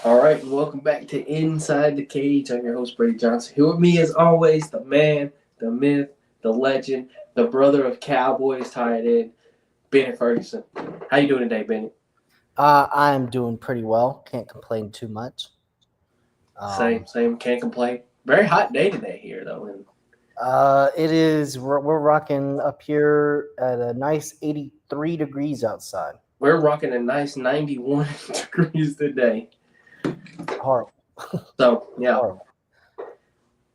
All right, and welcome back to Inside the Cage. I'm your host, Brady Johnson. Here with me, as always, the man, the myth, the legend, the brother of Cowboys tight end, Bennett Ferguson. How you doing today, Bennett? I'm doing pretty well. Can't complain too much. Same, Um, same. Can't complain. Very hot day today here, though, and it is. We're rocking up here at a nice 83 degrees outside. we're rocking a nice 91 degrees today. Horrible, So, yeah. horrible.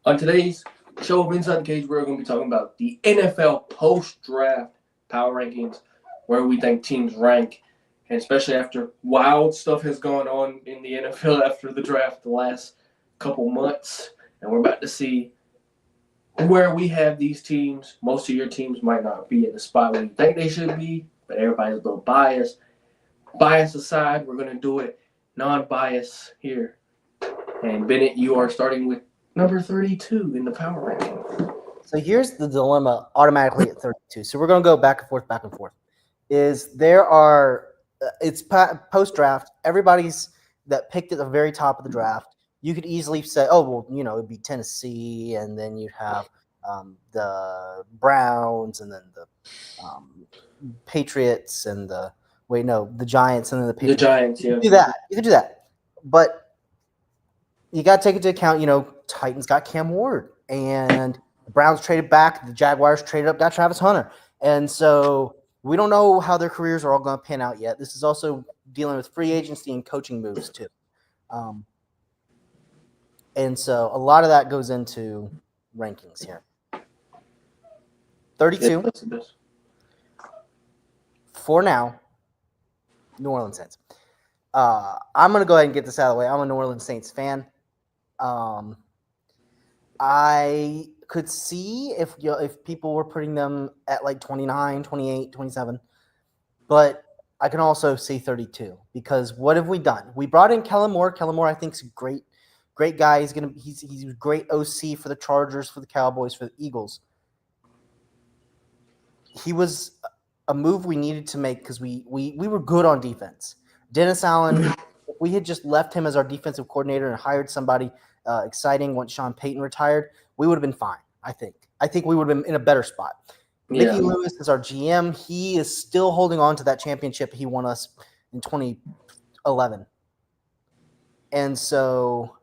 On today's show of Inside the Cage, we're going to be talking about the NFL post-draft power rankings, where we think teams rank, and especially after wild stuff has gone on in the NFL after the draft the last couple months, and we're about to see where we have these teams. Most of your teams might not be in the spot where you think they should be, but everybody's a little biased. Bias aside, we're going to do it non-bias here. And Bennett, you are starting with number 32 in the power ranking. So here's the dilemma automatically at 32. So we're going to go back and forth, back and forth. Is there are it's post draft. Everybody's that picked at the very top of the draft. You could easily say, oh well, it'd be Tennessee, and then you'd have the Browns, and then the um, Patriots, and the Giants, and then the The Patriots. Giants, You yeah. could do that. You could do that, but you got to take into account. Titans got Cam Ward, and the Browns traded back. The Jaguars traded up, got Travis Hunter, and so we don't know how their careers are all going to pan out yet. This is also dealing with free agency and coaching moves too. Um, and so a lot of that goes into rankings here. 32 That's the best. for now, New Orleans Saints. I'm going to go ahead and get this out of the way. I'm a New Orleans Saints fan. Um, I could see if people were putting them at like 29, 28, 27, but I can also see 32 because what have we done? We brought in Kellen Moore. Kellen Moore, I think, is a great guy. He's a great OC for the Chargers, for the Cowboys, for the Eagles. He was a move we needed to make because we were good on defense. Dennis Allen, if we had just left him as our defensive coordinator and hired somebody exciting once Sean Payton retired, we would have been fine, I think. I think we would have been in a better spot. Yeah. Mickey Lewis is our GM. He is still holding on to that championship he won us in 2011. And so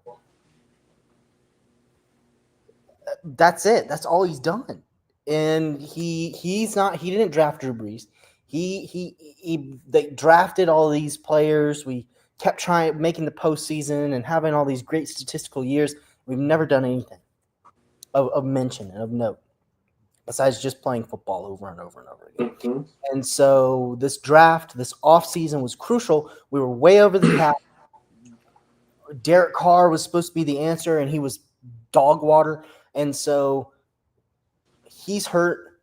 that's it. That's all he's done. And he didn't draft Drew Brees. They drafted all these players. We kept making the postseason and having all these great statistical years. We've never done anything of mention and of note besides just playing football over and over and over again. Mm-hmm. And so this draft, this offseason was crucial. We were way over the cap. Derek Carr was supposed to be the answer, and he was dog water. And so he's hurt.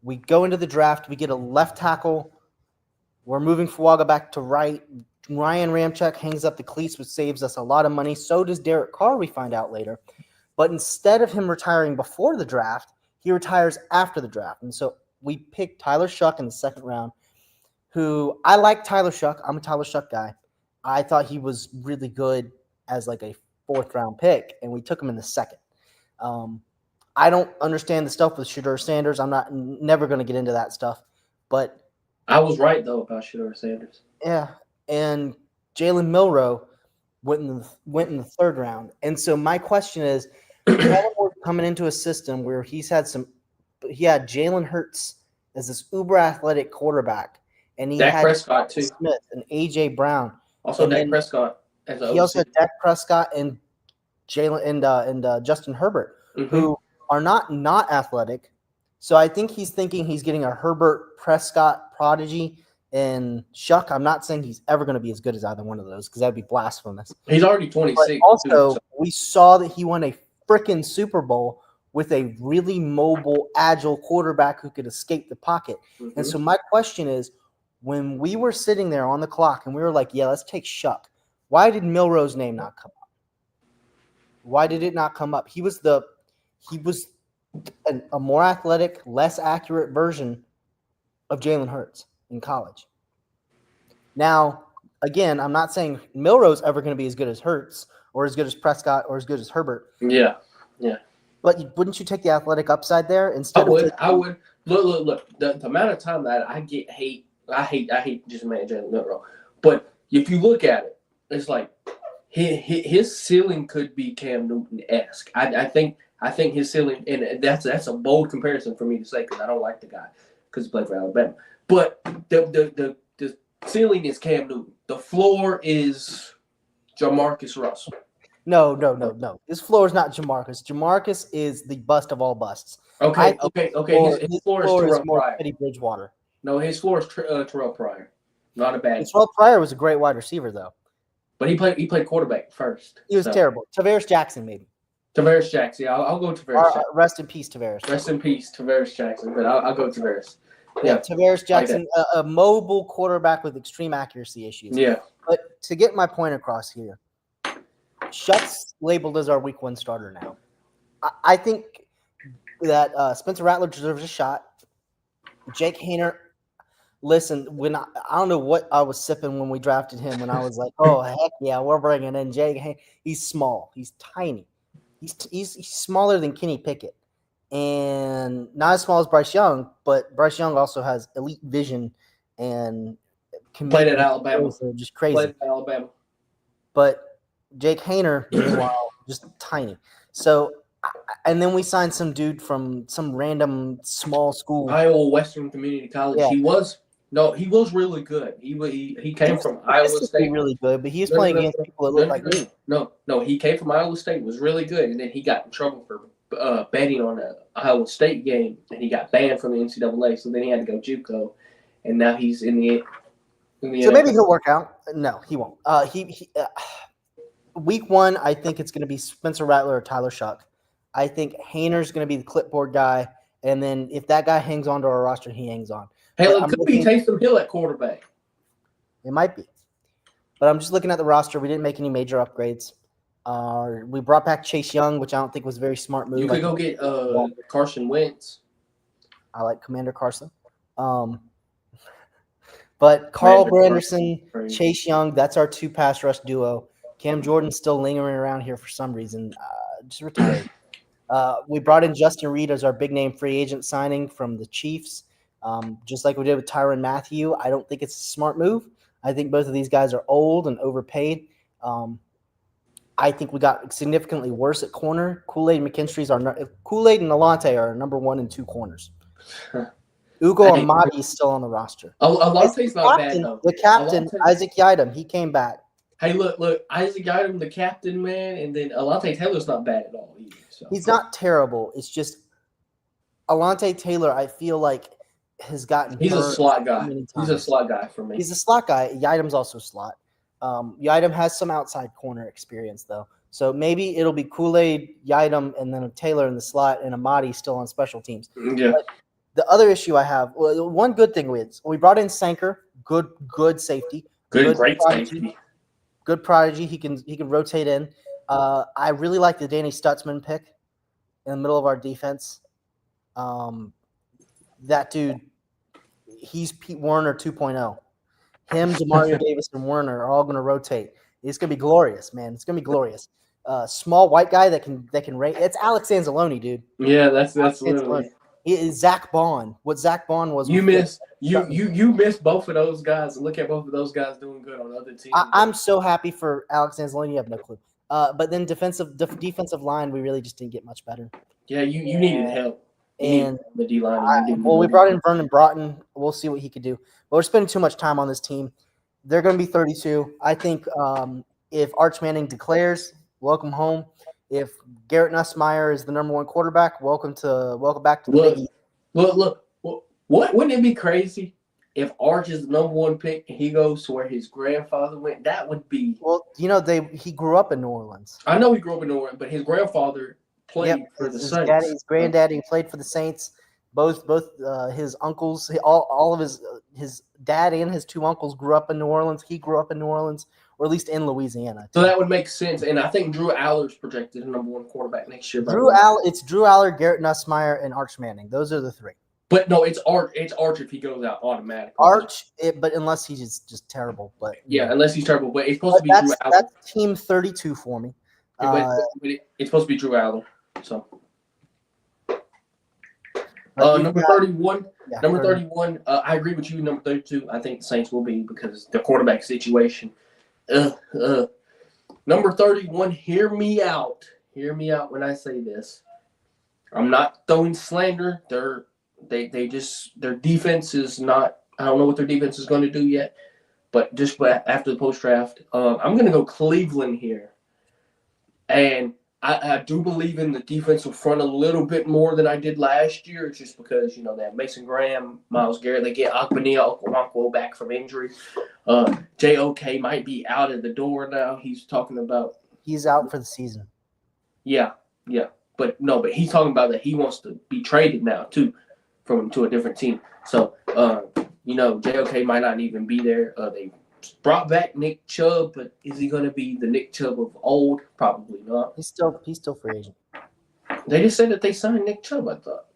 We go into the draft. We get a left tackle. We're moving Fuaga back to right. Ryan Ramczyk hangs up the cleats, which saves us a lot of money. So does Derek Carr, we find out later. But instead of him retiring before the draft, he retires after the draft. And so we picked Tyler Shuck in the second round, who I like Tyler Shuck. I'm a Tyler Shuck guy. I thought he was really good as like a fourth-round pick, and we took him in the second. I don't understand the stuff with Shedeur Sanders. I'm never going to get into that stuff. But I was right, though, about Shedeur Sanders. yeah, and Jalen Milroe went in the third round. And so my question is, Kellen Moore coming into a system where he had Jalen Hurts as this uber athletic quarterback, and he Dak had Prescott, too. Smith and AJ Brown. Also, And Dak then Prescott as he also OC. had Dak Prescott and Jalen and Justin Herbert, Mm-hmm. who are not athletic. So I think he's thinking he's getting a Herbert Prescott prodigy. And Shuck, I'm not saying he's ever going to be as good as either one of those because that'd be blasphemous. He's already But 26. also, too, we saw that he won a freaking Super Bowl with a really mobile, agile quarterback who could escape the pocket. so. And so my question is, when we were sitting there on the clock and we were like, yeah, let's take Shuck, why did Milroe's name not come up? Why did it not come up? He was a more athletic, less accurate version of Jalen Hurts in college. Now, again, I'm not saying Milrow's ever going to be as good as Hurts or as good as Prescott or as good as Herbert. Yeah. But wouldn't you take the athletic upside there I instead would. of I would. Look. The amount of time that I get hate. I hate just managing Milrow. But if you look at it, it's like his ceiling could be Cam Newton-esque. I think his ceiling, and that's a bold comparison for me to say because I don't like the guy because he played for Alabama. But the ceiling is Cam Newton. The floor is Jamarcus Russell. No. His floor is not Jamarcus. Jamarcus is the bust of all busts. Okay. His floor is Terrell more Pryor. Teddy Bridgewater. No, his floor is Terrell Pryor. Not a bad. Terrell Pryor was a great wide receiver though. But he played quarterback first. He was terrible. Tavares Jackson, maybe. Tavares Jackson. Yeah, I'll go Tavares Jackson. Rest in peace, Tavares. Rest in peace, Tavares Jackson. But I'll go Tavares. Yeah, Tavares Jackson, a mobile quarterback with extreme accuracy issues. Yeah. But to get my point across here, Shuck's labeled as our week 1 starter now. I think that Spencer Rattler deserves a shot. Jake Haener, listen, when I don't know what I was sipping when we drafted him, when I was like, oh, heck yeah, we're bringing in Jake Haener. He's small. He's tiny. He's smaller than Kenny Pickett. And not as small as Bryce Young, but Bryce Young also has elite vision and can played at Alabama. Just crazy. Played at Alabama. But Jake Haener, meanwhile, just tiny. So, and then we signed some dude from some random small school, Iowa Western Community College. Yeah. He was really good. He came from Iowa State. Really good, but he was playing against people that looked like me. No, he came from Iowa State. Was really good, and then he got in trouble for betting on an Iowa State game, and he got banned from the NCAA. So then he had to go JUCO, and now he's in the. So maybe he'll work out. No, he won't. Week 1, I think it's going to be Spencer Rattler or Tyler Shuck. I think Haener's going to be the clipboard guy, and then if that guy hangs on to our roster, he hangs on. Hey, it could be Taysom Hill at quarterback. It might be. But I'm just looking at the roster. We didn't make any major upgrades. We brought back Chase Young, which I don't think was a very smart move. You could go get Carson Wentz. I like Commander Carson. But Carl Branderson, Chase Young, that's our 2 pass rush duo. Cam Jordan's still lingering around here for some reason. Just retired. We brought in Justin Reed as our big name free agent signing from the Chiefs. Just like we did with Tyrann Mathieu. I don't think it's a smart move. I think both of these guys are old and overpaid. I think we got significantly worse at corner. Kool-Aid and Alante are number 1 and 2 corners. Ugo Amadi is still on the roster. Alante's not bad though. The captain, Isaac Yiadom, he came back. Hey, look, Isaac Yiadom, the captain, man, and then Alante Taylor's not bad at all either. So. He's not terrible. It's just Alante Taylor, I feel like, has gotten. He's a slot guy. He's a slot guy for me. He's a slot guy. Yiadom's also slot. Yiadom has some outside corner experience though, so maybe it'll be Kool-Aid, Yiadom, and then Taylor in the slot, and Amadi still on special teams. Yeah. But the other issue I have, one good thing is we brought in Sanker, good safety, great safety. Good prodigy. He can rotate in. I really like the Danny Stutzman pick in the middle of our defense. That dude, he's Pete Werner 2.0. Him, Demario Davis, and Werner are all going to rotate. It's going to be glorious, man. It's going to be glorious. Small white guy that can rate. It's Alex Anzalone, dude. Yeah, that's literally. It is Zach Bond. What Zach Bond was. You miss both of those guys. And look at both of those guys doing good on other teams. I'm so happy for Alex Anzalone. You have no clue. But then defensive line, we really just didn't get much better. Yeah, you needed help. And the D line. We brought in Vernon Broughton. We'll see what he could do. But we're spending too much time on this team. They're going to be 32. I think if Arch Manning declares, welcome home. If Garrett Nussmeier is the number 1 quarterback, welcome back to the Big East. Look. Wouldn't it be crazy if Arch is the number 1 pick and he goes to where his grandfather went? That would be. Well, he grew up in New Orleans. I know he grew up in New Orleans, but his grandfather played for the Saints. His granddaddy played for the Saints. Both his uncles, all of his dad and his 2 uncles grew up in New Orleans. He grew up in New Orleans, or at least in Louisiana. So that would make sense. And I think Drew Aller's projected as number 1 quarterback next year. It's Drew Aller, Garrett Nussmeier, and Arch Manning. Those are the 3. But no, it's Arch. It's Arch if he goes out automatically. But unless he's just terrible. But yeah, unless he's terrible. But it's supposed to be Drew Allen. That's team 32 for me. It's supposed to be Drew Allen. So number 31. Yeah, number 31. I agree with you. Number 32. I think the Saints will be because the quarterback situation. Number 31. Hear me out. Hear me out when I say this. I'm not throwing slander. Their defense is not. I don't know what their defense is going to do yet, but just after the post draft, I'm going to go Cleveland here, and I do believe in the defensive front a little bit more than I did last year. It's just because they have Mason Graham, Myles Garrett. They get Akpania Okwankwo back from injury. JOK might be out of the door now. He's talking about he's out for the season. Yeah. But he's talking about that he wants to be traded now too, to a different team. So, JOK might not even be there. They brought back Nick Chubb, but is he going to be the Nick Chubb of old? Probably not. He's still free agent. They just said that they signed Nick Chubb, I thought.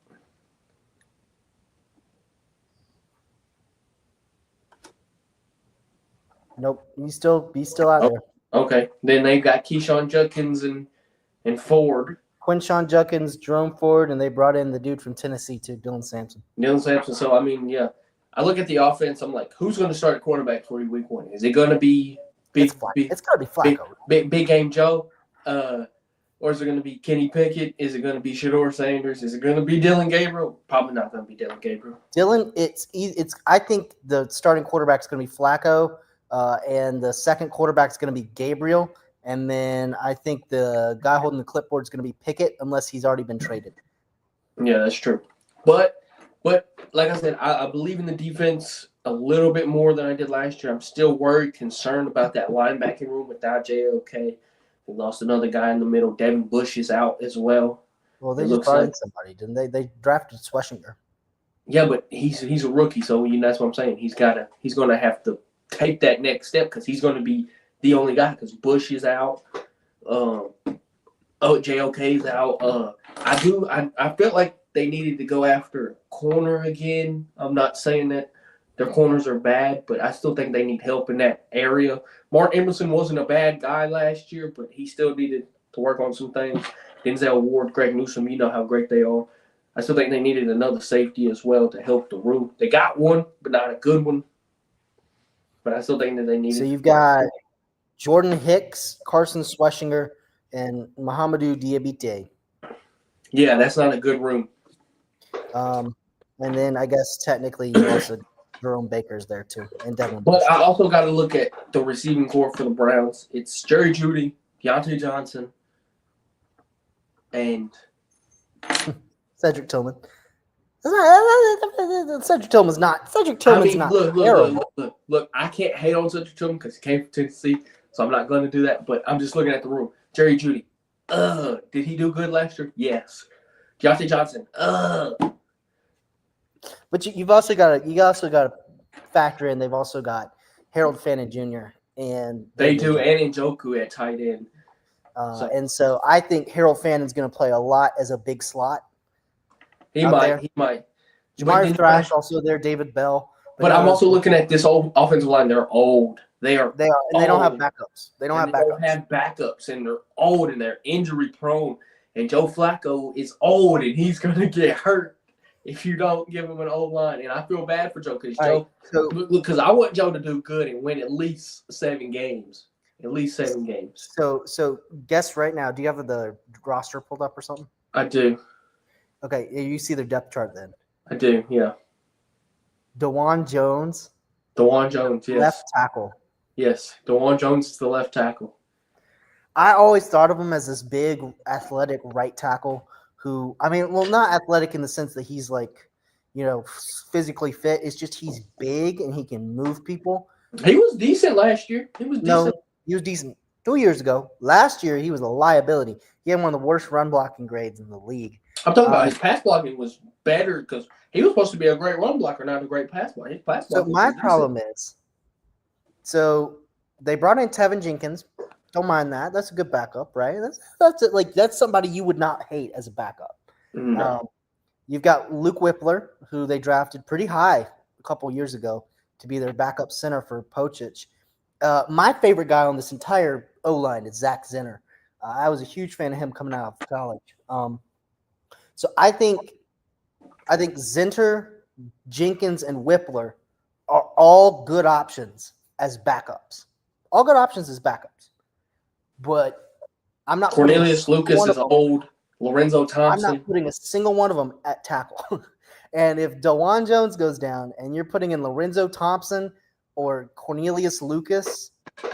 Nope, he's still out there. Okay, then they got Keyshawn Judkins and Ford. Quinshawn Judkins, Jerome Ford, and they brought in the dude from Tennessee too, Dylan Sampson. So, I look at the offense. I'm like, who's going to start quarterback for you week 1? Is it going to be It's got to be Flacco. Big Game Joe? Or is it going to be Kenny Pickett? Is it going to be Shedeur Sanders? Is it going to be Dylan Gabriel? Probably not going to be Dylan Gabriel. I think the starting quarterback is going to be Flacco, and the second quarterback is going to be Gabriel. And then I think the guy holding the clipboard is going to be Pickett unless he's already been traded. Yeah, that's true. But like I said, I believe in the defense a little bit more than I did last year. I'm still worried, concerned about that linebacking room without JOK. We lost another guy in the middle. Devin Bush is out as well. Well, they just brought in somebody, didn't they? They drafted Schlesinger. Yeah, but he's a rookie, so that's what I'm saying. He's going to have to take that next step because he's going to be the only guy because Bush is out. JOK is out. I felt like they needed to go after corner again. I'm not saying that their corners are bad, but I still think they need help in that area. Mark Emerson wasn't a bad guy last year, but he still needed to work on some things. Denzel Ward, Greg Newsome, you know how great they are. I still think they needed another safety as well to help the room. They got one, but not a good one. But I still think that they needed. So you've got Jordan Hicks, Carson Schlesinger, and Mohamedou Diabate. Yeah, that's not a good room. And then I guess technically you also Jerome Baker's there too, and Devin Bush. But I also got to look at the receiving corps for the Browns. It's Jerry Jeudy, Deontay Johnson, and Cedric Tillman. Cedric Tillman's not terrible. Look, I can't hate on Cedric Tillman because he came from Tennessee, so I'm not going to do that. But I'm just looking at the room. Jerry Jeudy, did he do good last year? Yes. Deontay Johnson, But you've also got to factor in they've also got Harold Fannin Jr. and they do, and Njoku at tight end. And so I think Harold Fannon's going to play a lot as a big slot. He might. Jamari Thrash also there, David Bell. But I'm also looking at this old offensive line. They're old. They are. And they don't have backups. They don't have backups, and they're old, and they're injury prone. And Joe Flacco is old, and he's going to get hurt if you don't give him an old line. And I feel bad for Joe because I want Joe to do good and win at least 7 games. At least 7 games. So guess right now. Do you have the roster pulled up or something? I do. Okay, you see their depth chart then. I do, yeah. DeJuan Jones. Yes. Left tackle. Yes, DeJuan Jones is the left tackle. I always thought of him as this big, athletic right tackle who, not athletic in the sense that he's physically fit. It's just he's big and he can move people. He was decent last year. He was decent 2 years ago. Last year, he was a liability. He had one of the worst run blocking grades in the league. I'm talking about his pass blocking was better because he was supposed to be a great run blocker, not a great pass blocker. His pass blocking. So my problem is, they brought in Tevin Jenkins. Don't mind that. That's a good backup, right? That's somebody you would not hate as a backup. No. You've got Luke Whippler, who they drafted pretty high a couple years ago to be their backup center for Pocic. My favorite guy on this entire O-line is Zach Zinner. I was a huge fan of him coming out of college. So I think Zinter, Jenkins, and Whippler are all good options as backups. All good options as backups. But I'm not Cornelius Lucas is old. Lorenzo I'm Thompson. not putting a single one of them at tackle. And if DeJuan Jones goes down and you're putting in Lorenzo Thompson or Cornelius Lucas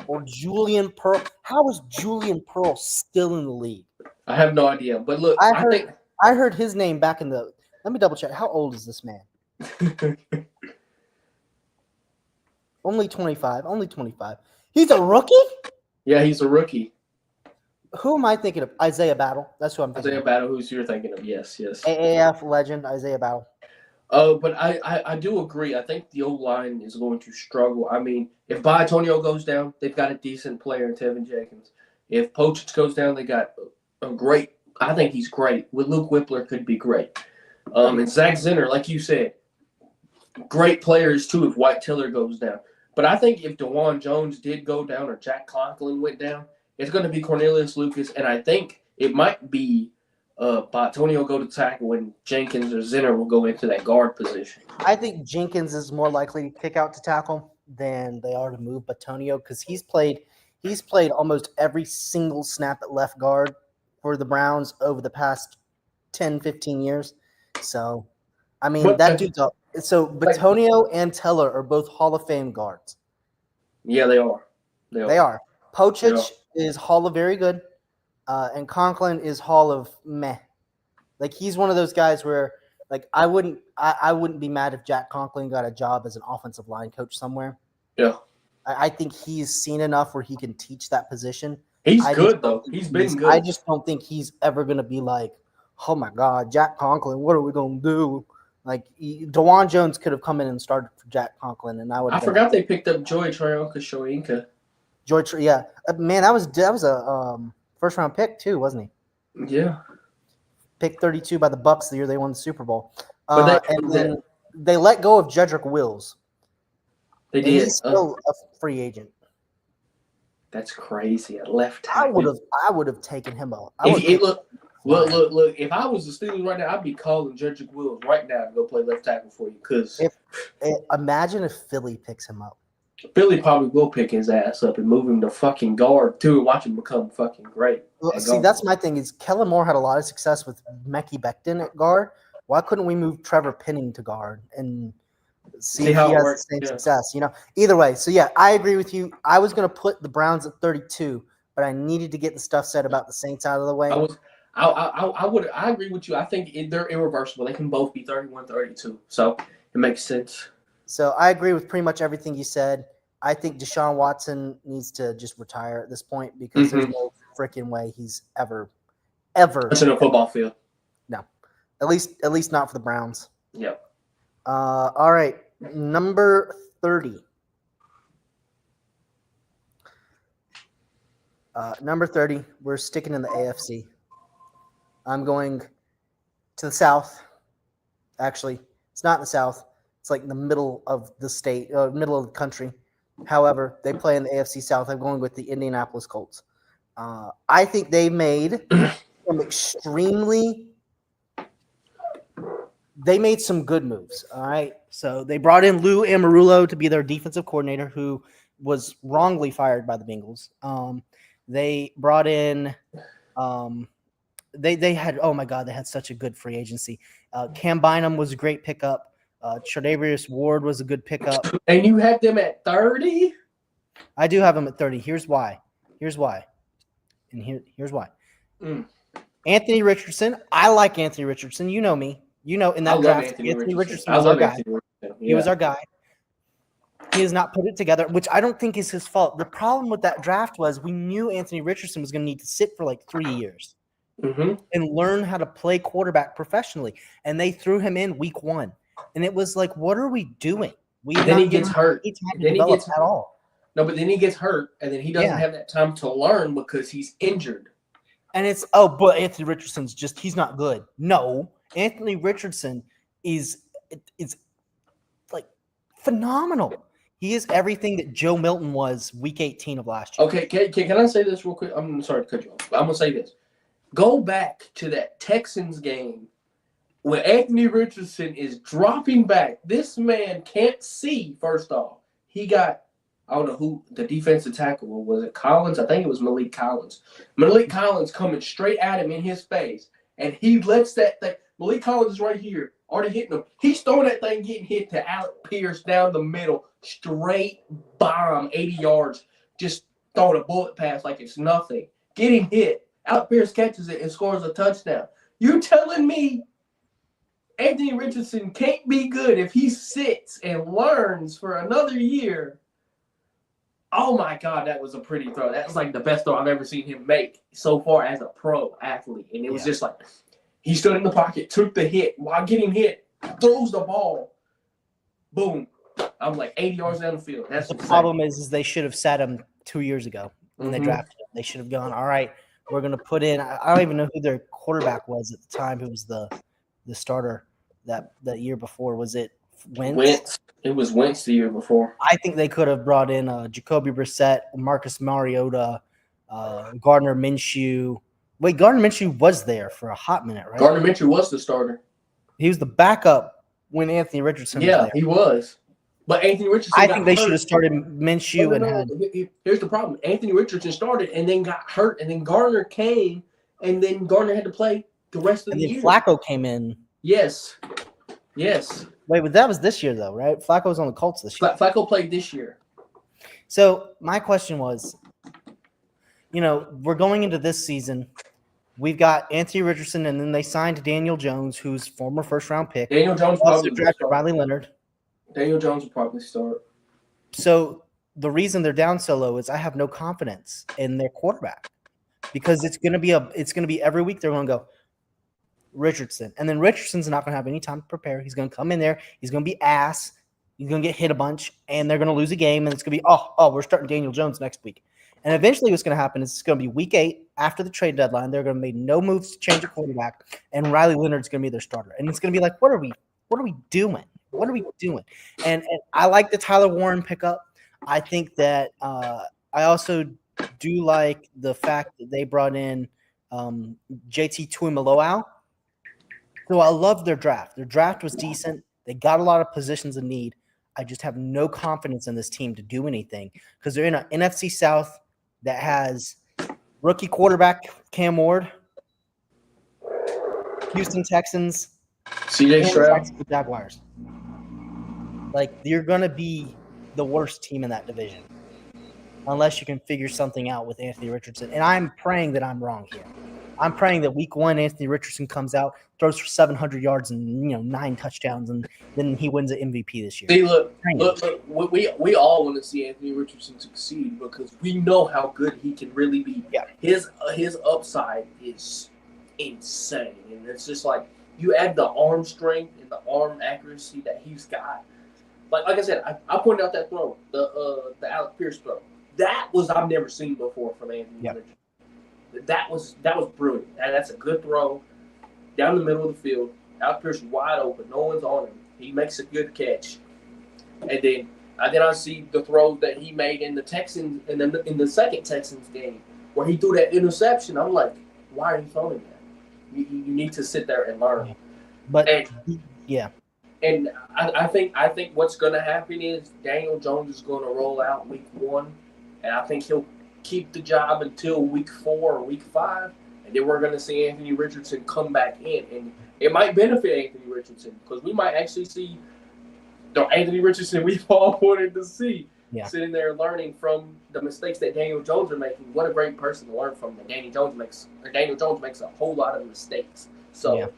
or Julian Pearl, how is Julian Pearl still in the league? I have no idea. But look, I heard his name back in the – let me double check. How old is this man? Only 25. Only 25. He's a rookie? Yeah, he's a rookie. Who am I thinking of? Isaiah Battle. That's who I'm thinking Isaiah of. Battle, who's you're thinking of. Yes. AAF legend, Isaiah Battle. But I do agree. I think the O-line is going to struggle. I mean, if Bitonio goes down, they've got a decent player in Tevin Jenkins. If Pocic goes down, they got a great – I think he's great. With Luke Whippler could be great. And Zach Zinner, like you said, great players too if White Tiller goes down. But I think if DeJuan Jones did go down or Jack Conklin went down, it's going to be Cornelius Lucas, and I think it might be Bitonio go to tackle and Jenkins or Zinner will go into that guard position. I think Jenkins is more likely to kick out to tackle than they are to move Bitonio because he's played almost every single snap at left guard for the Browns over the past 10, 15 years. So, I mean, that dude's up. So, Bitonio and Teller are both Hall of Fame guards. Yeah, they are. They are. Pocic is Hall of Very Good, and Conklin is Hall of Meh. Like, he's one of those guys where, like, I wouldn't be mad if Jack Conklin got a job as an offensive line coach somewhere. Yeah. I think he's seen enough where he can teach that position. He's good, though. He's been good. I just don't think he's ever going to be like, oh, my God, Jack Conklin, what are we going to do? Like, DeJuan Jones could have come in and started for Jack Conklin, and I forgot they picked up Joy Trionka-Shoyinka. Yeah. Man, that was a first-round pick, too, wasn't he? Yeah. Pick 32 by the Bucks the year they won the Super Bowl. And then they let go of Jedrick Wills. They did. He's still a free agent. That's crazy. At left tackle. I would have taken him out. Look. If I was the Steelers right now, I'd be calling Jedrick Wills right now to go play left tackle for you. Because imagine if Philly picks him up. Philly probably will pick his ass up and move him to fucking guard too, and watch him become fucking great. Well, see, that's my thing. Is Kellen Moore had a lot of success with Mekhi Becton at guard. Why couldn't we move Trevor Penning to guard and see if he has the same success? You know. Either way, so yeah, I agree with you. I was going to put the Browns at 32, but I needed to get the stuff said about the Saints out of the way. I agree with you. I think they're irreversible. They can both be 31-32, so it makes sense. So I agree with pretty much everything you said. I think Deshaun Watson needs to just retire at this point because there's no freaking way he's ever It's in a football field. No, at least not for the Browns. Yep. All right, number 30. Number 30. We're sticking in the AFC. I'm going to the South. Actually, it's not in the South. It's like in the middle of the state, middle of the country. However, they play in the AFC South. I'm going with the Indianapolis Colts. I think they made some good moves. All right. So they brought in Lou Amarulo to be their defensive coordinator, who was wrongly fired by the Bengals. They brought in they had, oh my God, they had such a good free agency. Cam Bynum was a great pickup. Tre'Davious Ward was a good pickup. And you had them at 30? I do have them at 30. Here's why. Here's why. Anthony Richardson. I like Anthony Richardson. You know me. You know in that draft, Anthony Richardson was our guy. Yeah. He was our guy. He has not put it together, which I don't think is his fault. The problem with that draft was we knew Anthony Richardson was going to need to sit for like 3 years and learn how to play quarterback professionally. And they threw him in week 1. And it was like, what are we doing? Then he gets hurt. Then he gets at all. No, but then he gets hurt, and then he doesn't have that time to learn because he's injured. And it's, but Anthony Richardson's he's not good. No, Anthony Richardson is like phenomenal. He is everything that Joe Milton was week 18 of last year. Okay, can I say this real quick? I'm sorry to cut you off, but I'm going to say this. Go back to that Texans game when Anthony Richardson is dropping back. This man can't see, first off. He got, I don't know who the defensive tackle was. Was it Collins? I think it was Malik Collins. Malik Collins coming straight at him in his face, and he lets that thing. Malik Collins is right here, already hitting him. He's throwing that thing, getting hit to Alec Pierce down the middle, straight bomb, 80 yards, just throwing a bullet pass like it's nothing. Getting hit. Alec Pierce catches it and scores a touchdown. You telling me Anthony Richardson can't be good if he sits and learns for another year? Oh my God, that was a pretty throw. That was like the best throw I've ever seen him make so far as a pro athlete. And it was just like he stood in the pocket, took the hit while getting hit, throws the ball, boom. I'm like 80 yards down the field. That's the insane. problem is they should have sat him 2 years ago when they drafted him. They should have gone, all right, we're going to put in. I don't even know who their quarterback was at the time. Who was the starter that year before? Was it Wentz? It was Wentz the year before. I think they could have brought in Jacoby Brissett, Marcus Mariota, Gardner Minshew. Wait, Gardner Minshew was there for a hot minute, right? Gardner Minshew was the starter. He was the backup when Anthony Richardson was there. Yeah, he was. But Anthony Richardson I think they should have started Minshew Here's the problem. Anthony Richardson started and then got hurt, and then Gardner came, and then Gardner had to play the rest of the year. And then Flacco came in. Yes. Wait, but that was this year, though, right? Flacco was on the Colts this year. Flacco played this year. So my question was, we're going into this season. We've got Anthony Richardson, and then they signed Daniel Jones, who's former first-round pick. Daniel Jones also drafted Riley Leonard. Daniel Jones will probably start. So the reason they're down so low is I have no confidence in their quarterback because it's going to be every week they're going to go Richardson, and then Richardson's not going to have any time to prepare. He's going to come in there. He's going to be ass. He's going to get hit a bunch, and they're going to lose a game, and it's going to be we're starting Daniel Jones next week. And eventually what's going to happen is it's going to be week 8 after the trade deadline. They're going to make no moves to change a quarterback, and Riley Leonard's going to be their starter. And it's going to be like, what are we doing? What are we doing? And I like the Tyler Warren pickup. I think that I also do like the fact that they brought in JT Tuimoloau. So I love their draft. Their draft was decent. They got a lot of positions of need. I just have no confidence in this team to do anything because they're in an NFC South that has rookie quarterback Cam Ward, Houston Texans, CJ Stroud, Jaguars. Like, you're going to be the worst team in that division unless you can figure something out with Anthony Richardson. And I'm praying that I'm wrong here. I'm praying that week 1, Anthony Richardson comes out, throws for 700 yards and 9 touchdowns, and then he wins the MVP this year. See, look, we all want to see Anthony Richardson succeed because we know how good he can really be. Yeah. His upside is insane, and it's just like you add the arm strength and the arm accuracy that he's got. Like I said, I pointed out that throw, the Alec Pierce throw. That was I've never seen before from Anthony Richardson. That was brilliant. That's a good throw down the middle of the field. Alec Pierce wide open. No one's on him. He makes a good catch. And then I see the throw that he made in the Texans in the second Texans game where he threw that interception. I'm like, why are you throwing that? You need to sit there and learn. And I think what's going to happen is Daniel Jones is going to roll out week 1, and I think he'll keep the job until week 4 or week 5, and then we're going to see Anthony Richardson come back in, and it might benefit Anthony Richardson because we might actually see the Anthony Richardson we've all wanted to see sitting there learning from the mistakes that Daniel Jones are making. What a great person to learn from. Daniel Jones makes a whole lot of mistakes. So,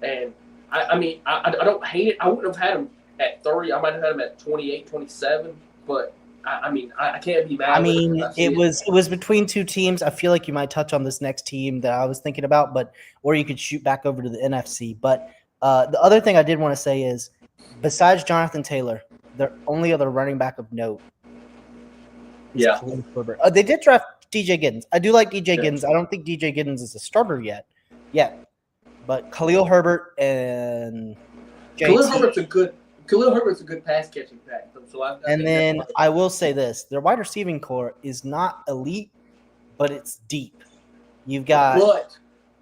and I mean, I don't hate it. I wouldn't have had him at 30. I might have had him at 28, 27, but I mean, I can't be mad. I mean, it was between two teams. I feel like you might touch on this next team that I was thinking about, or you could shoot back over to the NFC. But the other thing I did want to say is, besides Jonathan Taylor, the only other running back of note is Khalil Herbert. They did draft DJ Giddens. I do like DJ Giddens. I don't think DJ Giddens is a starter yet. But Khalil Herbert and Khalil JT. Herbert's a good pass catching back. So I And think then that's I will say this: their wide receiving core is not elite, but it's deep. You've got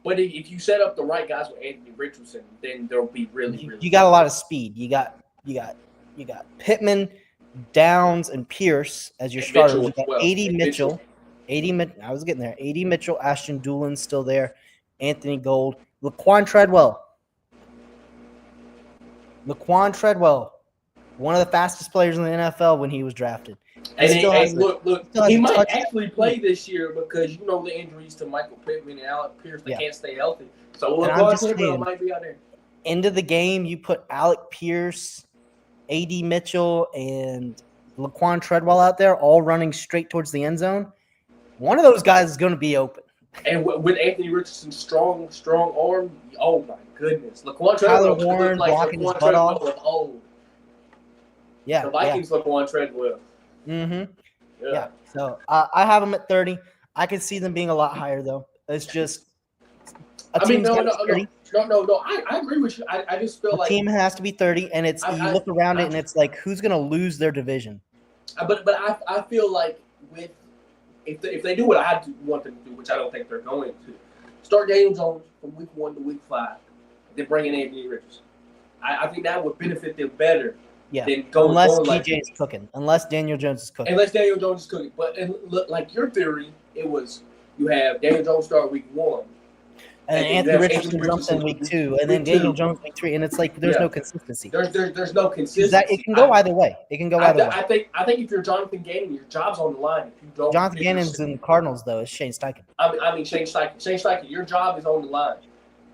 but if you set up the right guys with Anthony Richardson, then they'll be really. you got a lot of speed. You got Pittman, Downs, and Pierce as your And starters. Mitchell You as got well. 80 And Mitchell. I was getting there. 80 Mitchell, Ashton Doolin's still there. Anthony Gold, Laquan Treadwell. One of the fastest players in the NFL when he was drafted. Look, he might touch- actually play this year because you know the injuries to Michael Pittman and Alec Pierce. They can't stay healthy. So And I'm just Treadwell saying, might be out there. End of the game, you put Alec Pierce, A.D. Mitchell, and Laquan Treadwell out there, all running straight towards the end zone. One of those guys is going to be open. And with Anthony Richardson's strong arm, oh my goodness. Laquan Treadwell Tyler Warren looked like blocking his Laquan butt Treadwell off. was old. Yeah. The Vikings Laquan Treadwell. Mm-hmm. Yeah. Yeah. So I have them at 30. I could see them being a lot higher, though. It's just I agree with you. I just feel a like team has to be 30, and it's you look around it, and it's like who's going to lose their division? But I feel like if they do what I want them to do, which I don't think they're going to, start Daniel Jones from week 1 to week 5, then bring in Anthony Richardson. I think that would benefit them better. Yeah, than unless going DJ is cooking, unless Daniel Jones is cooking. Unless Daniel Jones is cooking. But like your theory, it was you have Daniel Jones start week 1. And Anthony Richardson jumps in week 2, and then Daniel Jones week 3, and it's like there's no consistency. There's no consistency. It can go either way. It can go either way. I think if you're Jonathan Gannon, your job's on the line. If you don't, Jonathan Gannon's in the Cardinals though. It's Shane Steichen. I mean Shane Steichen. Shane Steichen, your job is on the line.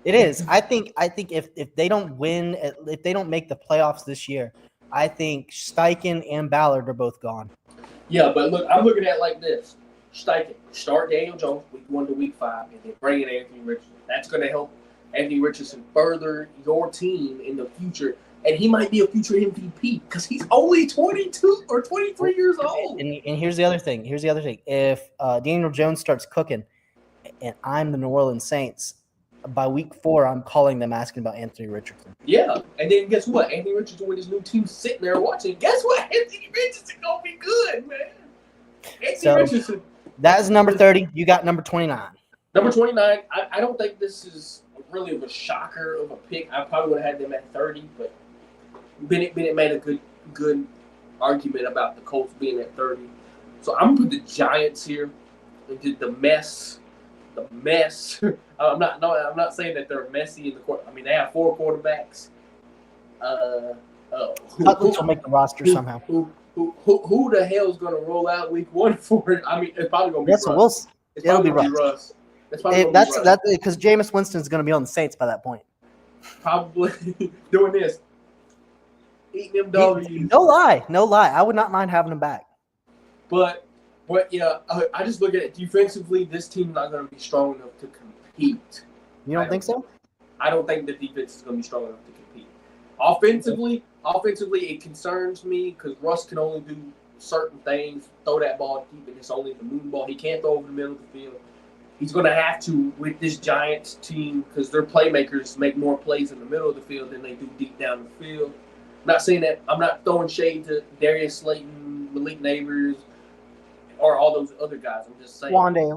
It is. I think if they don't win, if they don't make the playoffs this year, I think Steichen and Ballard are both gone. Yeah, but look, I'm looking at it like this. Steichen, start Daniel Jones week 1 to week 5, and then bring in Anthony Richardson. That's going to help Anthony Richardson further your team in the future. And he might be a future MVP because he's only 22 or 23 years old. And here's the other thing. If Daniel Jones starts cooking and I'm the New Orleans Saints, by week 4, I'm calling them asking about Anthony Richardson. Yeah. And then guess what? Anthony Richardson with his new team sitting there watching. Guess what? Anthony Richardson going to be good, man. Richardson. That is number 30. You got number 29. Number 29, I don't think this is really of a shocker of a pick. I probably would have had them at 30, but Bennett made a good argument about the Colts being at 30. So I'm going to put the Giants here. They did the mess. I'm not saying that they're messy in the court. I mean, they have 4 quarterbacks. Cutlass will make the roster somehow. Who the hell is going to roll out week 1 for it? I mean, it's probably going to be Russ. It'll be Russ. That's because Jameis Winston's going to be on the Saints by that point. Probably doing this, eating them W's. No lie. I would not mind having him back. But yeah, I just look at it defensively. This team's not going to be strong enough to compete. You don't think so? I don't think the defense is going to be strong enough to compete. Offensively, it concerns me because Russ can only do certain things. Throw that ball deep, and it's only the moon ball. He can't throw over the middle of the field. He's going to have to with this Giants team because their playmakers make more plays in the middle of the field than they do deep down the field. I'm not saying that. I'm not throwing shade to Darius Slayton, Malik Neighbors, or all those other guys. I'm just saying. Wandale.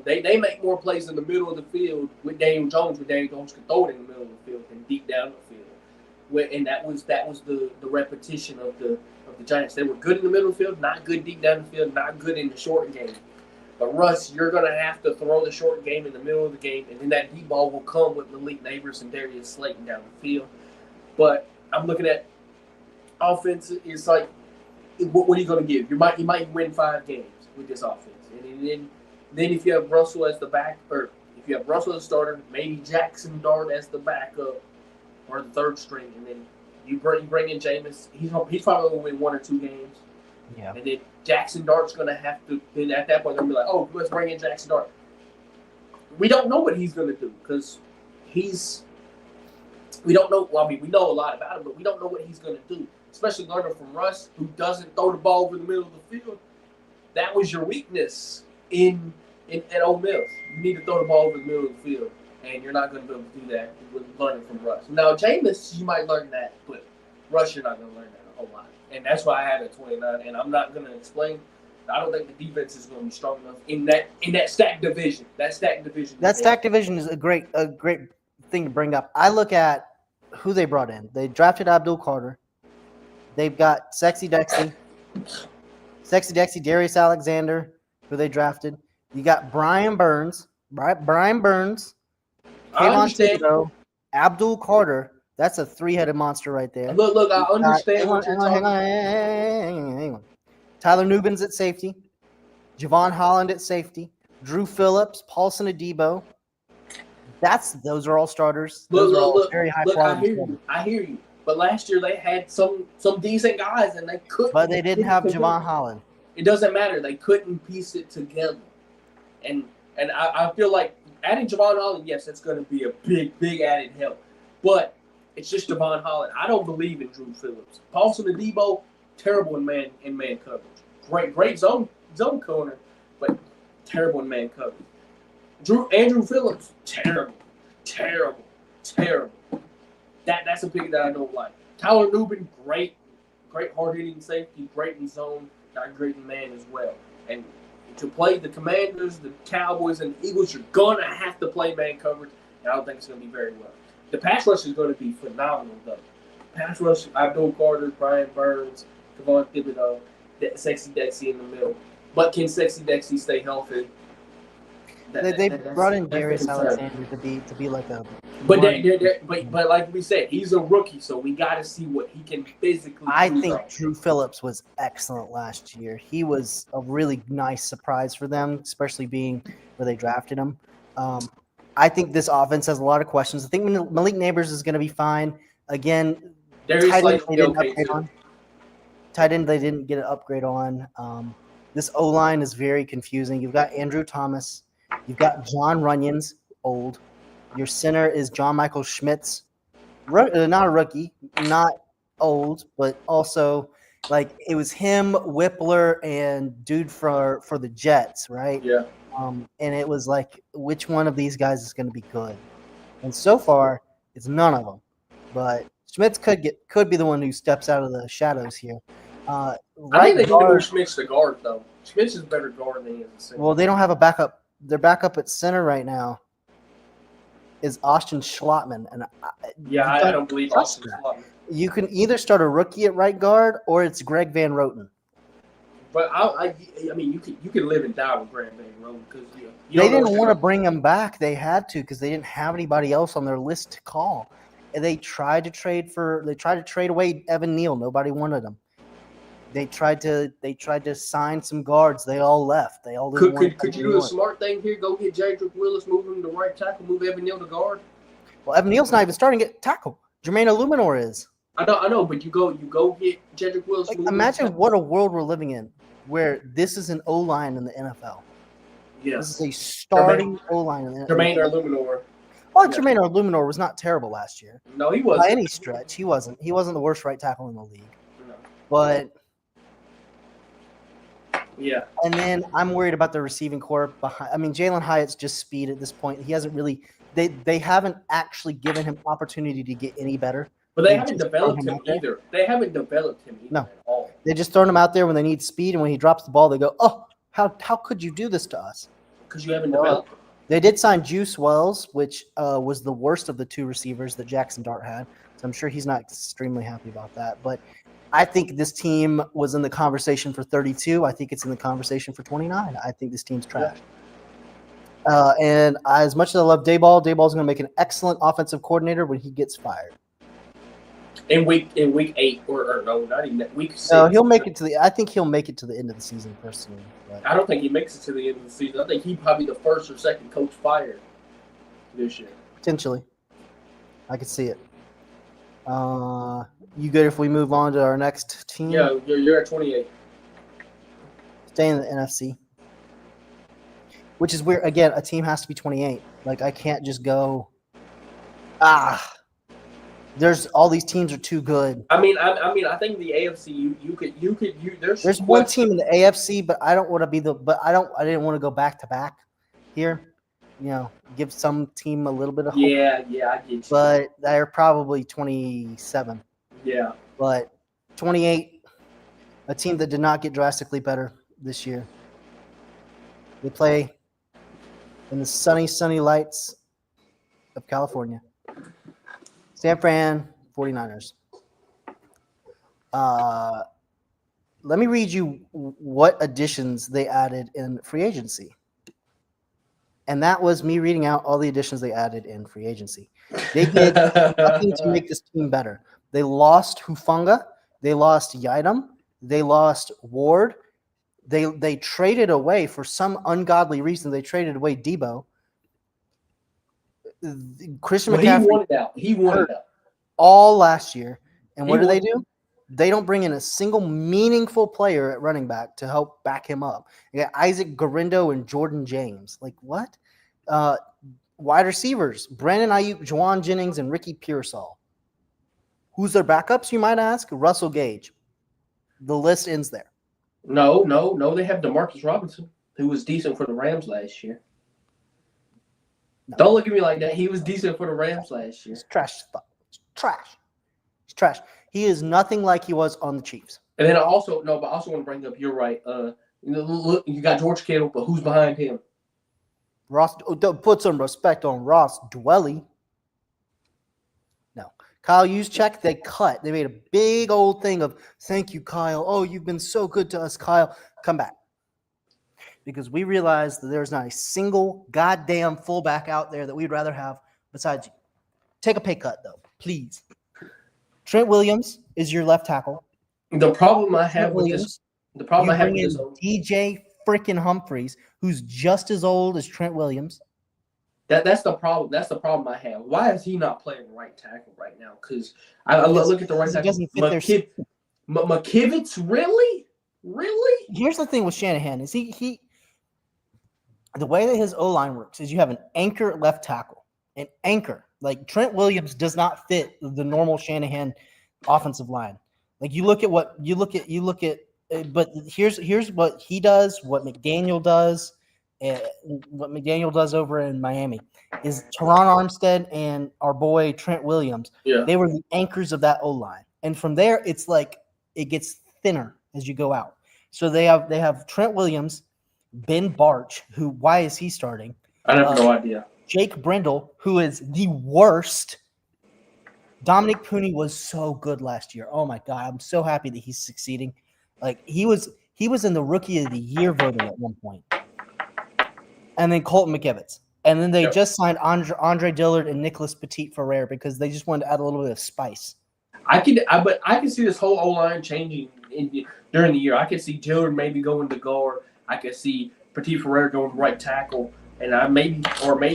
They make more plays in the middle of the field with Daniel Jones. Where Daniel Jones can throw it in the middle of the field than deep down the field. And that was the repetition of the Giants. They were good in the middle of the field, not good deep down the field, not good in the short game. But Russ, you're going to have to throw the short game in the middle of the game, and then that deep ball will come with Malik Neighbors and Darius Slayton down the field. But I'm looking at offense. It's like, what are you going to give? You might win 5 games with this offense, and then if you have Russell as the back, or if you have Russell as the starter, maybe Jackson Dart as the backup or the third string, and then you bring in Jameis. He's probably going to win 1 or 2 games. Yeah. And then Jackson Dart's going to have to, then at that point, they're going to be like, oh, let's bring in Jackson Dart. We don't know what he's going to do because we don't know. Well, I mean, we know a lot about him, but we don't know what he's going to do, especially learning from Russ, who doesn't throw the ball over the middle of the field. That was your weakness at Ole Miss. You need to throw the ball over the middle of the field. and you're not going to be able to do that with learning from Russ. Now, Jameis, you might learn that, but Russ, you're not going to learn that a whole lot. And that's why I had a 29, and I'm not going to explain. I don't think the defense is going to be strong enough in that stacked division. That stacked division. That stacked division is a great thing to bring up. I look at who they brought in. They drafted Abdul Carter. They've got Sexy Dexy, Darius Alexander, who they drafted. You got Brian Burns, Brian Burns, Kayvon Thibodeaux, Abdul Carter. That's a three-headed monster right there. Look, I understand what you're talking about. Hang on. Tyler Nubin's at safety. Javon Holland at safety. Drew Phillips, Paulson Adebo. Those are all starters. Those are all very high quality. I hear you. But last year they had some decent guys and they couldn't. But they didn't have Javon Holland. It doesn't matter. They couldn't piece it together. And I feel like adding Javon Holland, yes, that's going to be a big added help. But it's just Javon Holland. I don't believe in Drew Phillips. Paulson Adebo, terrible in man coverage. Great zone corner, but terrible in man coverage. Andrew Phillips, terrible. That's a pick that I don't like. Tyler Nubin, great hard-hitting safety, great in zone, not great in man as well. And to play the Commanders, the Cowboys, and the Eagles, you're going to have to play man coverage, and I don't think it's going to be very well. The pass rush is going to be phenomenal, though. Pass rush, Abdul Carter, Brian Burns, Kayvon Thibodeaux, Sexy Dexy in the middle. But can Sexy Dexy stay healthy? They brought in Darius Alexander to be like a. But like we said, he's a rookie, so we got to see what he can physically. I think Drew Phillips was excellent last year. He was a really nice surprise for them, especially being where they drafted him. I think this offense has a lot of questions. I think Malik Neighbors is going to be fine. Again, tight end they didn't get an upgrade on. This O-line is very confusing. You've got Andrew Thomas. You've got John Runyons, old. Your center is John Michael Schmitz. Not a rookie, not old, but also like it was him, Whippler, and dude for the Jets, right? Yeah. And it was like, which one of these guys is going to be good? And so far, it's none of them. But Schmitz could be the one who steps out of the shadows here. I think they need to move Schmitz to guard, though. Schmitz is a better guard than he is a center. Well, they don't have a backup. Their backup at center right now is Austin Schlottman. And I don't believe Austin Schlottman. You can either start a rookie at right guard or it's Greg Van Roten. But I mean, you can live and die with Greg Van Roten because they didn't want to bring him back. They had to because they didn't have anybody else on their list to call. And they tried to trade away Evan Neal. Nobody wanted him. They tried to sign some guards. They all left. They all didn't Could you do a smart thing here? Go get Jedrick Willis, move him to right tackle, move Evan Neal to guard. Well, Evan Neal's not even starting at tackle. Jermaine Illuminor is. I know, but you go get Jedrick Willis. Imagine what a world we're living in, where this is an O line in the NFL. Yes, this is a starting O line in the NFL. Jermaine Illuminor. Well, Jermaine Illuminor was not terrible last year. No, he wasn't. By any stretch, he wasn't. He wasn't the worst right tackle in the league. No. But. Yeah. And then I'm worried about the receiving corps behind. I mean, Jalen Hyatt's just speed at this point. He hasn't really they haven't actually given him opportunity to get any better. But they haven't developed him either. They haven't developed him either at all. They just throw him out there when they need speed, and when he drops the ball, they go, "Oh, how could you do this to us?" Because you haven't developed him. They did sign Juice Wells, which was the worst of the two receivers that Jackson Dart had. So I'm sure he's not extremely happy about that. But I think this team was in the conversation for 32. I think it's in the conversation for 29. I think this team's trash. And as much as I love Daboll's going to make an excellent offensive coordinator when he gets fired. In week 8 or no, not even week 6. No, he'll make it to the. I think he'll make it to the end of the season personally. But. I don't think he makes it to the end of the season. I think he's probably the first or second coach fired this year. Potentially, I could see it. You good if we move on to our next team? Yeah, you're at 28. Stay in the NFC. Which is where, again, a team has to be 28. Like, I can't just go, there's all these teams are too good. I mean, I think the AFC, you could there's one team in the AFC, but I don't want to be I didn't want to go back to back here. give some team a little bit of hope. Yeah, I get you. But they're probably 27. Yeah. But 28, a team that did not get drastically better this year. They play in the sunny lights of California. San Fran 49ers. Let me read you what additions they added in free agency. And that was me reading out all the additions they added in free agency. They did nothing to make this team better. They lost Hufanga. They lost Yidam. They lost Ward. They traded away, for some ungodly reason, they traded away Debo. Christian McCaffrey He wanted out. all last year. And what do? They don't bring in a single meaningful player at running back to help back him up. You got Isaac Garindo and Jordan James. Like, what? Wide receivers, Brandon Ayuk, Juwan Jennings, and Ricky Pearsall. Who's their backups, you might ask? Russell Gage. The list ends there. No. They have Demarcus Robinson, who was decent for the Rams last year. No. Don't look at me like that. He was decent for the Rams last year. It's trash. It's trash. He is nothing like he was on the Chiefs. And then I also want to bring up, you're right. Look, you got George Kittle, but who's behind him? Put some respect on Ross Dwelly. No. Kyle Juszczyk, they cut. They made a big old thing of, thank you, Kyle. Oh, you've been so good to us, Kyle. Come back. Because we realized that there's not a single goddamn fullback out there that we'd rather have besides you. Take a pay cut, though, please. Trent Williams is your left tackle. The problem I have with this, DJ freaking Humphries, who's just as old as Trent Williams. That's the problem. That's the problem I have. Why is he not playing right tackle right now? Because I look at the right tackle. McKivitz, really? Here's the thing with Shanahan is he the way that his O-line works is you have an anchor at left tackle. An anchor. Like Trent Williams does not fit the normal Shanahan offensive line. Like you look at, but here's what he does, what McDaniel does, over in Miami is Teron Armstead and our boy Trent Williams. Yeah. They were the anchors of that O-line. And from there, it's like it gets thinner as you go out. So they have Trent Williams, Ben Barch, who, why is he starting? I have no idea. Jake Brendel, who is the worst. Dominic Pooney was so good last year. Oh my God, I'm so happy that he's succeeding. Like he was in the Rookie of the Year voting at one point. And then Colton McKivitz. And then they just signed Andre Dillard and Nicholas Petit-Frere because they just wanted to add a little bit of spice. I can see this whole O-line changing during the year. I could see Dillard maybe going to guard. I could see Petit-Frere going to right tackle. And maybe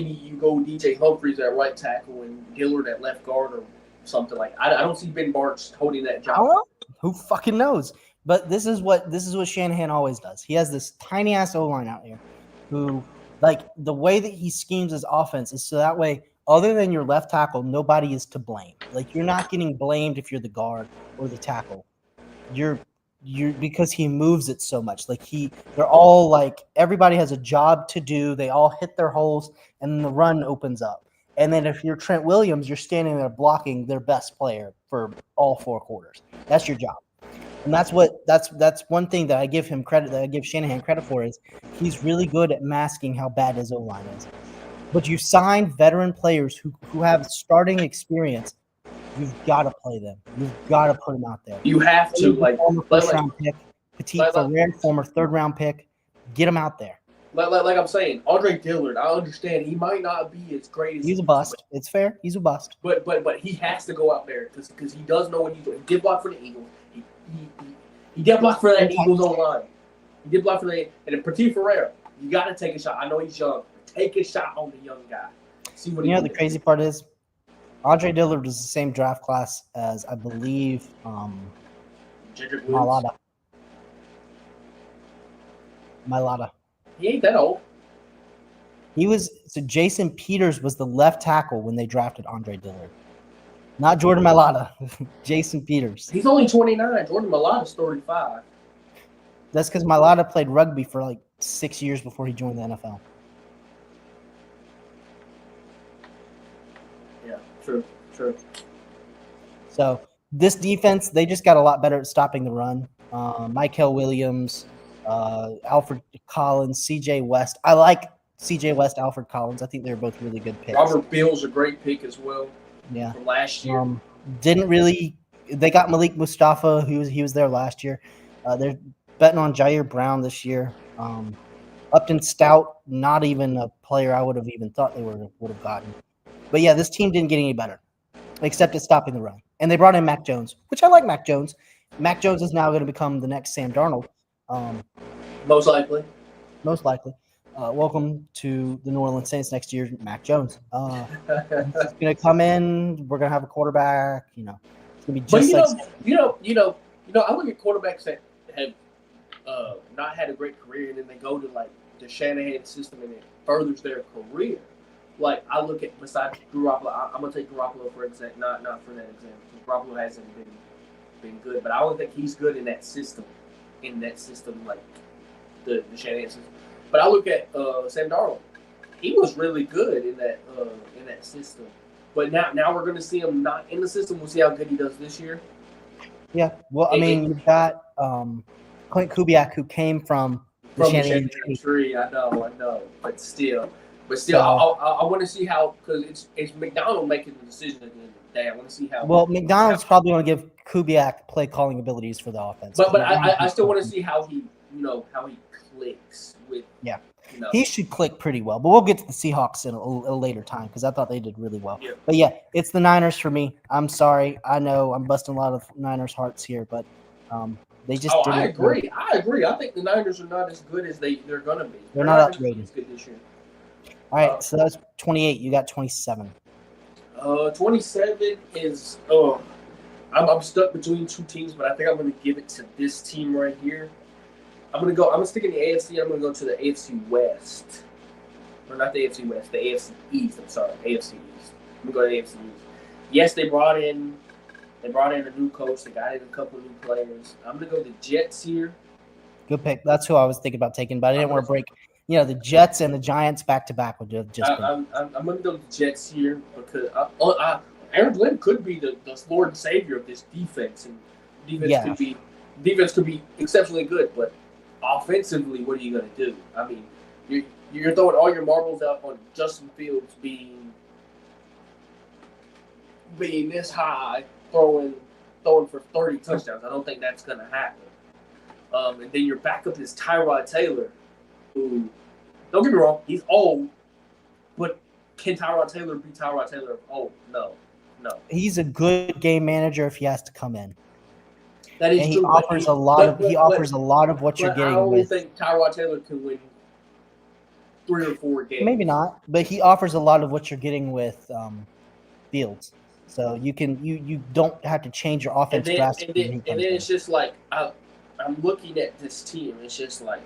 you go DJ Humphries at right tackle and Dillard at left guard or something like. I don't see Ben Barch holding that job. Who fucking knows? But this is what Shanahan always does. He has this tiny ass O-line out here, who like the way that he schemes his offense is so that way, other than your left tackle, nobody is to blame. Like you're not getting blamed if you're the guard or the tackle. You're because he moves it so much. Like they're all like everybody has a job to do. They all hit their holes, and then the run opens up. And then if you're Trent Williams, you're standing there blocking their best player for all 4 quarters. That's your job. And that's one thing that I give him credit, that I give Shanahan credit for, is he's really good at masking how bad his O-line is. But you sign veteran players who have starting experience. You've got to play them. You've got to put them out there. You have to, former first-round pick, Petit-Frere, former third-round pick. Get them out there. Like I'm saying, Andre Dillard, I understand he might not be as great as he's a bust. It's fair. He's a bust. But he has to go out there because he does know what he's doing. He did block for the Eagles. He did block for that Eagles O-line. He did block for that. And then Petit-Frere, you got to take a shot. I know he's young. Take a shot on the young guy. See what he the crazy part is? Andre Dillard was the same draft class as, I believe, Mailata. He ain't that old. Jason Peters was the left tackle when they drafted Andre Dillard. Not Jordan Mailata. Jason Peters. He's only 29. Jordan Mailata's 35. That's because Mailata played rugby for like 6 years before he joined the NFL. True. So this defense, they just got a lot better at stopping the run. Michael Williams, Alfred Collins, C.J. West. I like C.J. West, Alfred Collins. I think they're both really good picks. Robert Bill's a great pick as well. Yeah. From last year. Didn't really. They got Malik Mustafa, he was there last year. They're betting on Jair Brown this year. Upton Stout, not even a player I would have even thought they would have gotten. But yeah, this team didn't get any better, except at stopping the run. And they brought in Mac Jones, which I like Mac Jones. Mac Jones is now going to become the next Sam Darnold. Most likely. Welcome to the New Orleans Saints next year, Mac Jones. He's going to come in. We're going to have a quarterback. It's going to be just I look at quarterbacks that have not had a great career, and then they go to like the Shanahan system, and it furthers their career. Like I look at besides Garoppolo, I'm gonna take Garoppolo for example, not for that example. Garoppolo hasn't been good, but I don't think he's good in that system. Like the Shanahan system. But I look at Sam Darnold. He was really good in that system. But now we're gonna see him not in the system. We'll see how good he does this year. Yeah. Well, I mean, you've got Clint Kubiak, who came from the Shanahan tree. I know, but still, I want to see how, because it's McDonald making the decision at the end of the day. I want to see how. Well, McDonald's probably going to give Kubiak play calling abilities for the offense. But I still want to see how he clicks with. Yeah. He should click pretty well, but we'll get to the Seahawks in a later time because I thought they did really well. Yeah. But yeah, it's the Niners for me. I'm sorry. I know I'm busting a lot of Niners hearts here, but they just. Oh, I agree. I think the Niners are not as good as they're going to be. They're not up to rating. Good this year. All right, so that's 28. You got 27. 27 is I'm stuck between two teams, but I think I'm going to give it to this team right here. I'm going to stick in the AFC. I'm going to go to the AFC West. Or not the AFC West, the AFC East. I'm sorry, AFC East. I'm going to go to the AFC East. Yes, they brought in a new coach. They got in a couple of new players. I'm going to go the Jets here. Good pick. That's who I was thinking about taking, but I didn't want to break. The Jets and the Giants back to back would have just been. I'm going to go the Jets here because Aaron Glenn could be the Lord and Savior of this defense, and defense could be exceptionally good, but offensively, what are you going to do? I mean, you're throwing all your marbles out on Justin Fields being this high, throwing for 30 touchdowns. I don't think that's going to happen. And then your backup is Tyrod Taylor, who, don't get me wrong, he's old, but can Tyrod Taylor be Tyrod Taylor? Oh, no. He's a good game manager if he has to come in. That is and true. He offers a lot of what you're getting. I only think Tyrod Taylor can win 3 or 4 games. Maybe not, but he offers a lot of what you're getting with Fields. So you don't have to change your offense drastically. And then it's just like I'm looking at this team. It's just like,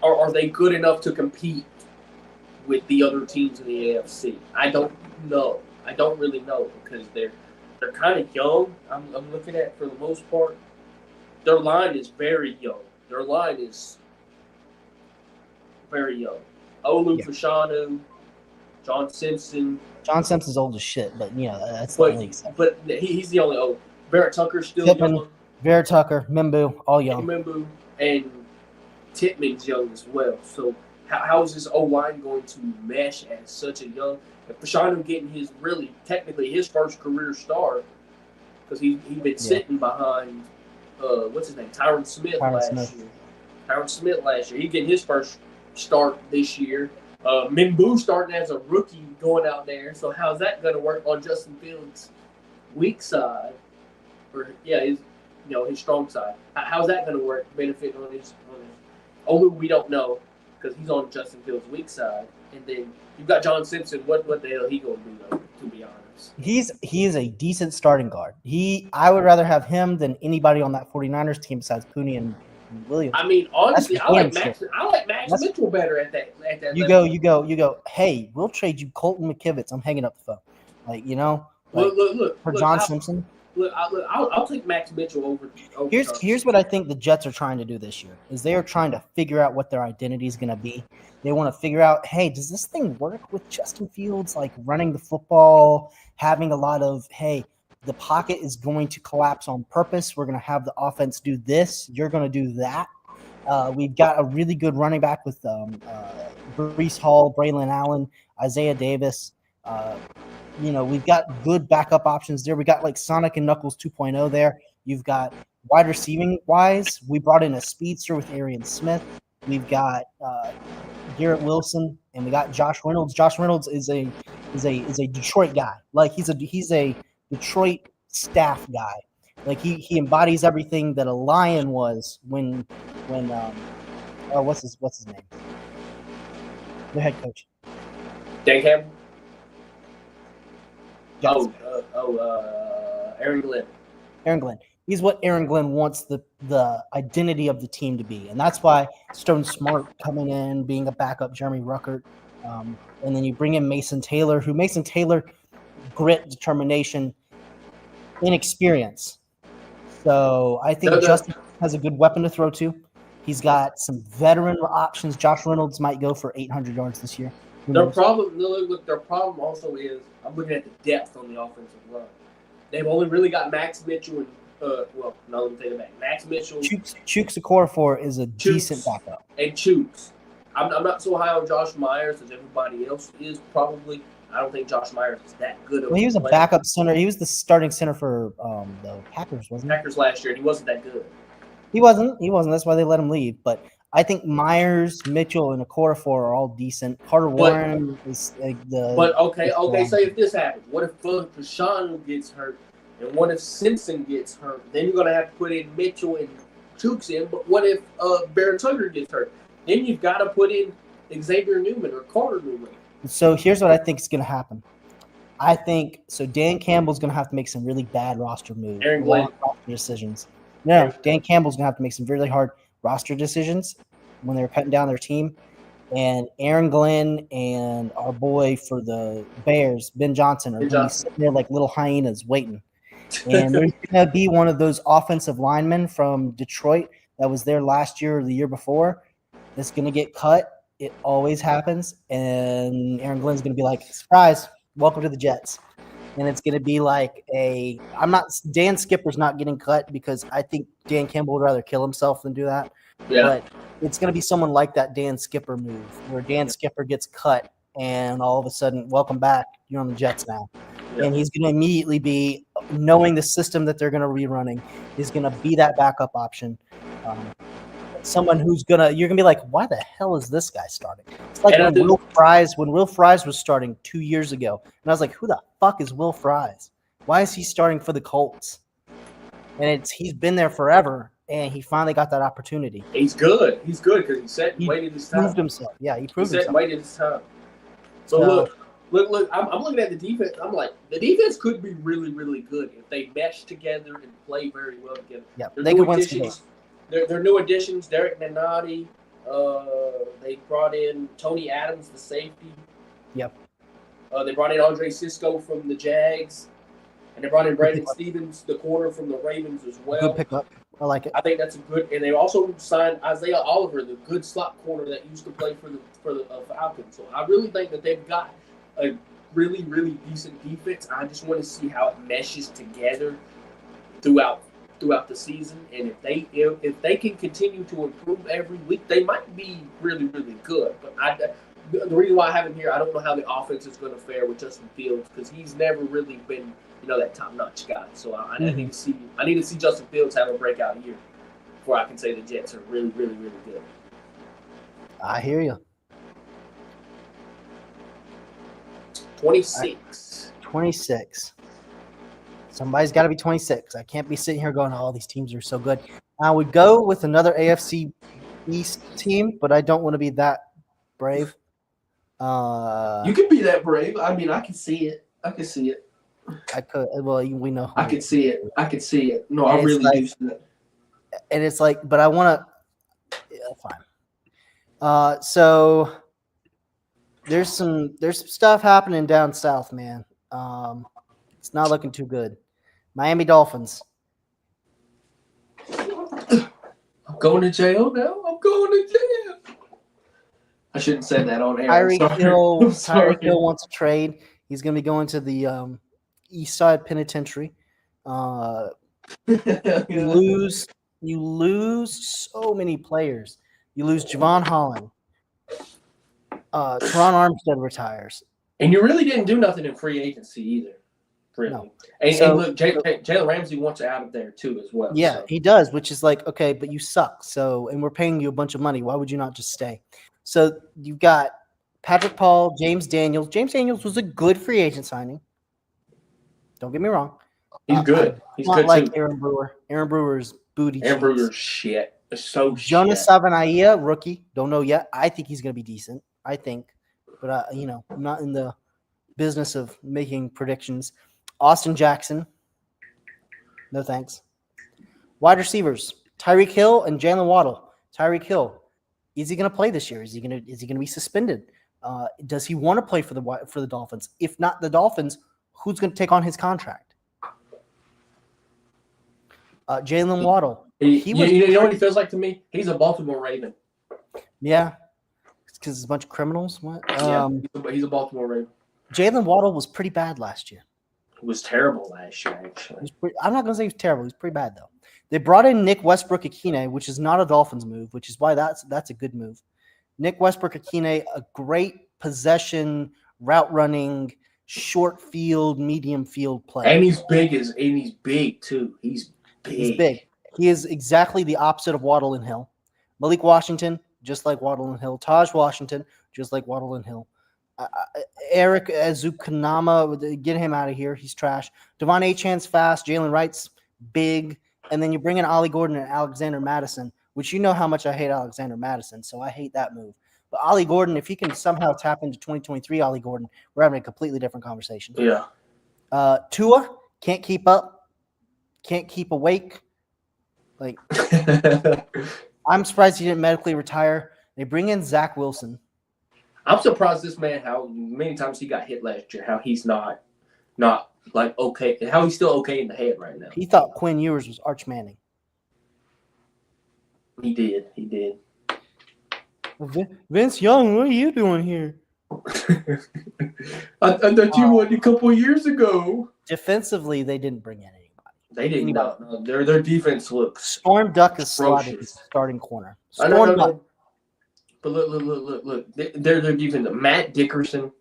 are they good enough to compete with the other teams in the AFC? I don't know. I don't really know because they're kind of young. I'm looking at, for the most part, their line is very young. Olu Fashanu, John Simpson. John Simpson's old as shit, but that's the only exception. But he's the only old. Barrett Tucker's still young. Barrett Tucker, Mimbu, all young. And Tippmann's young as well. So how is this O-line going to mesh at such a young? If Fashanu getting technically his first career start, because he's been sitting behind what's his name, Tyron Smith last year. He getting his first start this year. Mimbu starting as a rookie going out there. So how's that going to work on Justin Fields' weak side, or his strong side? How's that going to work? Benefiting on his Olu, we don't know because he's on Justin Fields' weak side, and then you've got John Simpson. What the hell he going to do though? To be honest, he is a decent starting guard. I would rather have him than anybody on that 49ers team besides Cooney and Williams. I mean, honestly, I like Max Mitchell better at that. You go. Hey, we'll trade you Colton McKivitz. I'm hanging up the phone. Look for John Simpson. I'll take Max Mitchell over. Here's what I think the Jets are trying to do this year is they are trying to figure out what their identity is going to be. They want to figure out, hey, does this thing work with Justin Fields, like running the football, having a lot of, hey, the pocket is going to collapse on purpose. We're going to have the offense do this. You're going to do that. We've got a really good running back with Breece Hall, Braylon Allen, Isaiah Davis. We've got good backup options there. We got like Sonic and Knuckles 2.0 there. You've got wide receiving wise. We brought in a speedster with Arian Smith. We've got Garrett Wilson, and we got Josh Reynolds. Josh Reynolds is a Detroit guy. Like he's a Detroit staff guy. Like he embodies everything that a Lion was when what's his name? The head coach. Dan Campbell. Yes. Aaron Glenn. Aaron Glenn. He's what Aaron Glenn wants the identity of the team to be. And that's why Stone Smart coming in, being a backup, Jeremy Ruckert. And then you bring in Mason Taylor, grit, determination, inexperience. So I think Justin has a good weapon to throw to. He's got some veteran options. Josh Reynolds might go for 800 yards this year. Their problem also is I'm looking at the depth on the offensive line. They've only really got Max Mitchell and let me take it back. Max Mitchell. Chuks Okorafor is a decent backup. And Chuks. I'm not so high on Josh Myers as everybody else is probably. I don't think Josh Myers is that good. He was a backup center. He was the starting center for the Packers, wasn't he? Packers last year, and he wasn't that good. He wasn't. That's why they let him leave. But I think Myers, Mitchell, and Okorafor are all decent. Carter Warren is the. But okay. Say if this happens, what if Deshaun gets hurt, and what if Simpson gets hurt? Then you're gonna have to put in Mitchell and Chuks in. But what if Barrett Tucker gets hurt? Then you've got to put in Xavier Newman or Carter Newman. So here's what I think is going to happen. I think Dan Campbell's going to have to make some really bad roster moves. Aaron Glenn. Roster decisions. No, Dan Campbell's going to have to make some really hard roster decisions when they're cutting down their team. And Aaron Glenn and our boy for the Bears, Ben Johnson, are going to be sitting there like little hyenas waiting. And there's going to be one of those offensive linemen from Detroit that was there last year or the year before that's going to get cut. It always happens, and Aaron Glenn's going to be like, surprise, welcome to the Jets. And it's going to be like Dan Skipper's not getting cut because I think Dan Campbell would rather kill himself than do that. Yeah. But it's going to be someone like that Dan Skipper move where Dan Skipper gets cut and all of a sudden, welcome back, you're on the Jets now. Yeah. And he's going to immediately be knowing the system that they're going to be running. He's going to be that backup option. Someone you're gonna be like, why the hell is this guy starting? It's like when Will Fries was starting 2 years ago, and I was like, who the fuck is Will Fries? Why is he starting for the Colts? And he's been there forever, and he finally got that opportunity. He's good. He's good because he waited his time. Proved himself. Yeah, he proved himself. Waited his time. So look. I'm looking at the defense. I'm like, the defense could be really, really good if they mesh together and play very well together. Yeah, they could win some games. They're new additions. Derek Nannati. They brought in Tony Adams, the safety. Yep. They brought in Andre Cisco from the Jags. And they brought in Brandon Stevens, the corner from the Ravens as well. Good pickup. I like it. I think that's a good. And they also signed Isaiah Oliver, the good slot corner that used to play for the Falcons. So I really think that they've got a really, really decent defense. I just want to see how it meshes together throughout the season, and if they can continue to improve every week, they might be really, really good. But the reason why I have him here, I don't know how the offense is going to fare with Justin Fields because he's never really been, that top-notch guy. So I need to see Justin Fields have a breakout year before I can say the Jets are really, really, really good. I hear you. 26. Somebody's got to be 26. I can't be sitting here going, oh, these teams are so good. I would go with another AFC East team, but I don't want to be that brave. You can be that brave. I mean, I can see it. I could. Well, we know. I could see it. No, I really do see it. And it's like, but I want to. Yeah, fine. So there's some stuff happening down south, man. It's not looking too good. Miami Dolphins. I'm going to jail now. I'm going to jail. I shouldn't say that on air. Tyreek Hill. I'm sorry. Tyreek Hill wants a trade. He's going to be going to the East Side Penitentiary. You lose so many players. You lose Javon Holland. Teron Armstead retires. And you really didn't do nothing in free agency either. Really. No. And look, Jalen Ramsey wants out of there too as well. Yeah, so. he does, which is like, okay, but you suck. So, and we're paying you a bunch of money. Why would you not just stay? So you've got Patrick Paul, James Daniels. James Daniels was a good free agent signing. Don't get me wrong. He's good. He's not good like too. Aaron Brewer. Aaron Brewer's booty. Aaron Brewer's shit. It's so Jonas shit. Savanaia, rookie. Don't know yet. I think he's going to be decent. I think. But, I'm not in the business of making predictions. Austin Jackson. No thanks. Wide receivers. Tyreek Hill and Jalen Waddle. Tyreek Hill. Is he going to play this year? Is he going to be suspended? Does he want to play for the Dolphins? If not the Dolphins, who's going to take on his contract? Jalen Waddle. You know what he feels like to me? He's a Baltimore Raven. Yeah. Because it's a bunch of criminals. What? He's a Baltimore Raven. Jalen Waddle was pretty bad last year. He was terrible last year, actually. I'm not going to say he was terrible. He was pretty bad, though. They brought in Nick Westbrook-Akine, which is not a Dolphins move, which is why that's a good move. Nick Westbrook-Akine, a great possession, route running, short field, medium field player. And he's big too. He's big. He's big. He is exactly the opposite of Waddle and Hill. Malik Washington, just like Waddle and Hill. Taj Washington, just like Waddle and Hill. Eric Azukanama, get him out of here. He's trash. Devon Achane's fast. Jalen Wright's big. And then you bring in Ollie Gordon and Alexander Madison, which you know how much I hate Alexander Madison, so I hate that move. But Ollie Gordon, if he can somehow tap into 2023 Ollie Gordon, we're having a completely different conversation. Yeah. Tua can't keep up, can't keep awake. Like, I'm surprised he didn't medically retire. They bring in Zach Wilson. I'm surprised this man how many times he got hit last year. How he's not like okay. How he's still okay in the head right now. He thought Quinn Ewers was Arch Manning. He did. Vince Young, what are you doing here? I thought you won a couple of years ago. Defensively, they didn't bring in anybody. They didn't. No, their defense looks. Storm Duck is slotted as starting corner. No. But look. Their defense. Matt Dickerson.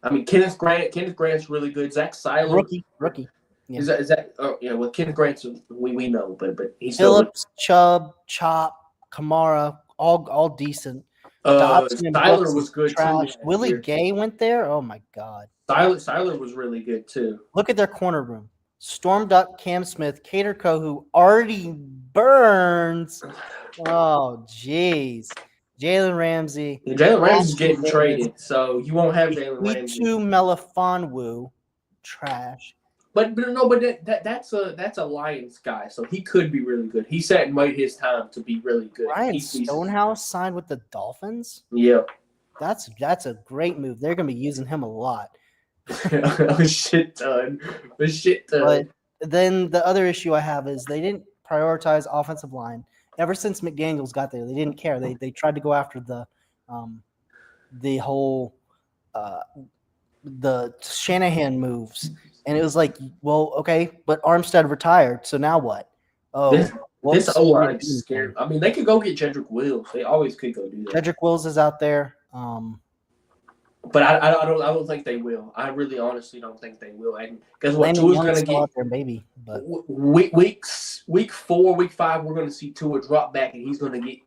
I mean, Kenneth Grant's really good. Zach Seiler. Rookie. Yeah. Is that? Oh yeah. Well, Kenneth Grant's we know, but he's Phillips, Chubb, Chop, Kamara, all decent. Seiler was good trash. too. Willie Gay went there. Oh my God. Seiler was really good too. Look at their corner room. Storm Duck, Cam Smith, Cater Kohu, Artie Burns. Oh jeez. Jalen Ramsey. Jalen Ramsey's getting traded, so you won't have Jalen Ramsey. Melifonwu, trash. But that's a Lions guy, so he could be really good. He sat and waited his time to be really good. Ryan Stonehouse signed with the Dolphins. Yeah, that's a great move. They're going to be using him a lot. A shit ton. But then the other issue I have is they didn't prioritize offensive line. Ever since McDaniels got there, they didn't care. They tried to go after the whole the Shanahan moves, and it was like, well, okay, but Armstead retired, so now what? Oh, this O-line is scary. I mean, they could go get Jedrick Wills. They always could go do that. Jedrick Wills is out there. But I don't think they will. I really honestly don't think they will. And because what Tua's going to get out there, maybe. But week 4, week 5, we're going to see Tua drop back, and he's going to get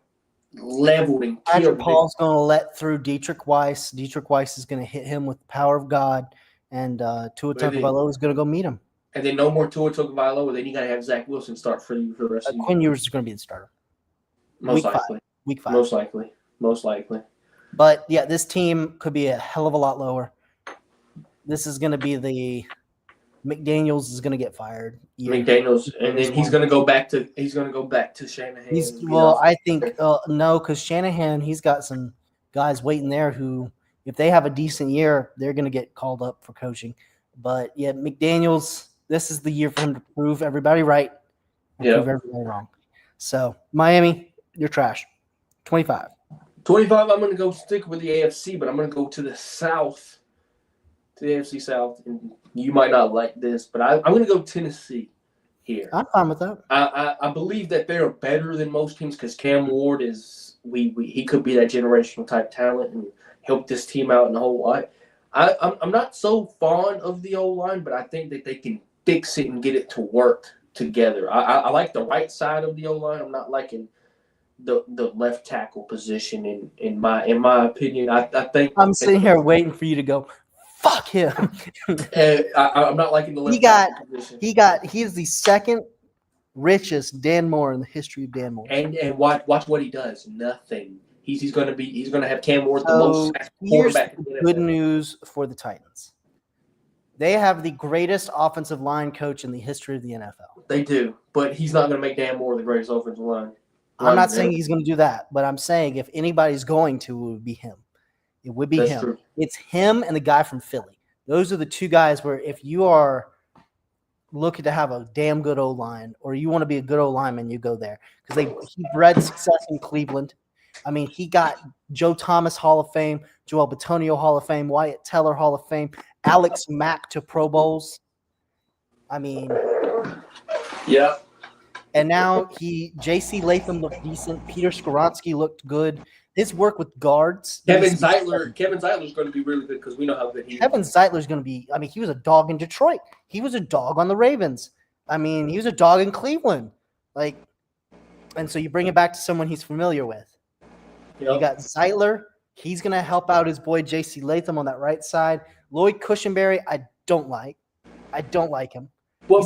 leveled and killed. Patrick Paul's going to let through Dietrich Weiss. Dietrich Weiss is going to hit him with the power of God, and Tua Tagovailoa is going to go meet him. And then no more Tua Tagovailoa. Then you got to have Zach Wilson start for you for the rest of the year. Quinn Ewers is going to be the starter. Most likely. Week 5. Most likely. But, yeah, this team could be a hell of a lot lower. This is going to be the – McDaniels is going to get fired. McDaniels, and then he's going to go back to Shanahan. I think no, because Shanahan, he's got some guys waiting there who, if they have a decent year, they're going to get called up for coaching. But, yeah, McDaniels, This is the year for him to prove everybody right and Yeah. prove everybody wrong. So, Miami, you're trash. 25. 25, I'm going to go stick with the AFC, but I'm going to go to the South, to the AFC South. And you might not like this, but I'm going to go Tennessee here. I'm fine with that. I believe that they're better than most teams because Cam Ward is he could be that generational type talent and help this team out in a whole lot. I'm not so fond of the O-line, but I think that they can fix it and get it to work together. I like the right side of the O-line. I'm not liking the left tackle position in my opinion. I think I'm sitting here waiting for you to go, fuck him. I'm not liking the left He got- tackle position. He is the second richest Dan Moore in the history of Dan Moore. And watch what he does. Nothing. He's gonna have Cam Ward the So most here's quarterback in the the good NFL. news for the Titans. They have the greatest offensive line coach in the history of the NFL. They do, but he's not gonna make Dan Moore the greatest offensive line. I'm not saying he's going to do that, but I'm saying if anybody's going to, it would be him. It would be That's him. true. It's him and the guy from Philly. Those are the two guys where if you are looking to have a damn good O-line or you want to be a good O-lineman, you go there. Because he bred success in Cleveland. I mean, he got Joe Thomas Hall of Fame, Joel Bitonio Hall of Fame, Wyatt Teller Hall of Fame, Alex Mack to Pro Bowls. I mean, Yeah. and now J.C. Latham looked decent. Peter Skoronski looked good. His work with guards. Kevin Zeitler's going to be really good because we know how good he is. Kevin Zeitler's going to be. I mean, he was a dog in Detroit. He was a dog on the Ravens. I mean, he was a dog in Cleveland. And so you bring it back to someone he's familiar with. Yep. You got Zeitler. He's going to help out his boy J.C. Latham on that right side. Lloyd Cushenberry, I don't like. I don't like him. Well,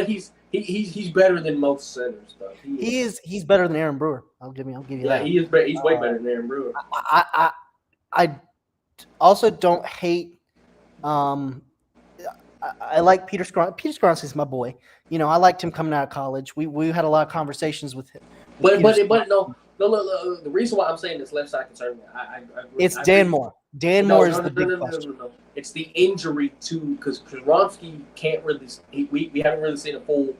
he's better than most centers, though. He's better than Aaron Brewer. I'll give you Yeah, that. he is. He's way better than Aaron Brewer. I also don't hate. I like Peter Skoronski. Peter Skoronski is my boy. You know, I liked him coming out of college. We had a lot of conversations with him. But no. The reason why I'm saying this left side concerns me, It's Dan Moore. Dan Moore is the big question. No. It's the injury too, because Skoronski can't really. We haven't really seen a full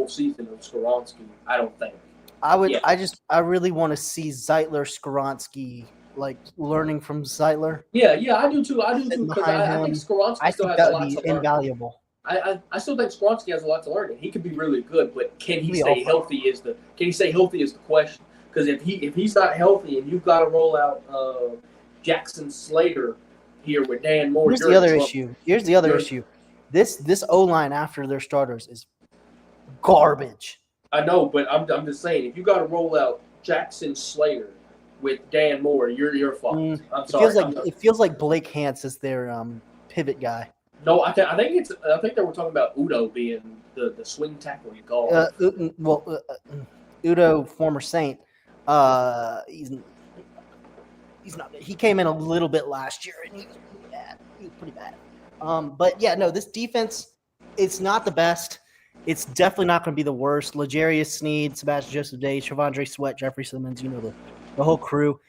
season of Skoronski. I don't think. I really want to see Zeitler, Skoronski, like learning from Zeitler. Yeah, I do too. Because I think Skoronski still has a lot to learn. Invaluable. I still think Skoronski has a lot to learn, and he could be really good. But can he stay healthy? Is the question? Because if he's not healthy, and you've got to roll out Jackson Slater here with Dan Moore, Here's the other issue. This O-line after their starters is garbage. I know, but I'm just saying, if you got to roll out Jackson Slater with Dan Moore, you're fucked. I'm sorry. It feels like Blake Hance is their pivot guy. No, I think they were talking about Udo being the swing tackle in golf. Udo, former Saint, he's not. He came in a little bit last year, and he was pretty bad. But yeah, no, this defense, it's not the best. It's definitely not going to be the worst. L'Jarius Sneed, Sebastian Joseph Day, Shavondre Sweat, Jeffrey Simmons, you know the whole crew.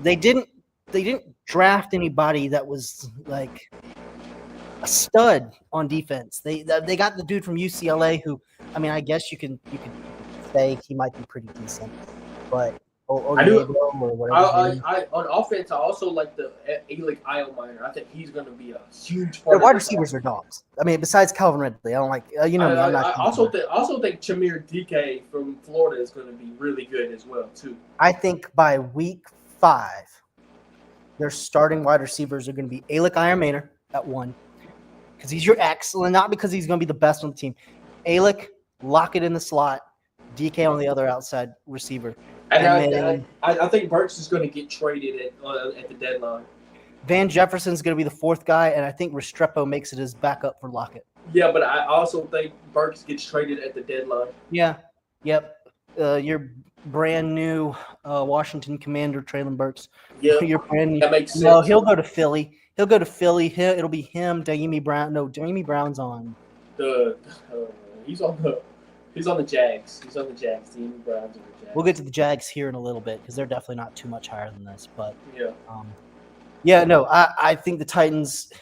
They didn't draft anybody that was like a stud on defense. They got the dude from UCLA who, I mean, I guess you can say he might be pretty decent, but or on offense, I also like the Alec Eilmeyer. I think he's going to be a huge part. Their wide receivers are dogs. I mean, besides Calvin Ridley, I don't like. I also think Chamir DK from Florida is going to be really good as well too. I think by week 5, their starting wide receivers are going to be Alec Eilmeyer at 1, because he's your excellent, not because he's going to be the best on the team. Alec, lock it in the slot. DK on the other outside receiver. And I think Burks is going to get traded at the deadline. Van Jefferson's going to be the 4th guy, and I think Restrepo makes it his backup for Lockett. Yeah, but I also think Burks gets traded at the deadline. Yeah. Yep. Your brand new Washington Commander, Traylon Burks. Yeah. Your brand new. That makes sense. No, he'll go to Philly. It'll be him, Daemi Brown. No, Daemi Brown's on. He's on the Jags. He's on the Jags. Daemi Brown's on the Jags. We'll get to the Jags here in a little bit because they're definitely not too much higher than this. But yeah. I think the Titans.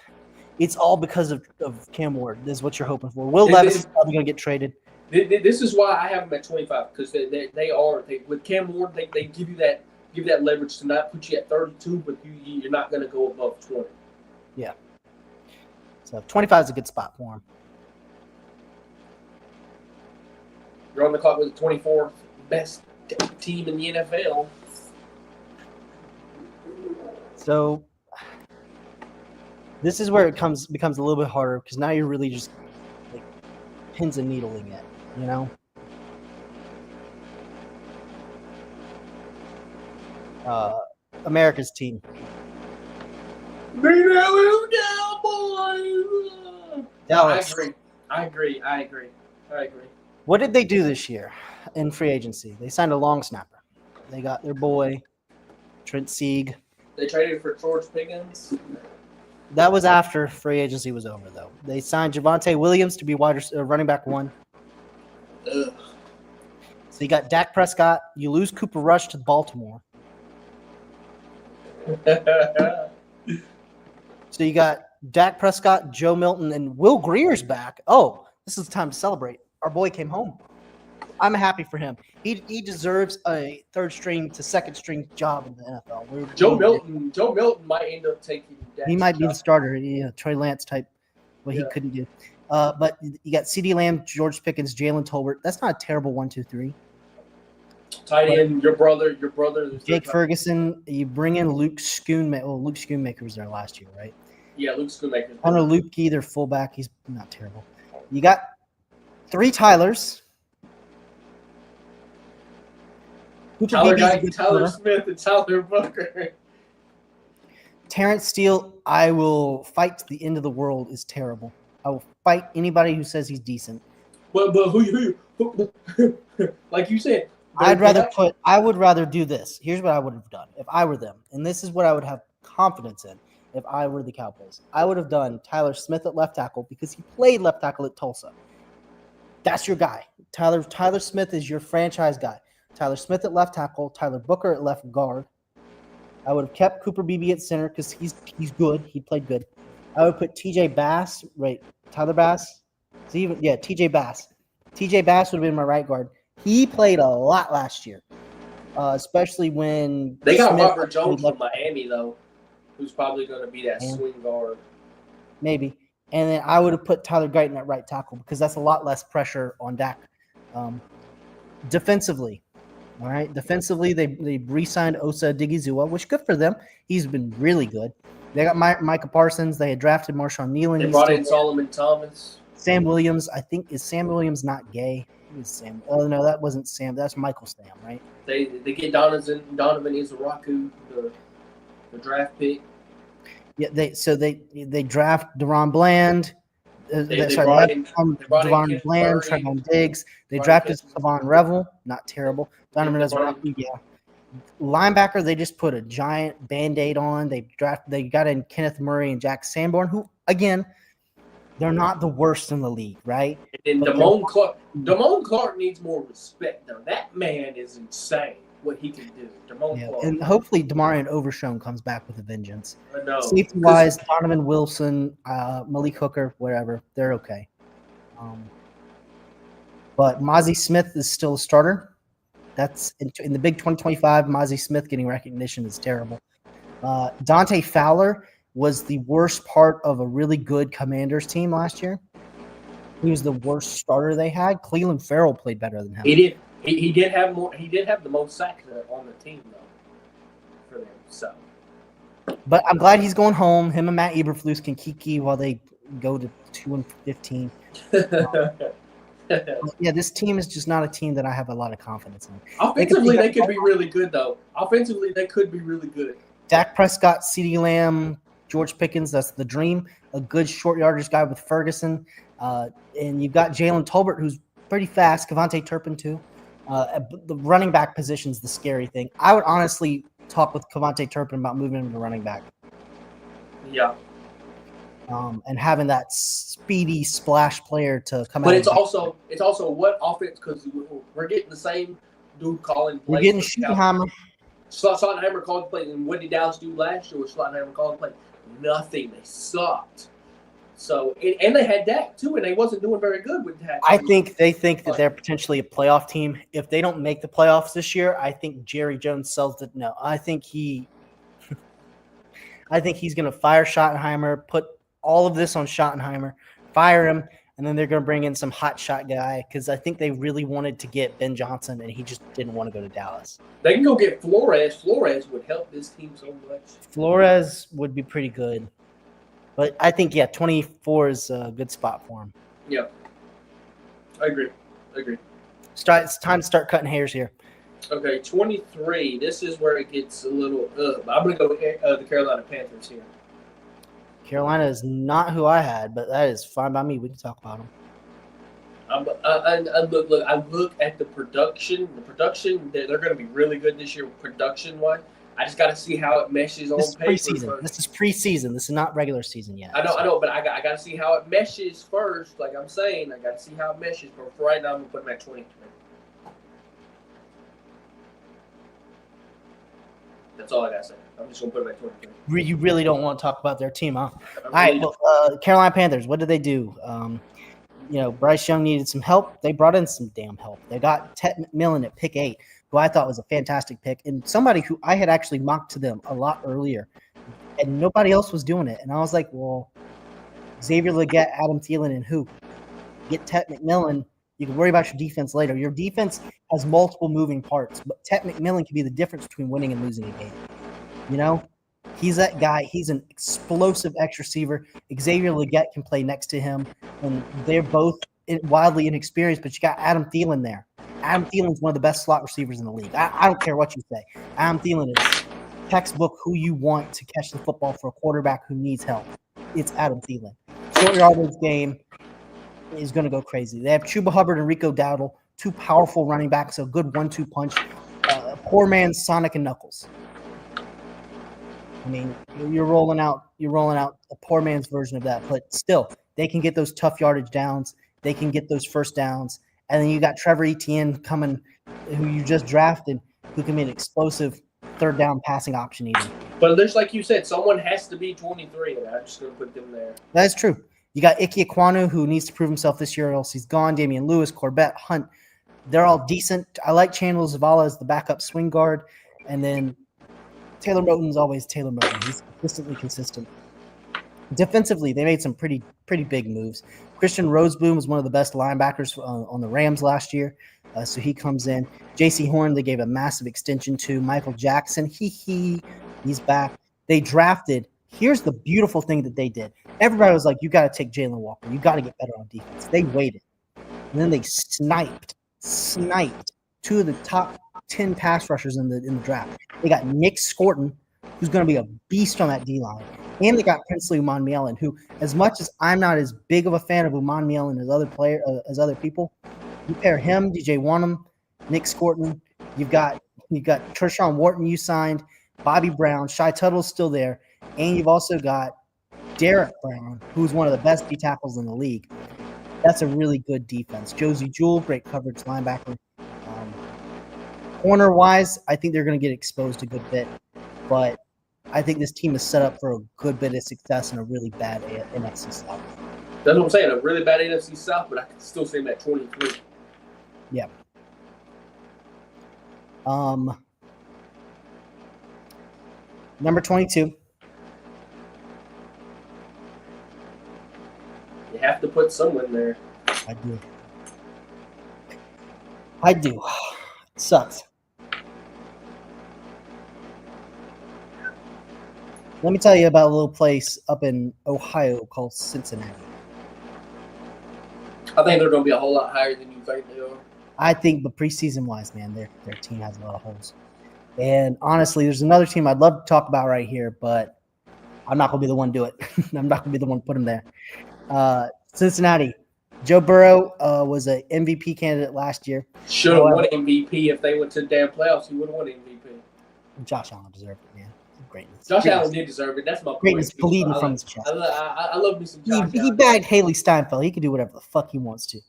It's all because of Cam Ward. Is what you're hoping for. Will It- Levis it- is probably going to get traded. This is why I have them at 25 because they with Cam Ward they give you that leverage to not put you at 32, but you're not going to go above 20. So 25 is a good spot for him. You're on the clock with the 24th best team in the NFL. So this is where it becomes a little bit harder because now you're really just like pins and needling it, you know. America's team. The Cowboys. Dallas. I agree. What did they do this year in free agency? They signed a long snapper. They got their boy Trent Sieg. They traded for George Pickens. That was after free agency was over, though. They signed Javonte Williams to be running back 1. Ugh. So you got Dak Prescott. You lose Cooper Rush to Baltimore. So you got Dak Prescott, Joe Milton, and Will Greer's back. Oh, this is the time to celebrate. Our boy came home. I'm happy for him. He deserves a third string to second string job in the NFL. Joe Milton might end up taking Dak's He might be job. the starter. Trey Lance type, what he couldn't do. But you got CeeDee Lamb, George Pickens, Jalen Tolbert. That's not a terrible 1-2-3. Tight end, your brother. Jake Ferguson. You bring in Luke Schoonmaker. Well, Luke Schoonmaker was there last year, right? Yeah, Luke Schoonmaker. Hunter Luepke, their fullback. He's not terrible. You got 3 Tylers. Tyler Smith and Tyler Booker. Terrence Steele, I will fight to the end of the world, is terrible. I will fight anybody who says he's decent. But who like you said, I would rather do this. Here's what I would have done if I were them. And this is what I would have confidence in if I were the Cowboys. I would have done Tyler Smith at left tackle because he played left tackle at Tulsa. That's your guy. Tyler Smith is your franchise guy. Tyler Smith at left tackle, Tyler Booker at left guard. I would have kept Cooper Beebe at center because he's good. He played good. I would put TJ Bass, right? Tyler Bass. TJ Bass. TJ Bass would have been my right guard. He played a lot last year, especially when they got Smith Robert Jones from Miami though, who's probably going to be that swing guard. Maybe. And then I would have put Tyler Guyton at right tackle because that's a lot less pressure on Dak. Defensively, all right. Defensively, they re-signed Osa Odighizuwa, which good for them. He's been really good. They got Micah Parsons. They had drafted Marshawn Nealon. They brought in Solomon Thomas. Sam Williams. I think is Sam Williams not gay? He was Sam. Oh no, that wasn't Sam. That's Michael Sam, right? They get Donovan Izaraku, the draft pick. Yeah, they draft Deron Bland. Devon Bland, Trevon Diggs. They drafted Savon Revel, not terrible. Donovan Izaraku, yeah. Linebacker, they just put a giant Band-Aid on. They got in Kenneth Murray and Jack Sanborn, who again, they're not the worst in the league, right? And Damone Clark needs more respect, though. That man is insane. What he can do, Clark. And hopefully Demarion Overshown comes back with a vengeance. No, safety wise, Donovan Wilson, Malik Hooker, whatever, they're okay. But Mozzie Smith is still a starter. That's in the big 2025. Mozzie Smith getting recognition is terrible. Dante Fowler was the worst part of a really good Commanders team last year. He was the worst starter they had. Cleveland Farrell played better than him. He did. He did have more. He did have the most sacks on the team though for them. So, but I'm glad he's going home. Him and Matt Eberflus can kiki while they go to 2-15. Yeah, this team is just not a team that I have a lot of confidence in. Offensively, they could be really good though. Offensively, they could be really good. Dak Prescott, CeeDee Lamb, George Pickens. That's the dream. A good short yardage guy with Ferguson, and you've got Jalen Tolbert, who's pretty fast. Kevontae Turpin too. The running back position is the scary thing. I would honestly talk with Kevontae Turpin about moving him to running back. Yeah. And having that speedy splash player to come out. But it's also what offense, because we're getting the same dude calling plays. We're getting Schottenheimer. Schottenheimer called plays, and what did Dallas do last year with Schottenheimer calling plays? Nothing. They sucked. So and they had Dak too, and they wasn't doing very good with Dak. I think they think that they're potentially a playoff team. If they don't make the playoffs this year, I think Jerry Jones sells it. No, I think he's going to fire Schottenheimer, put all of this on Schottenheimer, fire him, and then they're going to bring in some hot shot guy because I think they really wanted to get Ben Johnson, and he just didn't want to go to Dallas. They can go get Flores. Flores would help this team so much. Flores would be pretty good. But I think, 24 is a good spot for him. Yeah. I agree. It's time to start cutting hairs here. Okay, 23. This is where it gets a little I'm going to go with the Carolina Panthers here. Carolina is not who I had, but that is fine by me. We can talk about them. I look at the production. The production, they're going to be really good this year production-wise. I just got to see how it meshes on paper. This is preseason. This is not regular season yet. I know, but I got to see how it meshes first. Like I'm saying, I got to see how it meshes. But for right now, I'm going to put them at 23. That's all I got to say. I'm just going to put them at 23. You really don't want to talk about their team, huh? All right, well, Carolina Panthers, what did they do? Bryce Young needed some help. They brought in some damn help. They got Ted McMillan at pick 8. Who I thought was a fantastic pick, and somebody who I had actually mocked to them a lot earlier, and nobody else was doing it. And I was like, well, Xavier Legette, Adam Thielen, and who? Get Ted McMillan. You can worry about your defense later. Your defense has multiple moving parts, but Ted McMillan can be the difference between winning and losing a game. He's that guy. He's an explosive X receiver. Xavier Legette can play next to him, and they're both wildly inexperienced, but you got Adam Thielen there. Adam Thielen is one of the best slot receivers in the league. I don't care what you say. Adam Thielen is textbook who you want to catch the football for a quarterback who needs help. It's Adam Thielen. Short yardage game is going to go crazy. They have Chuba Hubbard and Rico Dowdle, two powerful running backs, a good 1-2 punch. Poor man's Sonic and Knuckles. I mean, you're rolling out a poor man's version of that, but still, they can get those tough yardage downs. They can get those first downs. And then you got Trevor Etienne coming, who you just drafted, who can be an explosive third down passing option even. But there's, like you said, someone has to be 23, and I'm just going to put them there. That is true. You got Ike Ekwonu, who needs to prove himself this year, or else he's gone. Damian Lewis, Corbett, Hunt. They're all decent. I like Chandler Zavala as the backup swing guard. And then Taylor Moton's always Taylor Moton. He's consistently consistent. Defensively, they made some pretty big moves. Christian Roseboom was one of the best linebackers on the Rams last year, so he comes in. J.C. Horn, they gave a massive extension to. Michael Jackson, he's back. They drafted. Here's the beautiful thing that they did. Everybody was like, you got to take Jalen Walker. You got to get better on defense. They waited. And then they sniped two of the top 10 pass rushers in the draft. They got Nick Scorton, who's going to be a beast on that D-line. And they got Princely Umanmielen, who, as much as I'm not as big of a fan of Umanmielen as other people, you pair him, DJ Wanham, Nick Scorton. You've got Tershawn Wharton you signed, Bobby Brown, Shai Tuttle's still there, and you've also got Derek Brown, who's one of the best D tackles in the league. That's a really good defense. Josie Jewell, great coverage linebacker. Corner-wise, I think they're going to get exposed a good bit, but I think this team is set up for a good bit of success in a really bad NFC South. That's what I'm saying, a really bad NFC South, but I can still say them at 23. Yeah. Number 22. You have to put someone there. I do. It sucks. Let me tell you about a little place up in Ohio called Cincinnati. I think they're going to be a whole lot higher than you think they are. I think, but preseason-wise, man, their team has a lot of holes. And honestly, there's another team I'd love to talk about right here, but I'm not going to be the one to do it. I'm not going to be the one to put them there. Cincinnati. Joe Burrow was an MVP candidate last year. Should have won MVP if they went to the damn playoffs. He would have won MVP. Josh Allen deserved it, man. Greatness. Josh Allen did deserve it. That's my point. Greatness bleeding from his chest. I love me some Josh Allen. He bagged Haley Steinfeld. He can do whatever the fuck he wants to.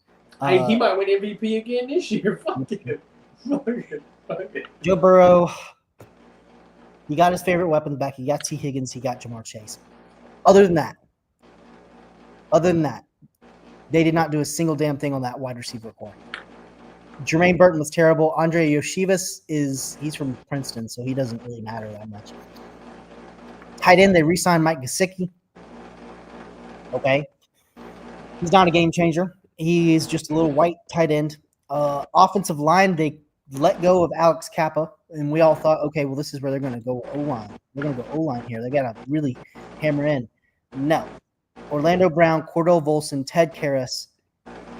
He might win MVP again this year. Fuck it. Joe Burrow, he got his favorite weapons back. He got T. Higgins. He got Jamar Chase. Other than that, Other than that, they did not do a single damn thing on that wide receiver core. Jermaine Burton was terrible. Andre Yoshivas he's from Princeton, so he doesn't really matter that much. Tight end, they re-signed Mike Gesicki. Okay. He's not a game changer. He's just a little white tight end. Offensive line, they let go of Alex Kappa, and we all thought, okay, well, this is where they're going to go O-line. They're going to go O-line here. They got to really hammer in. No. Orlando Brown, Cordell Volson, Ted Karras,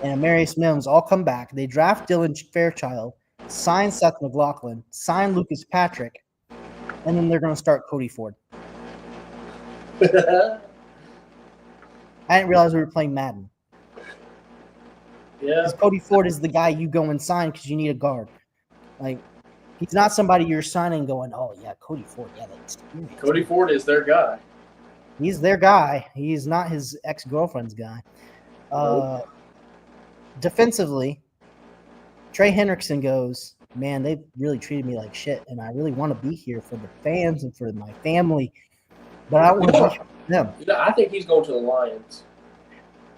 and Amarius Mims all come back. They draft Dylan Fairchild, sign Seth McLaughlin, sign Lucas Patrick, and then they're going to start Cody Ford. I didn't realize we were playing Madden. Yeah. Because Cody Ford is the guy you go and sign because you need a guard. Like, he's not somebody you're signing going, oh, yeah, Cody Ford. Yeah, that's Cody Ford is their guy. He's their guy. He's not his ex-girlfriend's guy. Nope. Defensively, Trey Hendrickson goes, man, they really treated me like shit, and I really want to be here for the fans and for my family, but I don't want to be here for them. You know, I think he's going to the Lions.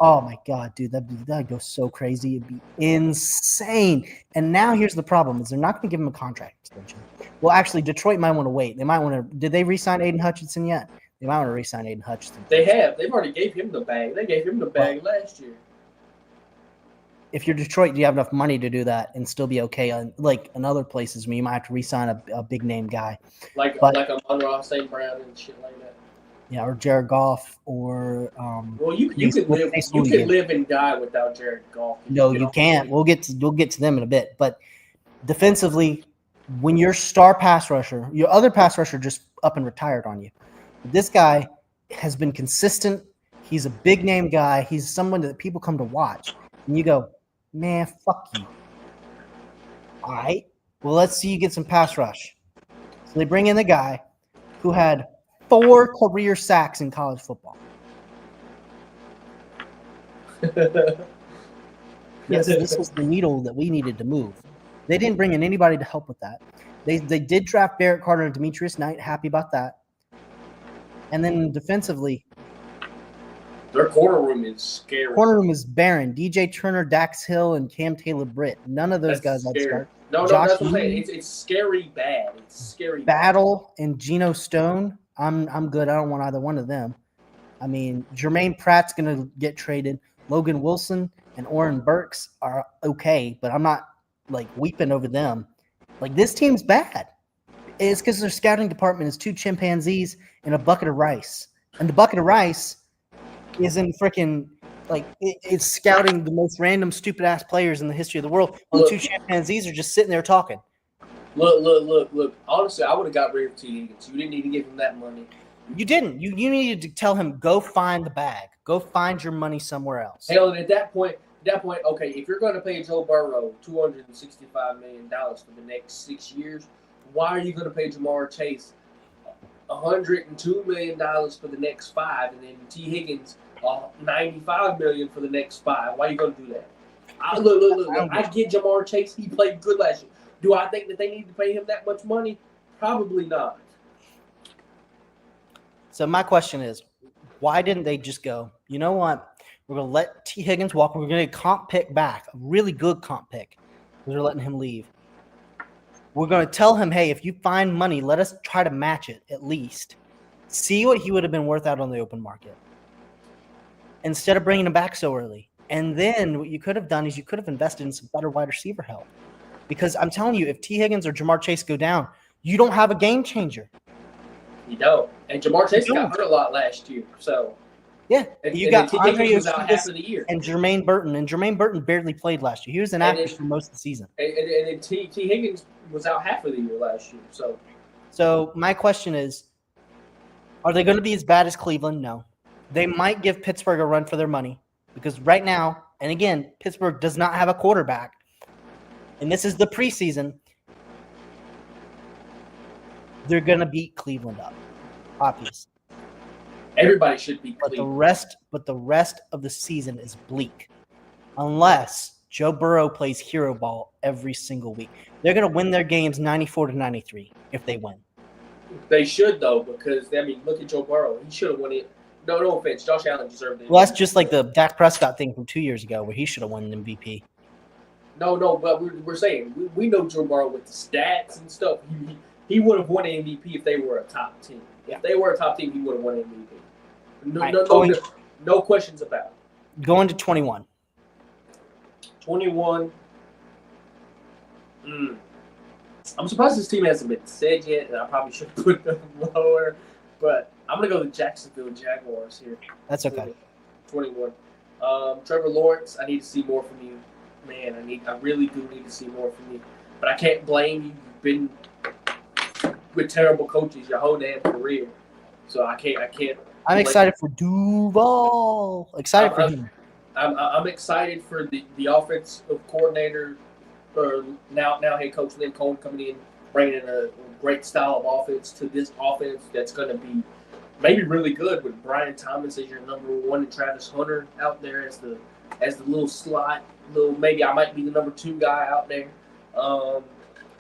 Oh, my God, dude, that'd go so crazy. It'd be insane. And now here's the problem is they're not going to give him a contract extension. Well, actually, Detroit might want to wait. They might want to – did they re-sign Aiden Hutchinson yet? They might want to re-sign Aiden Hutchinson. They have. They've already gave him the bag. They gave him the bag last year. If you're Detroit, do you have enough money to do that and still be okay? Like in other places where you might have to re-sign a big name guy, like a Monroe St. Brown and shit like that. Yeah, or Jared Goff, or well, you could live and die without Jared Goff. No, you can't. We'll get to them in a bit. But defensively, when your star pass rusher, your other pass rusher just up and retired on you. This guy has been consistent. He's a big name guy. He's someone that people come to watch. And you go, man, fuck you. All right. Well, let's see you get some pass rush. So they bring in the guy who had 4 career sacks in college football. Yes, this was the needle that we needed to move. They didn't bring in anybody to help with that. They did draft Barrett Carter and Demetrius Knight. Happy about that. And then defensively, their corner room is scary. Corner room is barren. DJ Turner, Dax Hill, and Cam Taylor-Britt. None of those guys I'd start. No, that's what I'm saying. It's scary bad. It's scary Battle bad. And Geno Stone. I'm good. I don't want either one of them. I mean, Jermaine Pratt's going to get traded. Logan Wilson and Oren Burks are okay, but I'm not, like, weeping over them. Like, this team's bad. It's because their scouting department is 2 chimpanzees and a bucket of rice. And the bucket of rice is in freaking, like, it's scouting the most random, stupid-ass players in the history of the world. While the 2 chimpanzees are just sitting there talking. Look. Honestly, I would have got rid of T. Higgins. You didn't need to give him that money. You didn't. You needed to tell him, go find the bag. Go find your money somewhere else. Hell, and at that point, okay, if you're going to pay Joe Burrow $265 million for the next 6 years, why are you going to pay Jamar Chase $102 million for the next 5, and then T. Higgins $95 million for the next 5? Why are you going to do that? Look. I get Jamar Chase. He played good last year. Do I think that they need to pay him that much money? Probably not. So my question is, why didn't they just go, you know what? We're going to let T. Higgins walk. We're going to get a comp pick back, a really good comp pick. They're letting him leave. We're going to tell him, hey, if you find money, let us try to match it at least. See what he would have been worth out on the open market instead of bringing him back so early. And then what you could have done is you could have invested in some better wide receiver help. Because I'm telling you, if T. Higgins or Jamar Chase go down, you don't have a game changer. You don't. And Jamar Chase got hurt a lot last year. So yeah, you got T. Higgins was out half of the year. And Jermaine Burton. And Jermaine Burton barely played last year. He was inactive for most of the season. And then T. Higgins was out half of the year last year. So my question is, are they going to be as bad as Cleveland? No. They might give Pittsburgh a run for their money because right now, and again, Pittsburgh does not have a quarterback. And this is the preseason. They're going to beat Cleveland up. Obvious. Everybody should beat Cleveland. But the rest of the season is bleak. Unless Joe Burrow plays hero ball every single week. They're going to win their games 94-93 if they win. They should, though, because, I mean, look at Joe Burrow. He should have won it. no offense. Josh Allen deserved it. Well, that's just like the Dak Prescott thing from 2 years ago, where he should have won an MVP. No, but we're saying we know Joe Burrow with the stats and stuff. He would have won an MVP if they were a top team. If they were a top team, he would have won an MVP. No questions about it. Going to 21. 21. I'm surprised this team hasn't been said yet, and I probably should have put them lower. But I'm going to go to Jacksonville Jaguars here. That's okay. 21. Trevor Lawrence, I need to see more from you. Man, I really do need to see more from you. But I can't blame you. You've been with terrible coaches your whole damn career. So I can't. I'm excited for Duval. Excited for him. I'm excited for the offensive coordinator, or now head coach Lynn Cohen coming in, bringing in a great style of offense to this offense that's going to be maybe really good with Brian Thomas as your number one and Travis Hunter out there as the little slot. Maybe I might be the number 2 guy out there.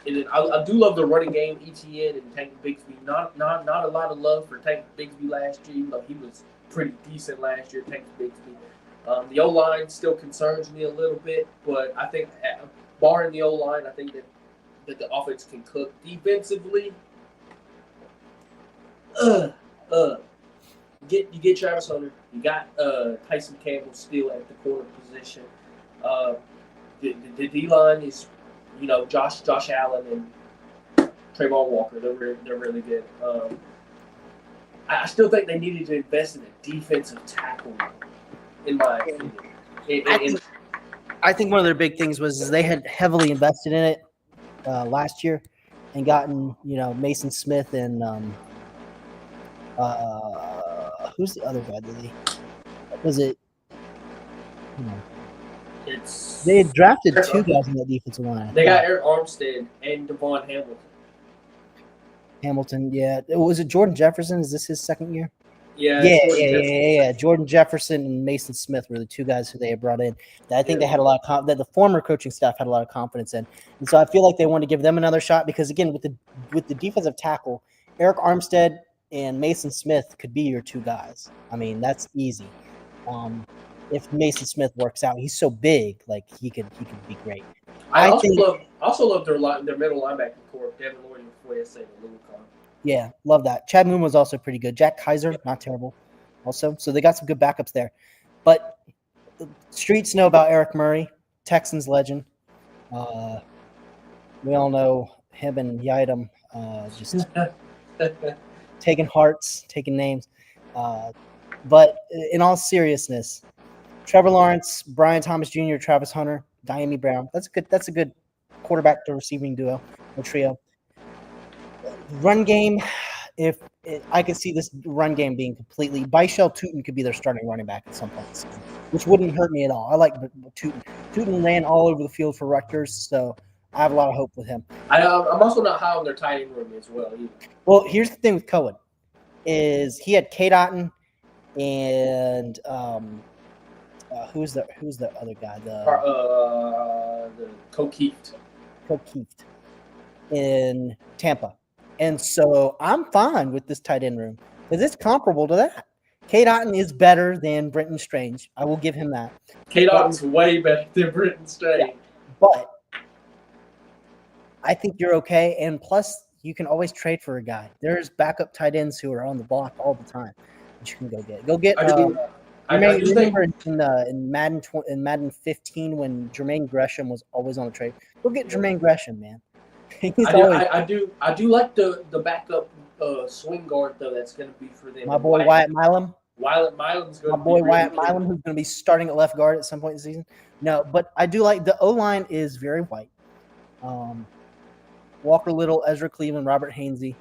And then I do love the running game, ETN and Tank Bigsby. Not a lot of love for Tank Bigsby last year, even though he was pretty decent last year, Tank Bigsby. The O-line still concerns me a little bit, but I think barring the O-line, I think that the offense can cook defensively. You get Travis Hunter. You got Tyson Campbell still at the corner position. The D-line is, Josh Allen and Trayvon Walker. They're really good. I still think they needed to invest in a defensive tackle, in my opinion. I think one of their big things was they had heavily invested in it last year and gotten, Mason Smith and who's the other guy? They had drafted 2 guys in that defensive line. They got Eric Armstead and Devon Hamilton, yeah. Was it Jordan Jefferson? Is this his second year? Yeah. Jordan Jefferson and Mason Smith were the 2 guys who they had brought in. That I think they had a lot of that the former coaching staff had a lot of confidence in, and so I feel like they wanted to give them another shot because again, with the defensive tackle, Eric Armstead and Mason Smith could be your 2 guys. I mean, that's easy. If Mason Smith works out, he's so big, like he could be great. I also love their middle linebacker core, Devin Lloyd and Foyese and Lucan. Yeah, love that. Chad Moon was also pretty good. Jack Kaiser, not terrible also. So they got some good backups there. But the streets know about Eric Murray, Texans legend. We all know him and Yiadom just taking hearts, taking names. But in all seriousness, Trevor Lawrence, Brian Thomas Jr., Travis Hunter, Diami Brown. That's a good quarterback to receiving duo or trio. Run game, I could see this run game being completely. Byshell Tootin could be their starting running back at some point, which wouldn't hurt me at all. I like Tootin. Tootin ran all over the field for Rutgers, so I have a lot of hope with him. I'm also not high on their tight end room as well either. Well, here's the thing with Cohen, is he had Kate Otten and who's the other guy? The Kokeeft in Tampa. And so I'm fine with this tight end room because it's comparable to that. Kate Otten is better than Brenton Strange. I will give him that. Kate Otten's way better than Brenton Strange. Yeah, but I think you're okay. And plus, you can always trade for a guy. There's backup tight ends who are on the block all the time that you can go get. Go get. Remember in Madden 15 when Jermaine Gresham was always on the trade. Go get Jermaine Gresham, man. I do like the backup swing guard though. That's going to be for them. My boy Wyatt Milam. Wyatt Milam's going to be. My boy Wyatt Milam, who's going to be starting at left guard at some point in the season. No, but I do like the O-line is very white. Walker Little, Ezra Cleveland, Robert Hainsey.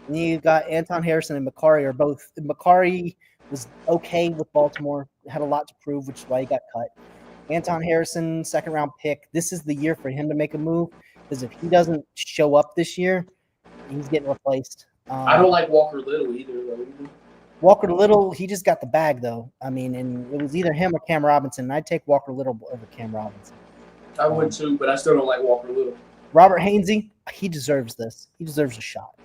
And you've got Anton Harrison and Macari are both. Macari was okay with Baltimore, had a lot to prove, which is why he got cut. Anton Harrison, 2nd-round pick. This is the year for him to make a move because if he doesn't show up this year, he's getting replaced. I don't like Walker Little either, though. Walker Little, he just got the bag, though. I mean, and it was either him or Cam Robinson. I'd take Walker Little over Cam Robinson. I would too, but I still don't like Walker Little. Robert Hainsey, he deserves this. He deserves a shot.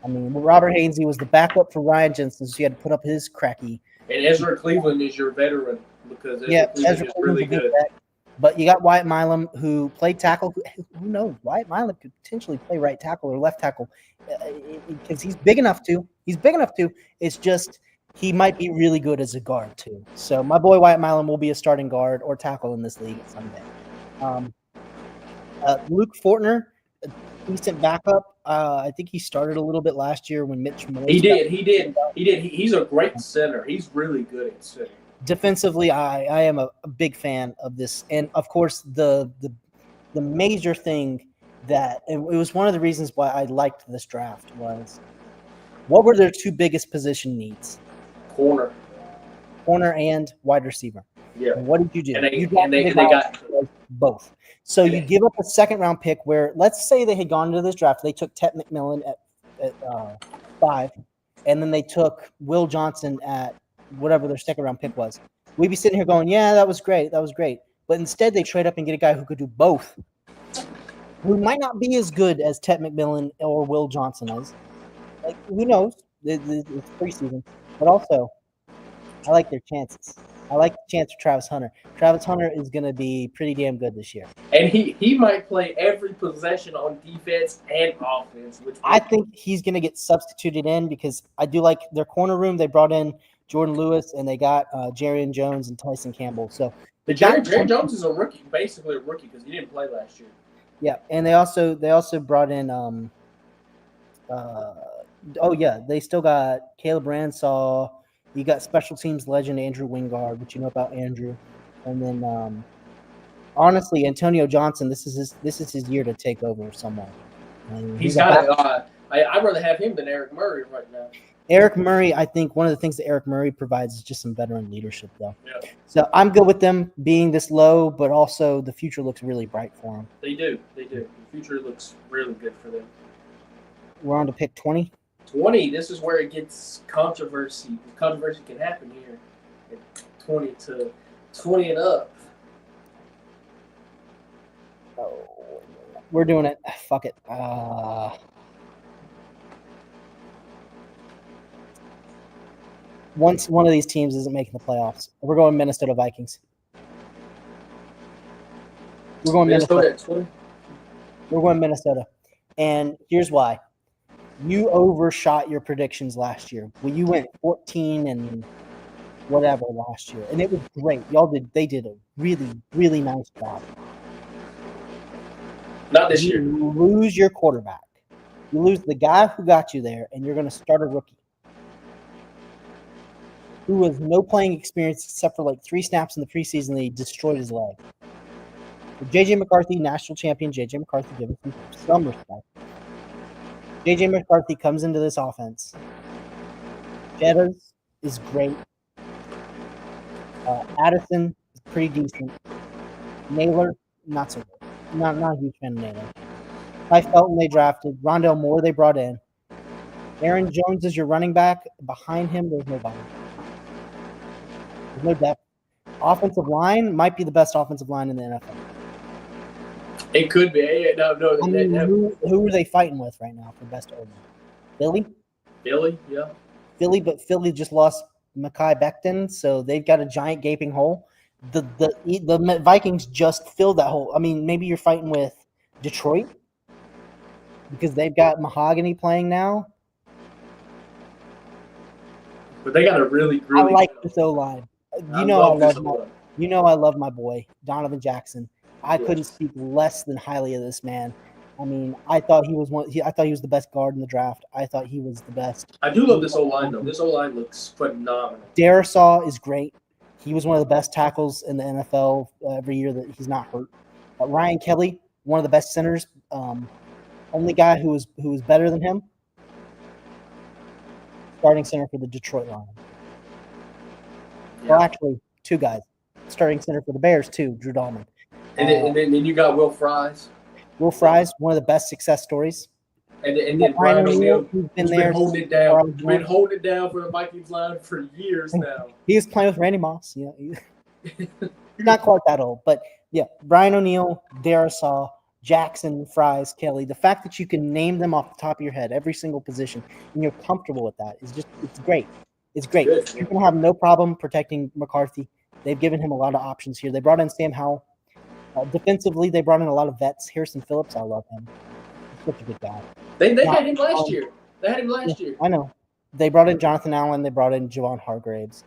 I mean, Robert Hainsey was the backup for Ryan Jensen, so he had to put up his cracky And Ezra Cleveland is your veteran because Ezra Yeah, Cleveland Ezra is Cleveland's really a good good. bet. But you got Wyatt Milam, who played tackle. Who knows? Wyatt Milam could potentially play right tackle or left tackle because he's big enough to. He's big enough to. It's just he might be really good as a guard too. So my boy Wyatt Milam will be a starting guard or tackle in this league someday. Luke Fortner, a decent backup. I think he started a little bit last year when Mitch Morse. He did. He's a great center. He's really good at center. Defensively, I am a big fan of this, and of course the major thing that and it was one of the reasons why I liked this draft was what were their two biggest position needs? Corner and wide receiver. Yeah. And what did you do? And they got both. So you give up a second round pick where let's say they had gone into this draft, they took Ted McMillan at 5, and then they took Will Johnson at whatever their second round pick was. We'd be sitting here going, yeah, that was great. But instead they trade up and get a guy who could do both, who might not be as good as Ted McMillan or Will Johnson is. Like, who knows? It's preseason. But also, I like their chances. I like the chance for Travis Hunter. Travis Hunter is going to be pretty damn good this year. And he might play every possession on defense and offense. I think he's going to get substituted in because I do like their corner room. They brought in Jordan Lewis, and they got Jarrian Jones and Tyson Campbell. So Jarrian Jones is a rookie, basically a rookie because he didn't play last year. Yeah, and they also brought in they still got Caleb Ransaw. You got special teams legend Andrew Wingard, which you know about Andrew, and then honestly, Antonio Johnson. This is his year to take over somewhere. He's got. I'd rather have him than Eric Murray right now. Eric Murray, I think one of the things that Eric Murray provides is just some veteran leadership, though. Yeah. So I'm good with them being this low, but also the future looks really bright for them. They do. The future looks really good for them. We're on to pick 20. 20. This is where it gets controversy. Controversy can happen here. At 20 and up. Oh, we're doing it. Fuck it. Once one of these teams isn't making the playoffs, we're going Minnesota Vikings. We're going Minnesota. We're going Minnesota. And here's why. You overshot your predictions last year. Well, you went 14 and whatever last year. And it was great. They did a really, really nice job. Not this year. You lose your quarterback. You lose the guy who got you there, and you're going to start a rookie who has no playing experience except for like 3 snaps in the preseason that he destroyed his leg. J.J. McCarthy, national champion J.J. McCarthy, give him some respect. J.J. McCarthy comes into this offense. Jettas is great. Addison is pretty decent. Naylor, not so good. Not a huge fan of Naylor. Ty Felton they drafted. Rondell Moore they brought in. Aaron Jones is your running back. Behind him, there's nobody. There's no depth. Offensive line might be the best offensive line in the NFL. It could be. No. Who are they fighting with right now for best O-line? Philly, yeah. But Philly just lost Mekhi Becton, so they've got a giant gaping hole. The Vikings just filled that hole. I mean, maybe you're fighting with Detroit because they've got Mahogany playing now. But they got a really I like this O-line. I love my boy Donovan Jackson. I couldn't speak less than highly of this man. I mean, I thought he was the best guard in the draft. I thought he was the best. I do love this O-line though. This O-line looks phenomenal. Darisaw is great. He was one of the best tackles in the NFL every year that he's not hurt. Ryan Kelly, one of the best centers. Only guy who was better than him. Starting center for the Detroit Lions. Yeah. Well, actually, 2 guys. Starting center for the Bears too, Drew Dahlman. And then you got Will Fries. Will Fries, one of the best success stories. And then Brian O'Neill, who's been holding it down. He's been holding it down for the Vikings line for years now. He was playing with Randy Moss. He's not quite that old, but yeah, Brian O'Neill, Darisaw, Jackson, Fries, Kelly. The fact that you can name them off the top of your head, every single position, and you're comfortable with that it's great. It's great. Good. You're going to have no problem protecting McCarthy. They've given him a lot of options here. They brought in Sam Howell. Defensively, they brought in a lot of vets. Harrison Phillips, I love him. He's such a good guy. They had him last year. They had him last year. I know. They brought in Jonathan Allen. They brought in Javon Hargraves.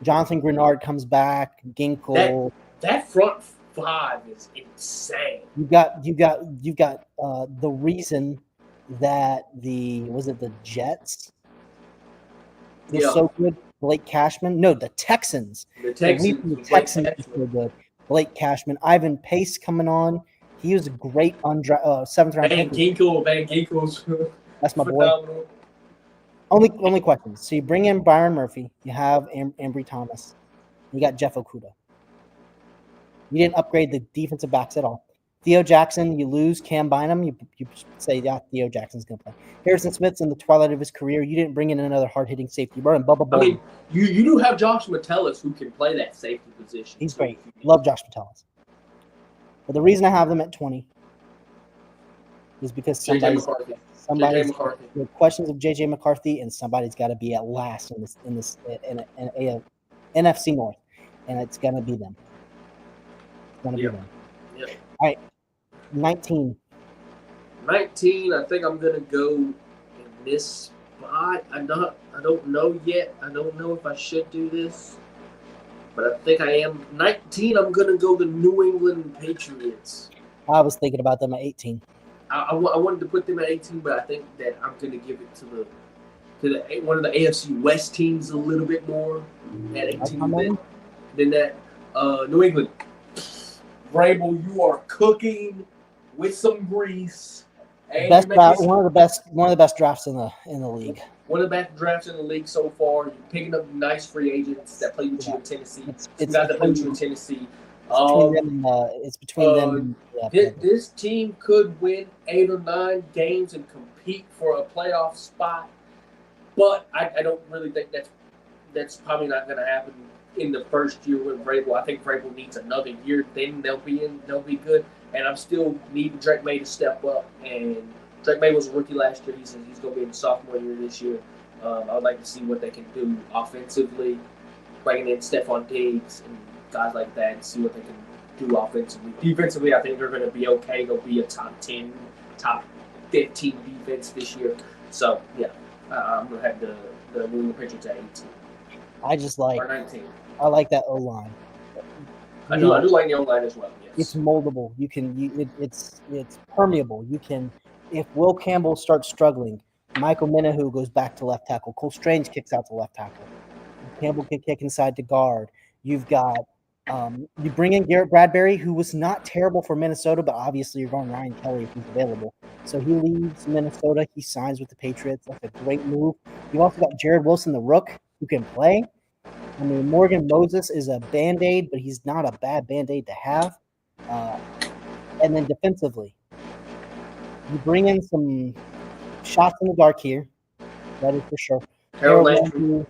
Jonathan Grenard comes back. Ginkle. That front five is insane. You've got the reason that the Jets were so good. Blake Cashman. No, the Texans. The Texans were so good. Blake Cashman. Ivan Pace coming on. He was a great seventh round pick. Van Ginkel's that's my phenomenal. Boy. Only questions. So you bring in Byron Murphy. You have Ambry Thomas. You got Jeff Okudah. You didn't upgrade the defensive backs at all. Theo Jackson, you lose Cam Bynum. You say, yeah, Theo Jackson's going to play. Harrison Smith's in the twilight of his career. You didn't bring in another hard-hitting safety. You brought in Bubba Bolden. I mean, you do have Josh Metellus who can play that safety position. He's great. Love Josh Metellus. But the reason I have them at 20 is because somebody's the questions of J.J. McCarthy, and somebody's got to be at last in NFC North, and it's going to be them. It's going to be them. Yep. All right, 19. 19, I think I'm going to go in this spot. I don't know yet. I don't know if I should do this, but I think I am. 19, I'm going to go the New England Patriots. I was thinking about them at 18. I wanted to put them at 18, but I think that I'm going to give it to one of the AFC West teams a little bit more at 18 than that. New England. Vrabel, you are cooking with some grease. Best draft, one of the best drafts in the league. One of the best drafts in the league so far. You're picking up nice free agents that play with you in Tennessee. It's between them. This team could win 8 or 9 games and compete for a playoff spot, but I don't really think that's probably not going to happen in the first year with Vrabel. I think Vrabel needs another year. Then they'll be good. And I'm still needing Drake May to step up. And Drake May was a rookie last year. He's going to be in the sophomore year this year. I would like to see what they can do offensively, bringing in Stephon Diggs and guys like that, and see what they can do offensively. Defensively, I think they're going to be okay. They'll be a top 10, top 15 defense this year. So, yeah, I'm going to have the New England Patriots at 18. I just like or 19. I like that O-line. I do like the O-line as well. Yes. It's moldable. It's permeable. You can, if Will Campbell starts struggling, Michael Menahu goes back to left tackle. Cole Strange kicks out to left tackle. Campbell can kick inside to guard. You've got you bring in Garrett Bradbury, who was not terrible for Minnesota, but obviously you're going Ryan Kelly if he's available. So he leaves Minnesota. He signs with the Patriots. That's a great move. You've also got Jared Wilson, the rook, who can play. I mean, Morgan Moses is a Band-Aid, but he's not a bad Band-Aid to have. And then defensively, you bring in some shots in the dark here. That is for sure. Harold Landry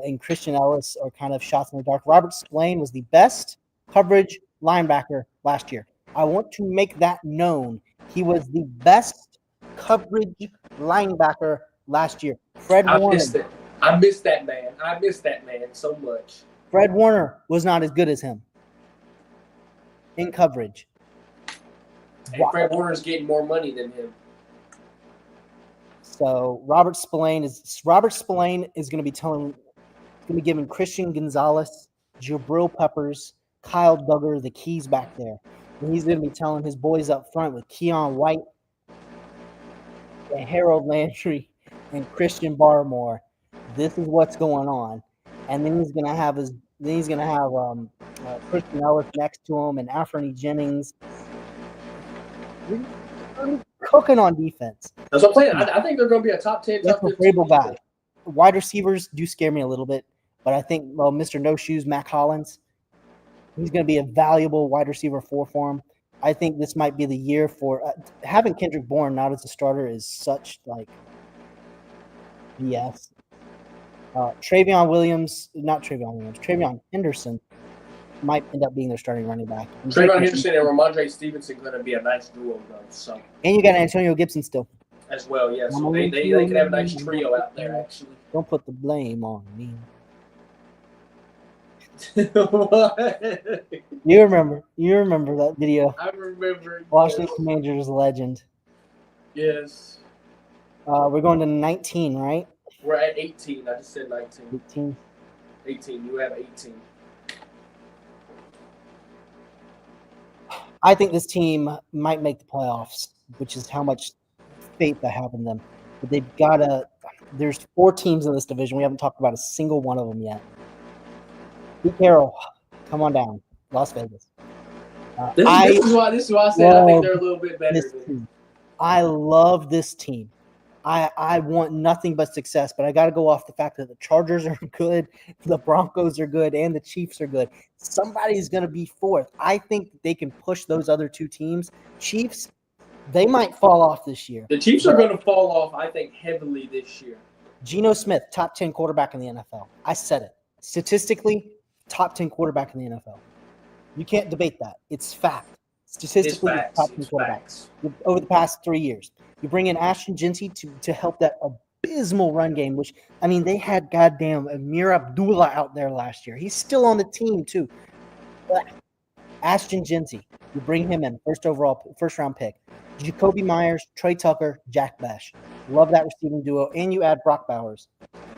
and Christian Ellis are kind of shots in the dark. Robert Spillane was the best coverage linebacker last year. I want to make that known. He was the best coverage linebacker last year. I missed that man. I miss that man so much. Fred Warner was not as good as him in coverage. And Fred Warner's getting more money than him. So Robert Spillane is going to be giving Christian Gonzalez, Jabril Peppers, Kyle Duggar the keys back there. And he's going to be telling his boys up front with Keon White and Harold Landry and Christian Barmore, this is what's going on. And then he's going to have Christian Ellis next to him and Anthony Jennings. We're cooking on defense. That's what I'm saying. I think they're going to be a top 10, top 15 guy. Wide receivers do scare me a little bit, but I think, Mr. No Shoes, Mac Hollins, he's going to be a valuable wide receiver for him. I think this might be the year for having Kendrick Bourne not as a starter is such BS. Travion Henderson might end up being their starting running back. Travion Henderson and Ramondre Stevenson going to be a nice duo, though. So. And you got Antonio Gibson still. as well. Yeah, so I'm they only could have a nice human. trio out there actually. Don't put the blame on me. What? You remember that video. I remember. Washington Yes. Commanders legend. Yes. We're going to 19, right? We're at 18. I just said 19. 18. 18. You have 18. I think this team might make the playoffs, which is how much faith I have in them. But they've got to. There's 4 teams in this division. We haven't talked about a single one of them yet. Pete Carroll, come on down, Las Vegas. This is why I said I think they're a little bit better. I love this team. I want nothing but success, but I got to go off the fact that the Chargers are good, the Broncos are good, and the Chiefs are good. Somebody's going to be fourth. I think they can push those other 2 teams. Chiefs, they might fall off this year. The Chiefs are going to fall off, I think, heavily this year. Geno Smith, top 10 quarterback in the NFL. I said it. Statistically, top 10 quarterback in the NFL. You can't debate that. It's fact. Statistically, It's top 10 quarterback over the past 3 years. You bring in Ashton Jeanty to help that abysmal run game, which, I mean, they had goddamn Amir Abdullah out there last year. He's still on the team, too. But Ashton Jeanty, you bring him in, first round pick. Jacoby Myers, Trey Tucker, Jack Bash. Love that receiving duo. And you add Brock Bowers.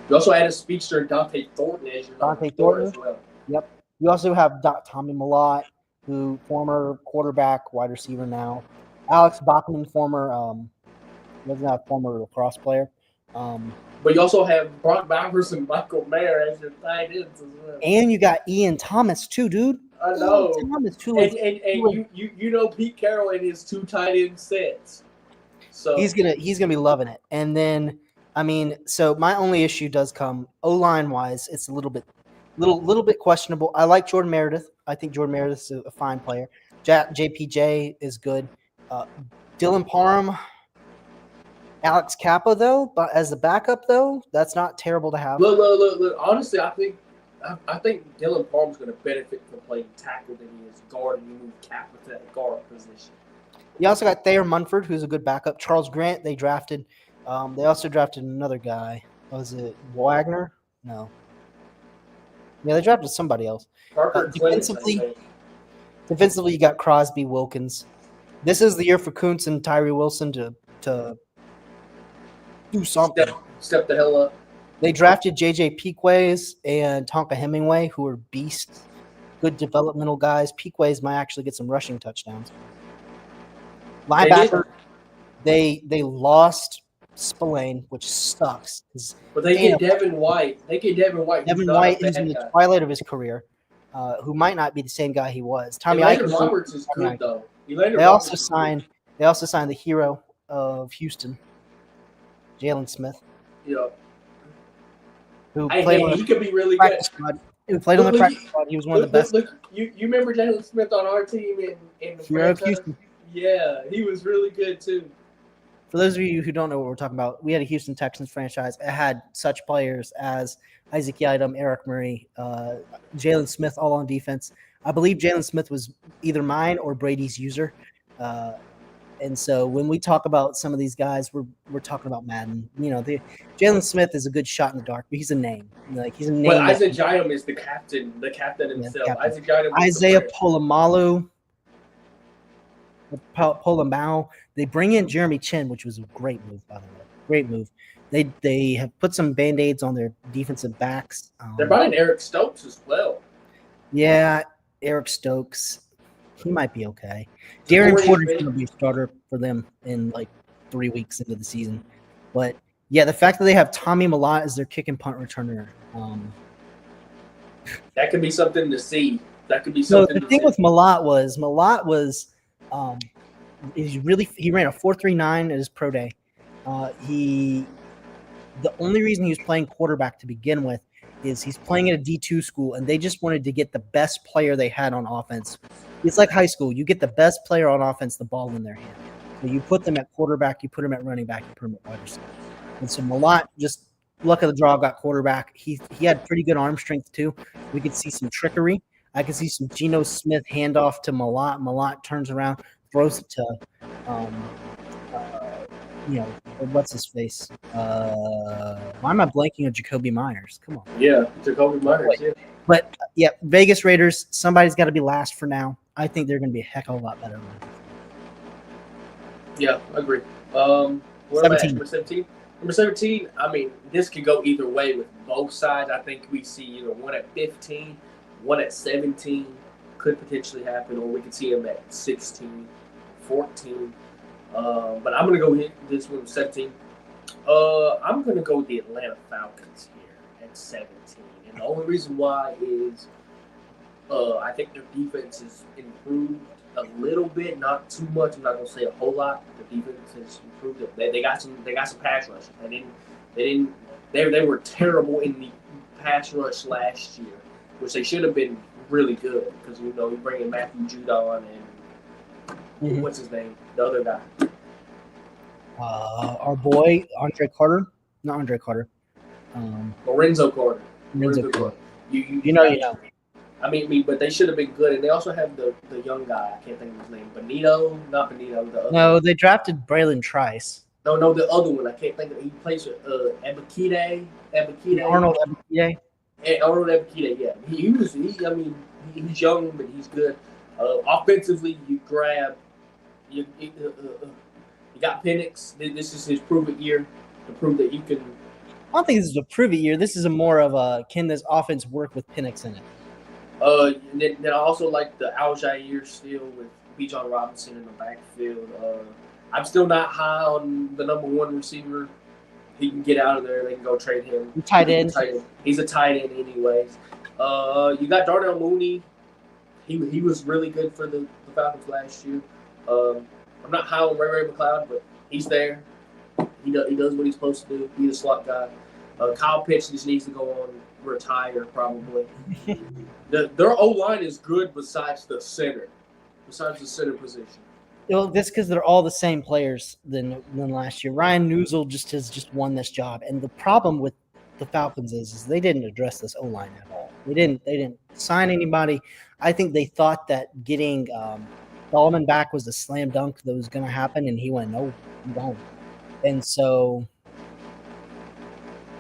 You also add a speedster, Dante Thornton, as your Dante Thornton as well. Yep. You also have Tommy Millott, who former quarterback, wide receiver now. Alex Bachman, former lacrosse player. But you also have Brock Bowers and Michael Mayer as your tight ends as well. And you got Ian Thomas too, dude. I know. Ian Thomas too. And you know Pete Carroll and his 2 tight end sets. So he's gonna be loving it. And then so my only issue does come O-line wise. It's a little bit questionable. I like Jordan Meredith. I think Jordan Meredith is a fine player. JPJ is good. Dylan Parham, Alex Kappa though, but as the backup though, that's not terrible to have. Look. Honestly, I think Dylan Parham's going to benefit from playing tackle than he is guard, and you move Kappa to that guard position. You also got Thayer Munford, who's a good backup. Charles Grant, they drafted. They also drafted another guy. Was it Wagner? No. Yeah, they drafted somebody else. Parker Defensively, you got Crosby, Wilkins. This is the year for Kuntz and Tyree Wilson to do something. Step the hell up. They drafted J.J. Peekways and Tonka Hemingway, who are beasts, good developmental guys. Peekways might actually get some rushing touchdowns. Linebacker, they lost Spillane, which sucks. But they get Devin White. Devin White is in the twilight of his career, who might not be the same guy he was. Tommy Elander Roberts is good though. They also signed the hero of Houston, Jalen Smith. Yeah. He could be really good. Who played on the practice squad. He was one of the best. You remember Jalen Smith on our team in the hero of Houston? Yeah, he was really good too. For those of you who don't know what we're talking about, we had a Houston Texans franchise. It had such players as Isaac Yiadom, Eric Murray, Jalen Smith, all on defense. I believe Jalen Smith was either mine or Brady's user. And so when we talk about some of these guys, we're talking about Madden. You know, Jalen Smith is a good shot in the dark, but he's a name. Like he's a name. But Isaac Yiadom is the captain himself. Yeah, Isaac Yiadom. Isaiah Polamau. They bring in Jeremy Chin, which was a great move, by the way. Great move. They have put some Band-Aids on their defensive backs. They're buying Eric Stokes as well. Yeah, Eric Stokes. He might be okay. Darren Porter's going to be a starter for them in like 3 weeks into the season. But, yeah, the fact that they have Tommy Millott as their kick and punt returner. That could be something to see. The thing with Millott was he ran a 4.39 at his pro day. The only reason he was playing quarterback to begin with is he's playing at a D2 school, and they just wanted to get the best player they had on offense. It's like high school. You get the best player on offense, the ball in their hand. So you put them at quarterback, you put them at running back, you put them at wide receiver. And so Millott, just luck of the draw, got quarterback. He had pretty good arm strength too. We could see some trickery. I could see some Geno Smith handoff to Millott. Millott turns around, throws it to what's his face? Why am I blanking on Jacoby Myers? Come on. Yeah, Jacoby Myers. Yeah. But yeah, Vegas Raiders. Somebody's got to be last for now. I think they're going to be a heck of a lot better. Yeah, I agree. Where am I at? 17. Number 17? Number 17, I mean, this could go either way with both sides. I think we see either one at 15, one at 17 could potentially happen, or we could see them at 16, 14. But I'm going to go hit this one with 17. I'm going to go with the Atlanta Falcons here at 17. And the only reason why is I think their defense is improved a little bit, not too much. I'm not gonna say a whole lot. The defense has improved. They got some pass rush. They were terrible in the pass rush last year, which they should have been really good because you bring in Matthew Judon and what's his name, the other guy. Our boy Andre Carter, not Andre Carter. Lorenzo Carter. Lorenzo Carter. You know. I mean, but they should have been good, and they also have the young guy. I can't think of his name. Not Benito. The other no, they drafted Braylon Trice. No, the other one. I can't think of it. He plays with Ebikide. Arnold Ebikide. Arnold Ebikide, yeah. He's young, but he's good. Offensively, you got Penix. This is his prove-it year to prove that you can. I don't think this is a prove-it year. This is a more of a can this offense work with Penix in it. Then I also like the Algier still with Bijan Robinson in the backfield. I'm still not high on the number one receiver. He can get out of there. They can go trade him. Tight end. He's a tight end anyways. You got Darnell Mooney. He was really good for the Falcons last year. I'm not high on Ray McLeod, but he's there. He does what he's supposed to do. He's a slot guy. Kyle Pitts just needs to go on retire probably. Their O-line is good besides the center position. Well, that's because they're all the same players than last year. Ryan Newsel has just won this job, and the problem with the Falcons is they didn't address this O-line at all. They didn't sign anybody. I think they thought that getting Dahlman back was a slam dunk that was going to happen, and he went, no, you don't. And so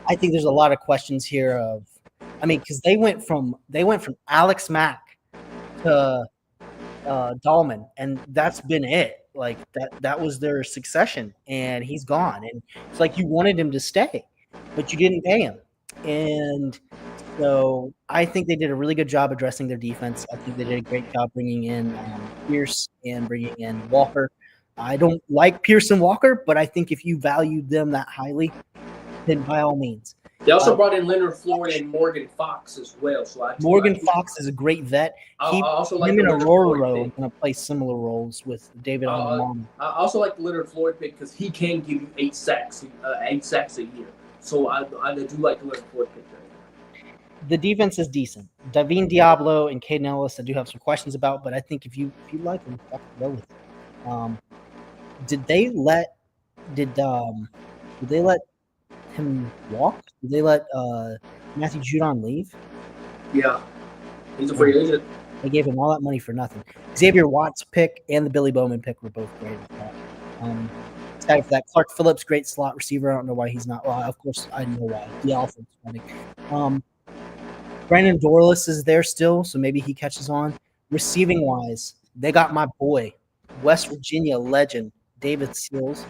I think there's a lot of questions here because they went from Alex Mack to Dahlman, and that's been it. Like that was their succession, and he's gone. And it's like you wanted him to stay, but you didn't pay him. And so I think they did a really good job addressing their defense. I think they did a great job bringing in Pierce and bringing in Walker. I don't like Pierce and Walker, but I think if you valued them that highly, then by all means. They also brought in Leonard Floyd and Morgan Fox as well. So Morgan Fox is a great vet. I also like him and Aurora are going to play similar roles with David Onyemata. I also like the Leonard Floyd pick because he can give you 8 sacks a year. So I do like the Leonard Floyd pick there. The defense is decent. Davin Diablo and Caden Ellis, I do have some questions about, but I think if you like them, I can go with it. Did they let him walk? Did they let Matthew Judon leave? Yeah. He's a free agent. They gave him all that money for nothing. Xavier Watts pick and the Billy Bowman pick were both great. Excited for that. Clark Phillips, great slot receiver. I don't know why he's not. Well, of course, I know why. The Alfred's funny. Brandon Dorlus is there still, so maybe he catches on. Receiving wise, they got my boy, West Virginia legend, David Seals.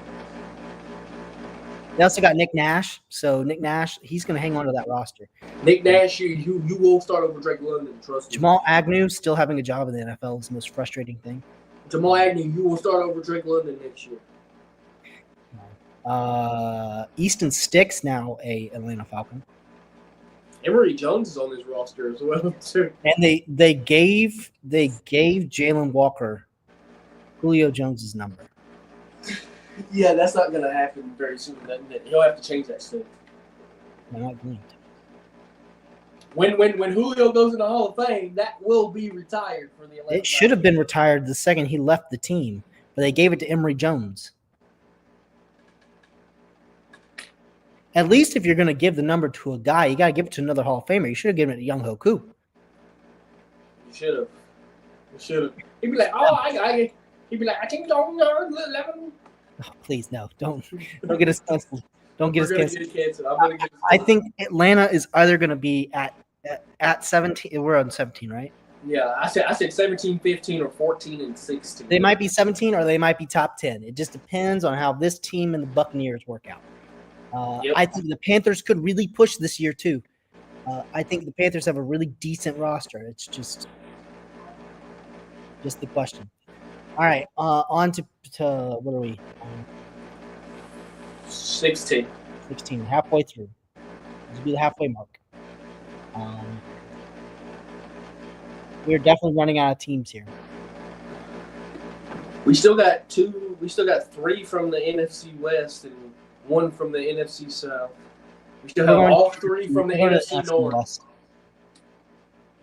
They also got Nick Nash. So Nick Nash, he's going to hang on to that roster. Nick Nash, you will start over Drake London, trust me. Jamal Agnew still having a job in the NFL is the most frustrating thing. Jamal Agnew, you will start over Drake London next year. Easton Stick's now a Atlanta Falcon. Emory Jones is on this roster as well too. And they gave Jalen Walker Julio Jones's number. Yeah, that's not going to happen very soon. He'll have to change that soon. I'm not going to. When Julio goes in the Hall of Fame, that will be retired for the Atlanta. It should have been retired the second he left the team, but they gave it to Emory Jones. At least if you're going to give the number to a guy, you got to give it to another Hall of Famer. You should have given it to Young Ho Koo. You should have. You should have. He'd be like, oh, he'd be like, I think it's on 11. Oh, please, no. Don't get us canceled. Don't get We're us gonna canceled. get it canceled. I'm gonna get it I canceled. think Atlanta is either going to be at 17. We're on 17, right? Yeah, I said 17, 15, or 14 and 16. They might be 17 or they might be top 10. It just depends on how this team and the Buccaneers work out. Yep. I think the Panthers could really push this year too. I think the Panthers have a really decent roster. It's just the question. All right, on to what are we? 16. 16, halfway through. This will be the halfway mark. We're definitely running out of teams here. We still got 3 from the NFC West and 1 from the NFC South. We still have all 3 from the NFC North. West.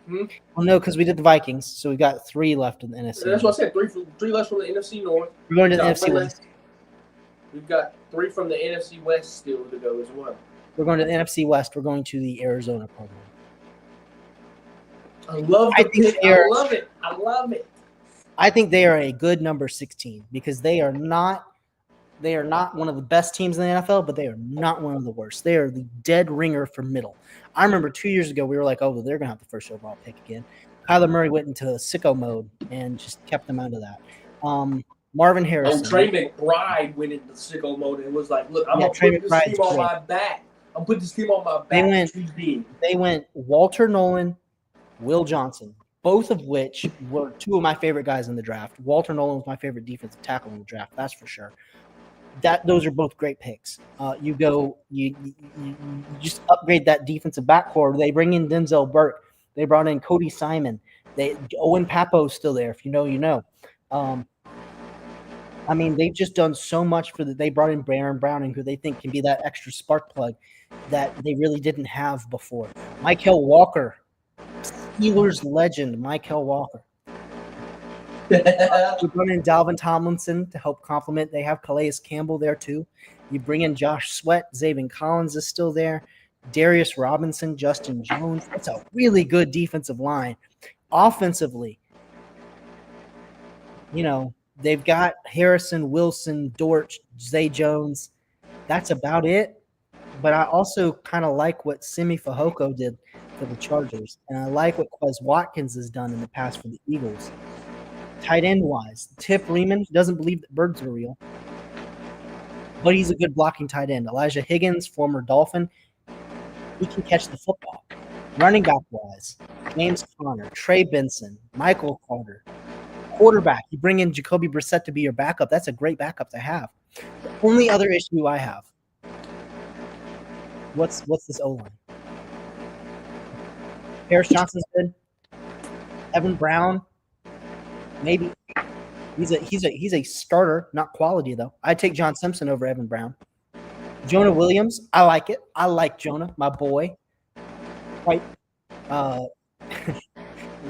Well, no, because we did the Vikings, so we got 3 left in the NFC. That's what I said. 3 left from the NFC North. We're going to the NFC West. We've got 3 from the NFC West still to go as well. We're going to the NFC West. We're going to the Arizona Cardinals. I love the pick. I love it. I love it. I think they are a good number 16 because they are not one of the best teams in the NFL, but they are not one of the worst. They are the dead ringer for middle. I remember 2 years ago we were like, oh, well, they're going to have the first overall pick again. Kyler Murray went into sicko mode and just kept them out of that. Marvin Harrison. Trey McBride went into sicko mode and was like, look, I'm going to put this team on my back. I'm putting this team on my back. They went Walter Nolan, Will Johnson, both of which were 2 of my favorite guys in the draft. Walter Nolan was my favorite defensive tackle in the draft, that's for sure. Those are both great picks. You just upgrade that defensive backcourt. They bring in Denzel Burke. They brought in Cody Simon. Owen Papo's still there. If you know, you know. I mean, they've just done so much for that. They brought in Baron Browning, who they think can be that extra spark plug that they really didn't have before. Mykal Walker, Steelers legend, Mykal Walker. You bring in Dalvin Tomlinson to help complement. They have Calais Campbell there too. You bring in Josh Sweat. Zaven Collins is still there. Darius Robinson, Justin Jones. That's a really good defensive line. Offensively, they've got Harrison, Wilson, Dortch, Zay Jones. That's about it. But I also kind of like what Simi Fehoko did for the Chargers. And I like what Quez Watkins has done in the past for the Eagles. Tight end wise, Tip Freeman doesn't believe that birds are real, but he's a good blocking tight end. Elijah Higgins, former Dolphin, he can catch the football. Running back wise, James Conner, Trey Benson, Michael Carter. Quarterback, you bring in Jacoby Brissett to be your backup. That's a great backup to have. The only other issue I have, what's this O-line? Paris Johnson's good. Evan Brown. Maybe he's a starter, not quality though. I'd take John Simpson over Evan Brown. Jonah Williams, I like it. I like Jonah, my boy. Right.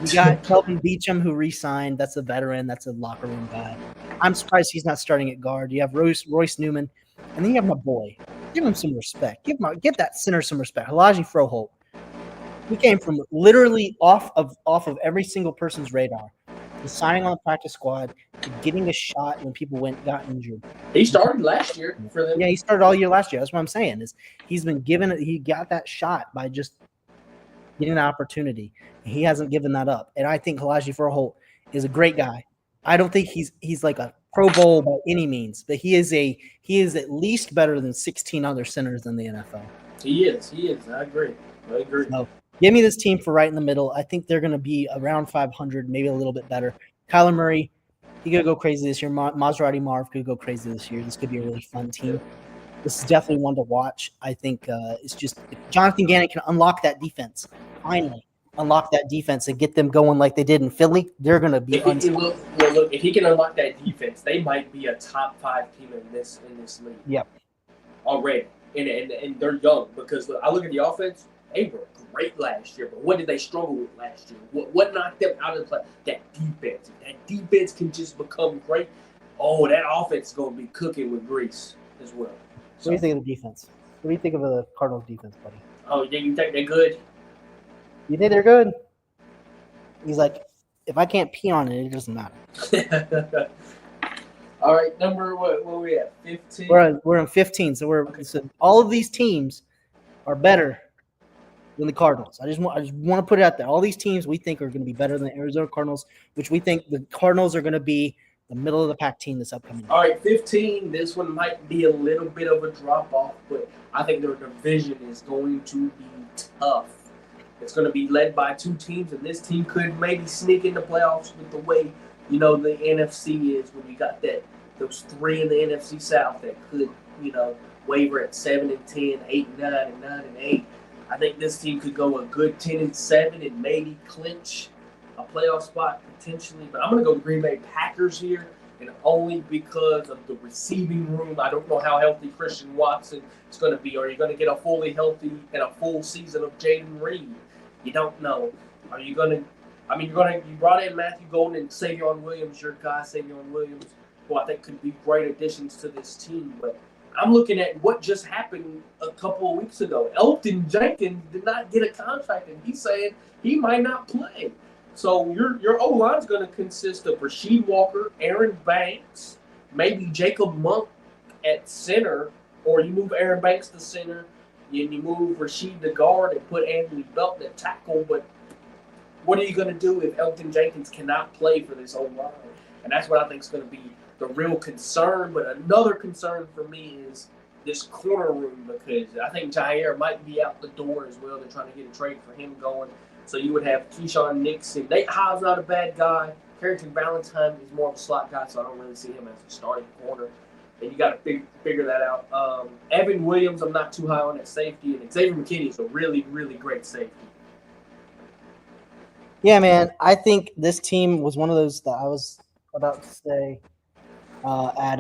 We got Kelvin Beachum who re-signed. That's a veteran. That's a locker room guy. I'm surprised he's not starting at guard. You have Royce Newman, and then you have my boy. Give him some respect. Give that center some respect. Halaji Froholt. He came from literally off of every single person's radar. To signing on the practice squad, to getting a shot when people got injured. He started last year for them. Yeah, he started all year last year. That's what I'm saying. He got that shot by just getting an opportunity. He hasn't given that up. And I think Halaji Froholt is a great guy. I don't think he's like a Pro Bowl by any means, but he is at least better than 16 other centers in the NFL. He is. I agree. So, give me this team for right in the middle. I think they're going to be around 500, maybe a little bit better. Kyler Murray, he could go crazy this year. Maserati Marv could go crazy this year. This could be a really fun team. This is definitely one to watch. I think it's just if Jonathan Gannon can unlock that defense, finally unlock that defense and get them going like they did in Philly, they're going to be look, if he can unlock that defense, they might be a top 5 team in this league. Yep. Already. And they're young because I look at the offense. They were great last year, but what did they struggle with last year? What knocked them out of the play? That defense. If that defense can just become great, that offense is going to be cooking with grease as well. So, what do you think of the defense? What do you think of the Cardinals defense, buddy? Oh, yeah, you think they're good? You think they're good? He's like, if I can't pee on it, it doesn't matter. All right, number what we at? 15. We're in 15. So so all of these teams are better than the Cardinals. I just want to put it out there. All these teams we think are going to be better than the Arizona Cardinals, which we think the Cardinals are going to be the middle of the pack team this upcoming year. All right, 15. This one might be a little bit of a drop off, but I think their division is going to be tough. It's going to be led by two teams, and this team could maybe sneak in the playoffs with the way the NFC is. When you got those three in the NFC South that could waver at 7-10, 8-9, and 9-8. I think this team could go a good 10-7 and maybe clinch a playoff spot potentially. But I'm going to go the Green Bay Packers here, and only because of the receiving room. I don't know how healthy Christian Watson is going to be. Are you going to get a fully healthy and a full season of Jaden Reed? You don't know. Are you going to? I mean, you brought in Matthew Golden and Savion Williams, your guy, Savion Williams, who I think could be great additions to this team. But I'm looking at what just happened a couple of weeks ago. Elgton Jenkins did not get a contract, and he's saying he might not play. So your O-line is going to consist of Rasheed Walker, Aaron Banks, maybe Jacob Monk at center, or you move Aaron Banks to center, and you move Rasheed to guard and put Anthony Belton at tackle. But what are you going to do if Elgton Jenkins cannot play for this O-line? And that's what I think is going to be the real concern. But another concern for me is this corner room, because I think Jair might be out the door as well. They're trying to get a trade for him going. So you would have Keyshawn Nixon. Nate Hobbs not a bad guy. Carrington Valentine is more of a slot guy, so I don't really see him as a starting corner. And you got to figure that out. Evan Williams, I'm not too high on at safety. And Xavier McKinney is a really, really great safety. Yeah, man. I think this team was one of those that I was about to say at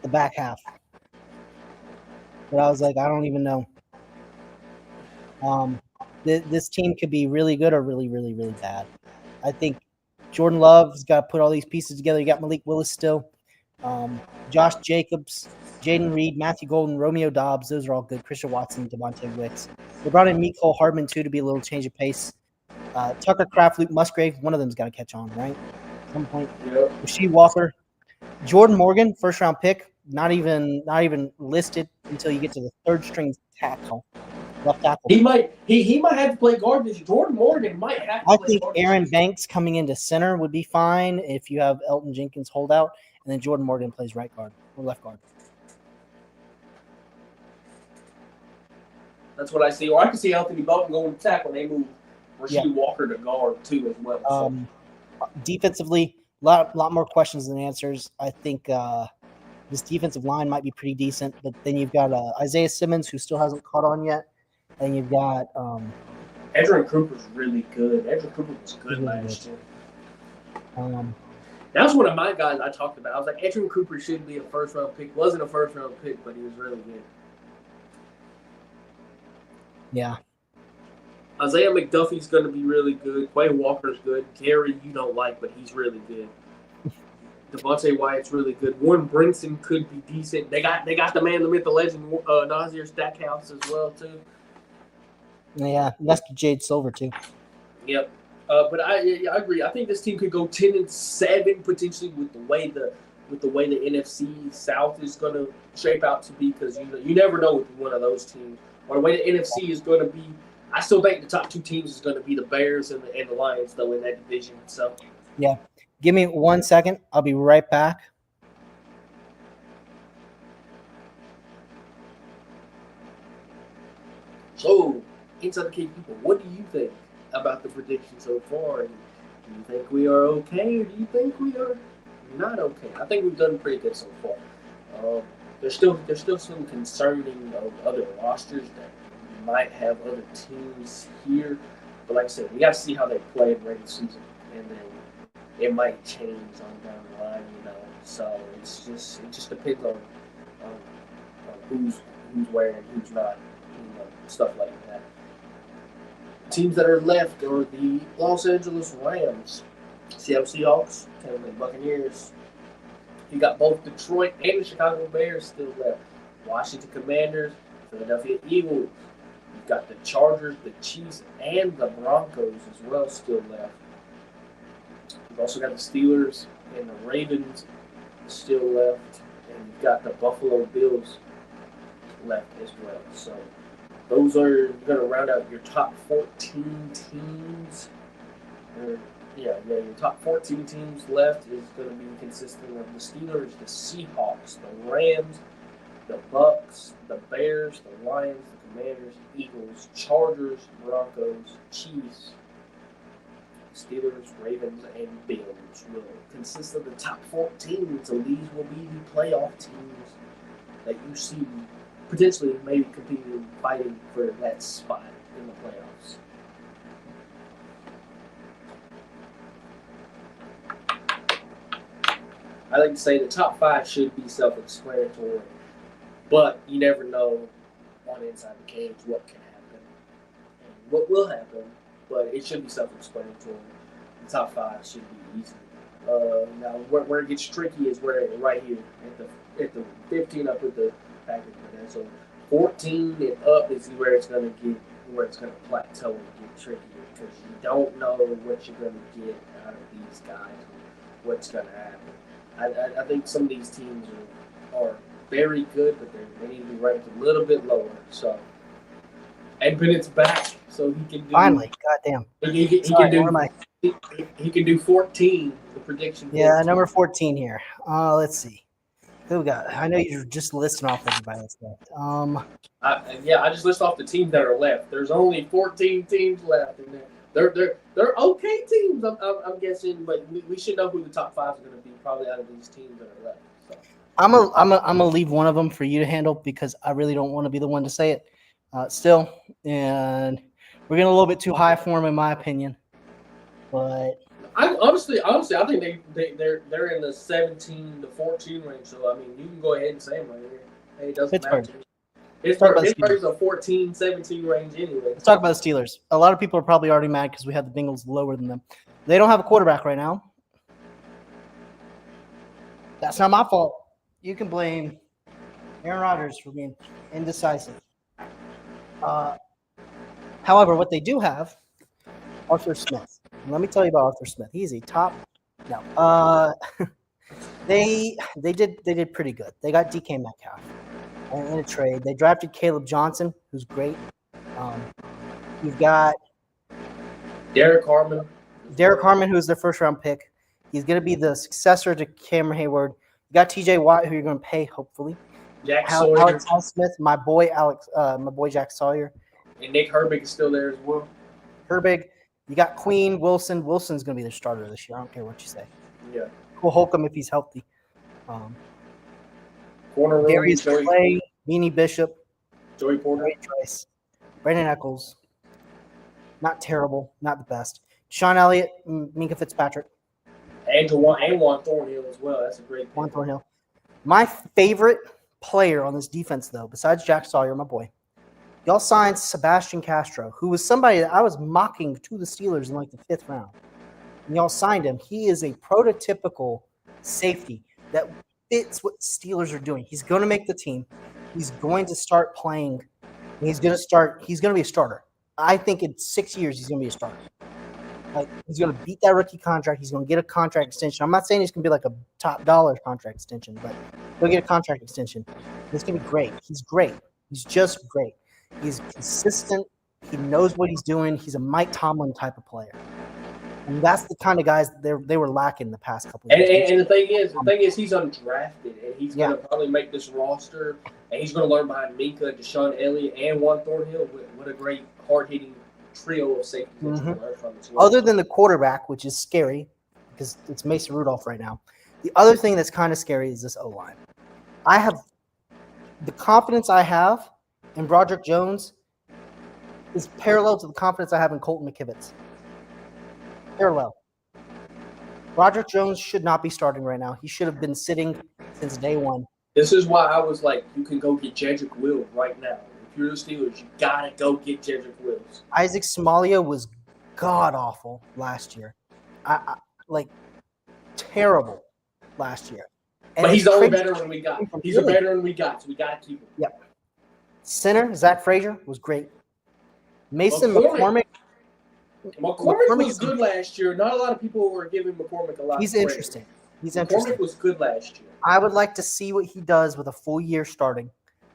the back half. But I was like, I don't even know. This team could be really good or really, really, really bad. I think Jordan Love's got to put all these pieces together. You got Malik Willis still. Josh Jacobs, Jaden Reed, Matthew Golden, Romeo Dobbs. Those are all good. Christian Watson, Devontae Wicks. They brought in Mecole Hardman, too, to be a little change of pace. Tucker Kraft, Luke Musgrave. One of them's got to catch on, right? At some point. Yep. Rasheed Walker. Jordan Morgan, first-round pick. Not even listed until you get to the third-string tackle. Left tackle. He might have to play guard this year. Jordan Morgan might have to play guard. I think Aaron Banks coming into center would be fine if you have Elgton Jenkins hold out, and then Jordan Morgan plays right guard or left guard. That's what I see. Or I can see Anthony Belton going to tackle. They move Rasheed Walker to guard too as well. Defensively, lot more questions than answers. I think this defensive line might be pretty decent, but then you've got Isaiah Simmons, who still hasn't caught on yet. And you've got Edgerrin Cooper's really good. Edgerrin Cooper was good last year. That was one of my guys I talked about. I was like, Edgerrin Cooper should be a first-round pick. Wasn't a first-round pick, but he was really good. Yeah. Isaiah McDuffie's going to be really good. Quay Walker's good. Gary, you don't like, but he's really good. Devontae Wyatt's really good. Warren Brinson could be decent. They got the man, the myth, the legend, Nazir Stackhouse as well too. Yeah, that's Jade Silver too. Yep. But I agree. I think this team could go 10-7 potentially with the way the NFC South is going to shape out to be, because you never know with one of those teams or the way the NFC is going to be. I still think the top two teams is going to be the Bears and the Lions though in that division. So yeah, give me 1 second. I'll be right back. So, Inside the Cage people, what do you think about the prediction so far? Do you think we are okay, or do you think we are not okay? I think we've done pretty good so far. There's still some concerning other rosters that might have other teams here, but like I said, we got to see how they play in regular season, and then it might change on down the line, So it just depends on who's where and who's not, stuff like that. Teams that are left are the Los Angeles Rams, Seattle Seahawks, Tampa Bay Buccaneers. You got both Detroit and the Chicago Bears still left. Washington Commanders, Philadelphia Eagles. You've got the Chargers, the Chiefs, and the Broncos as well still left. You've also got the Steelers and the Ravens still left, and you've got the Buffalo Bills left as well. So those are going to round out your top 14 teams. Your top 14 teams left is going to be consisting of the Steelers, the Seahawks, the Rams, the Bucks, the Bears, the Lions, the Commanders, Eagles, Chargers, Broncos, Chiefs, Steelers, Ravens, and Bills will consist of the top 14. So these will be the playoff teams that you see potentially maybe competing, fighting for that spot in the playoffs. I like to say the top 5 should be self-explanatory, but you never know on inside the cage what can happen and what will happen, but it should be self-explanatory. The top 5 should be easy. Now, where it gets tricky is right here at the 15 up with the Packers. So 14 and up is where it's going to plateau and get trickier because you don't know what you're going to get out of these guys, what's going to happen. I think some of these teams are very good, but they need to be ranked a little bit lower. So, and Bennett's back, so he can do. Finally, goddamn. He can do 14. The prediction. 14. Yeah, number 14 here. Let's see. Who we got? I know you're just listing off everybody that's left. I just list off the teams that are left. There's only 14 teams left, and they're okay teams. I'm guessing, but we should know who the top 5 are going to be. Probably out of these teams that are left. So. I'm gonna leave one of them for you to handle because I really don't want to be the one to say it. Still, and we're getting a little bit too high for him in my opinion. But honestly, I think they're in the 17 to 14 range. So I mean, you can go ahead and say them right here. Hey, it doesn't matter. Pittsburgh's a 14, 17 range anyway. Let's talk about the Steelers. A lot of people are probably already mad because we have the Bengals lower than them. They don't have a quarterback right now. That's not my fault. You can blame Aaron Rodgers for being indecisive. However, what they do have, Arthur Smith. And let me tell you about Arthur Smith. He's a top. No. They did pretty good. They got DK Metcalf in a trade. They drafted Caleb Johnson, who's great. You've got Derek Harmon, who's their first round pick. He's going to be the successor to Cameron Hayward. You got TJ Watt, who you're going to pay, hopefully. Alex Smith, my boy Jack Sawyer. And Nick Herbig is still there as well. Herbig. You got Queen, Wilson. Wilson's going to be the starter this year. I don't care what you say. Yeah. Cole Holcomb if he's healthy. Corner Darius Clay, Meanie Bishop. Joey Porter. Trace. Brandon Eccles. Not terrible. Not the best. Sean Elliott, Minka Fitzpatrick. And Juan Thornhill as well. That's a great pick. Juan Thornhill. My favorite player on this defense, though, besides Jack Sawyer, my boy, y'all signed Sebastian Castro, who was somebody that I was mocking to the Steelers in like the 5th round. And y'all signed him. He is a prototypical safety that fits what Steelers are doing. He's going to make the team. He's going to start playing. He's going to be a starter. I think in 6 years he's going to be a starter. Like, he's going to beat that rookie contract. He's going to get a contract extension. I'm not saying he's going to be like a top dollar contract extension, but he'll get a contract extension. It's going to be great. He's great. He's just great. He's consistent. He knows what he's doing. He's a Mike Tomlin type of player. And that's the kind of guys they were lacking the past couple of years. And the thing is, he's undrafted, and he's going to probably make this roster, and he's going to learn behind Minka, Deshaun Elliott, and Juan Thornhill. What a great, hard-hitting trio of safeties that you can learn from as well. Other than the quarterback, which is scary because it's Mason Rudolph right now, the other thing that's kind of scary is this O-line. I have the confidence I have in Broderick Jones is parallel to the confidence I have in Colton McKivitz. Parallel. Broderick Jones should not be starting right now. He should have been sitting since day one. This is why I was like, you can go get Jedrick Wills right now. If you're the Steelers, you got to go get Jedrick Wills. Isaac Somalia was god-awful last year. Terrible last year. And but he's the only veteran we got. He's a veteran we got, so we got to keep him. Yep. Center, Zach Frazier, was great. Mason McCormick was good last year. Not a lot of people were giving McCormick a lot of credit. He's interesting. He's McCormick interesting. was good last year. I would like to see what he does with a full year starting.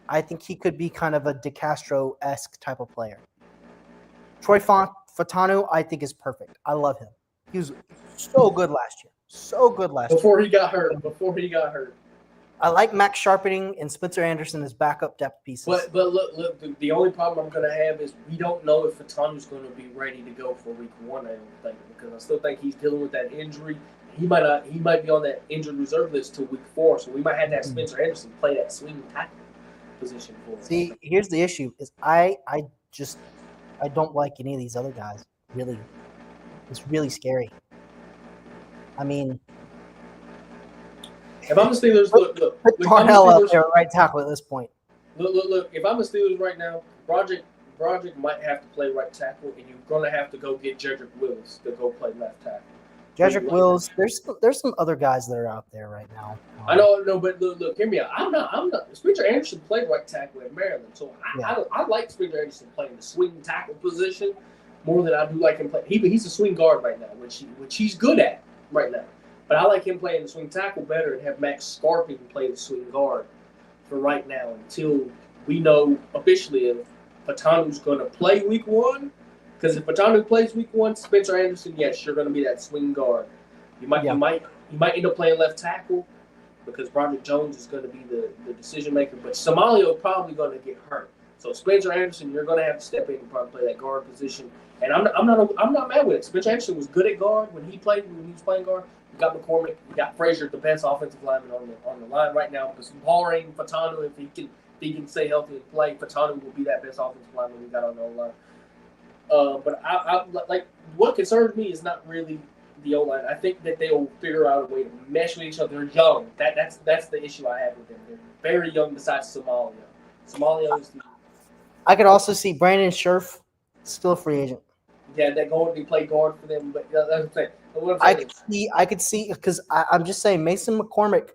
I think he could be kind of a DeCastro-esque type of player. Troy Fatanu, I think, is perfect. I love him. He was so good last year. So good last year. Before he got hurt. I like Max Sharpening and Spencer Anderson as backup depth pieces. But look, the only problem I'm going to have is we don't know if Fatanu's going to be ready to go for week 1, I don't think, because I still think he's dealing with that injury. He might be on that injured reserve list till week 4, so we might have to have Spencer Anderson play that swing tackle position for us. See, here's the issue: is I don't like any of these other guys. Really, it's really scary. I mean, if I'm the Steelers, look. Put Darnell up there right tackle at this point. Look. If I'm the Steelers right now, Broderick might have to play right tackle, and you're going to have to go get Jedrick Wills to go play left tackle. Jedrick Wills, there's some other guys that are out there right now. I know, but look, hear me out. I'm not. Spencer Anderson played right tackle at Maryland, so I like Spencer Anderson playing the swing tackle position more than I do like him playing. He's a swing guard right now, which he's good at right now. But I like him playing the swing tackle better and have Max Scarping play the swing guard for right now until we know officially if Fatanu's going to play week 1. Because if Fatanu plays week 1, Spencer Anderson, yes, you're going to be that swing guard. You might end up playing left tackle because Broderick Jones is going to be the decision maker. But Somalia probably going to get hurt. So Spencer Anderson, you're going to have to step in and probably play that guard position. And I'm not mad with it. Spencer Anderson was good at guard when he was playing guard. You got McCormick, you got Frazier, the best offensive lineman on the line right now. Because barring Fatanu, if he can stay healthy and play, Fatanu will be that best offensive lineman we got on the line. But I like what concerns me is not really the O-line. I think that they'll figure out a way to mesh with each other. They're young. That's the issue I have with them. They're very young. Besides Somalia is the. I could also see Brandon Scherf, still a free agent. Yeah, they play guard for them, but that's what I'm saying. I could see because I'm just saying Mason McCormick,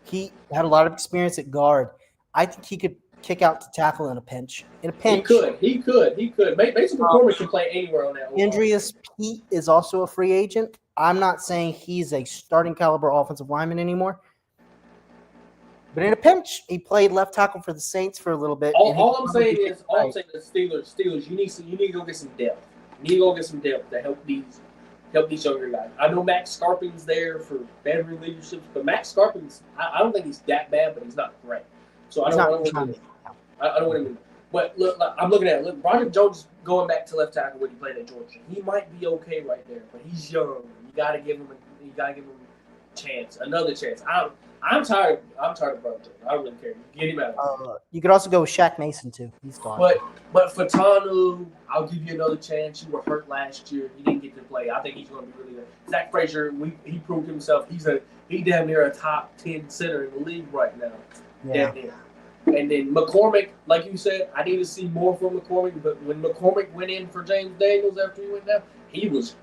he had a lot of experience at guard. I think he could kick out to tackle in a pinch. He could. Mason McCormick can play anywhere on that. Andreas Pete is also a free agent. I'm not saying he's a starting caliber offensive lineman anymore. But in a pinch, he played left tackle for the Saints for a little bit. All I'm saying is Steelers, you need to go get some depth. You need to go get some depth to help these younger guys. I know Max Scarping's there for veteran leadership, but Max Scarping's I don't think he's that bad, but he's not great. So I don't want him. But look, I'm looking at it. Look, Broderick Jones going back to left tackle when he played at Georgia. He might be okay right there, but he's young. You gotta give him a chance, another chance. I'm tired of Broderick Jones. I don't really care. Get him out. You could also go with Shaq Mason too. He's gone. But Fatanu, I'll give you another chance. You were hurt last year. You didn't get to play. I think he's going to be really good. Zach Frazier, he proved himself. He damn near a top 10 center in the league right now. Yeah. And then McCormick, like you said, I need to see more from McCormick. But when McCormick went in for James Daniels after he went down, he was.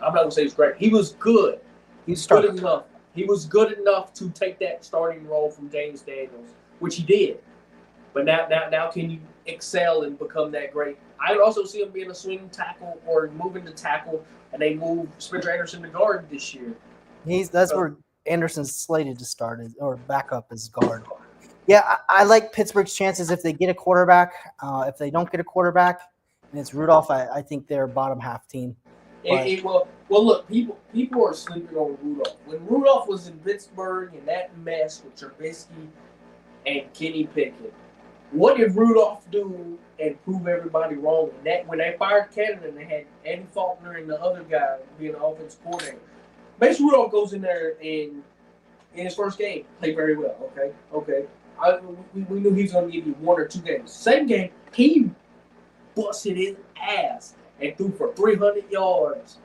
I'm not gonna say he's great. He was good. He's good enough. He was good enough to take that starting role from James Daniels, which he did. But now can you excel and become that great? I would also see him being a swing tackle or moving to tackle, and they move Spencer Anderson to guard this year. That's where Anderson's slated to start or back up as guard. Yeah, I like Pittsburgh's chances if they get a quarterback. If they don't get a quarterback, and it's Rudolph, I think they're a bottom half team. Well, look, people are sleeping on Rudolph. When Rudolph was in Pittsburgh and that mess with Trubisky and Kenny Pickett, what did Rudolph do and prove everybody wrong? And that when they fired Canada and they had Andy Faulkner and the other guy being the offensive coordinator, Mason Rudolph goes in there and in his first game played very well. Okay. We knew he was going to give you 1 or 2 games. Same game, he busted his ass and threw for 300 yards.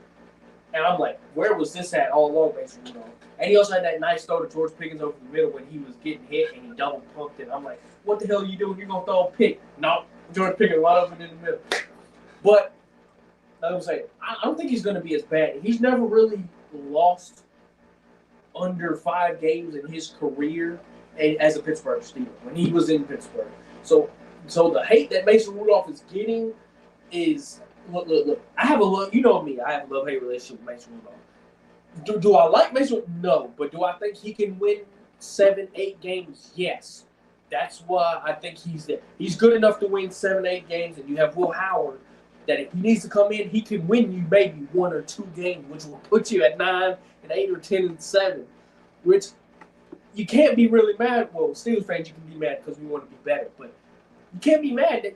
And I'm like, where was this at all along, Mason Rudolph? And he also had that nice throw to George Pickens over the middle when he was getting hit and he double pumped it. I'm like, what the hell are you doing? You're going to throw a pick. No, George Pickens wide open in the middle. But, like I'm saying, I don't think he's going to be as bad. He's never really lost under 5 games in his career as a Pittsburgh Steeler when he was in Pittsburgh. So the hate that Mason Rudolph is getting is look. I have a love. You know me. I have a love-hate relationship with Mason Rudolph. Do I like Mason? No, but do I think he can win 7, 8 games? Yes. That's why I think he's there. He's good enough to win 7, 8 games, and you have Will Howard that if he needs to come in, he can win you maybe 1 or 2 games, which will put you at 9 and 8 or 10 and 7, which you can't be really mad. Well, Steelers fans, you can be mad because we want to be better, but you can't be mad that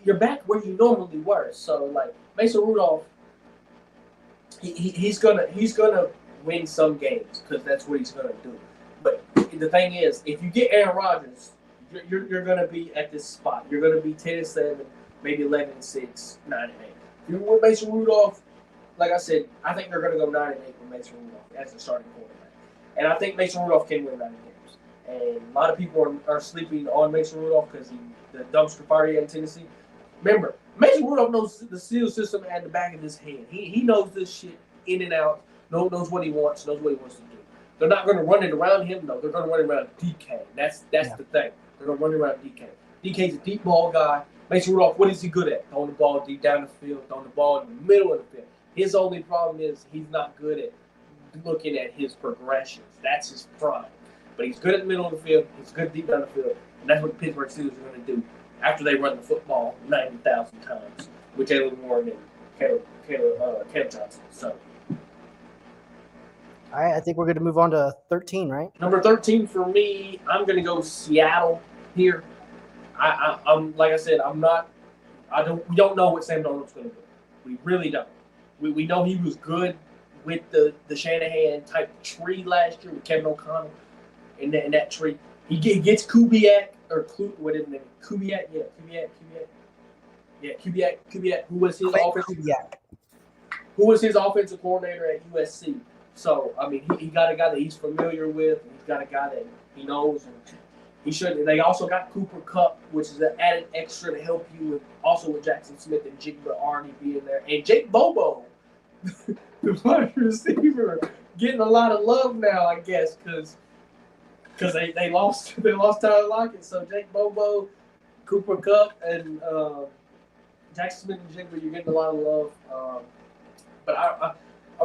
you're back where you normally were. So, like, Mason Rudolph, he's gonna win some games because that's what he's gonna do. But the thing is, if you get Aaron Rodgers, you're gonna be at this spot. You're gonna be 10-7, maybe 11-6, 9-8. If you're with Mason Rudolph, like I said, I think they're gonna go 9-8 with Mason Rudolph as the starting quarterback. And I think Mason Rudolph can win 9 games. And a lot of people are sleeping on Mason Rudolph because the dumpster fire in Tennessee. Remember, Mason Rudolph knows the SEAL system at the back of his head. He knows this shit in and out, knows what he wants, knows what he wants to do. They're not going to run it around him, though. They're going to run it around DK. That's the thing. They're going to run it around DK. DK's a deep ball guy. Mason Rudolph, what is he good at? Throwing the ball deep down the field, throwing the ball in the middle of the field. His only problem is he's not good at looking at his progressions. That's his problem. But he's good at the middle of the field. He's good deep down the field. And that's what the Pittsburgh Steelers are going to do after they run the football 90,000 times with Jalen Warren and Caleb Johnson. So, All right, I think we're going to move on to 13, right? number 13 for me, I'm going to go Seattle here. I'm like I said, we don't know what Sam Darnold's going to do. We really don't. We know he was good with the Shanahan type tree last year with Kevin O'Connell in that tree. He gets Kubiak or whatever name. Kubiak, Kubiak, who was his offensive coordinator at USC. So I mean, he got a guy that he's familiar with. He's got a guy that he knows, and he should. They also got Cooper Kupp, which is an added extra to help you with Jackson Smith and Jigba already being there, and Jake Bobo, the wide receiver, getting a lot of love now, I guess, because they lost Tyler Lockett. So Jake Bobo, Cooper Kupp, and Jackson Smith and Jigba, you're getting a lot of love. But I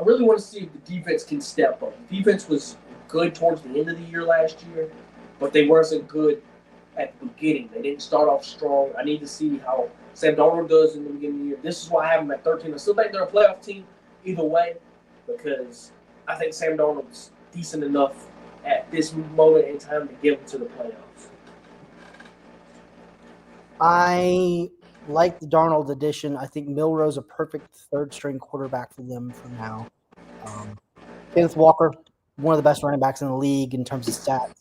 really want to see if the defense can step up. The defense was good towards the end of the year last year, but they weren't good at the beginning. They didn't start off strong. I need to see how Sam Darnold does in the beginning of the year. This is why I have them at 13. I still think they're a playoff team either way because I think Sam Darnold's decent enough at this moment in time to get them to the playoffs. I like the Darnold addition. I think Milroe's a perfect third-string quarterback for them for now. Kenneth Walker, one of the best running backs in the league in terms of stats.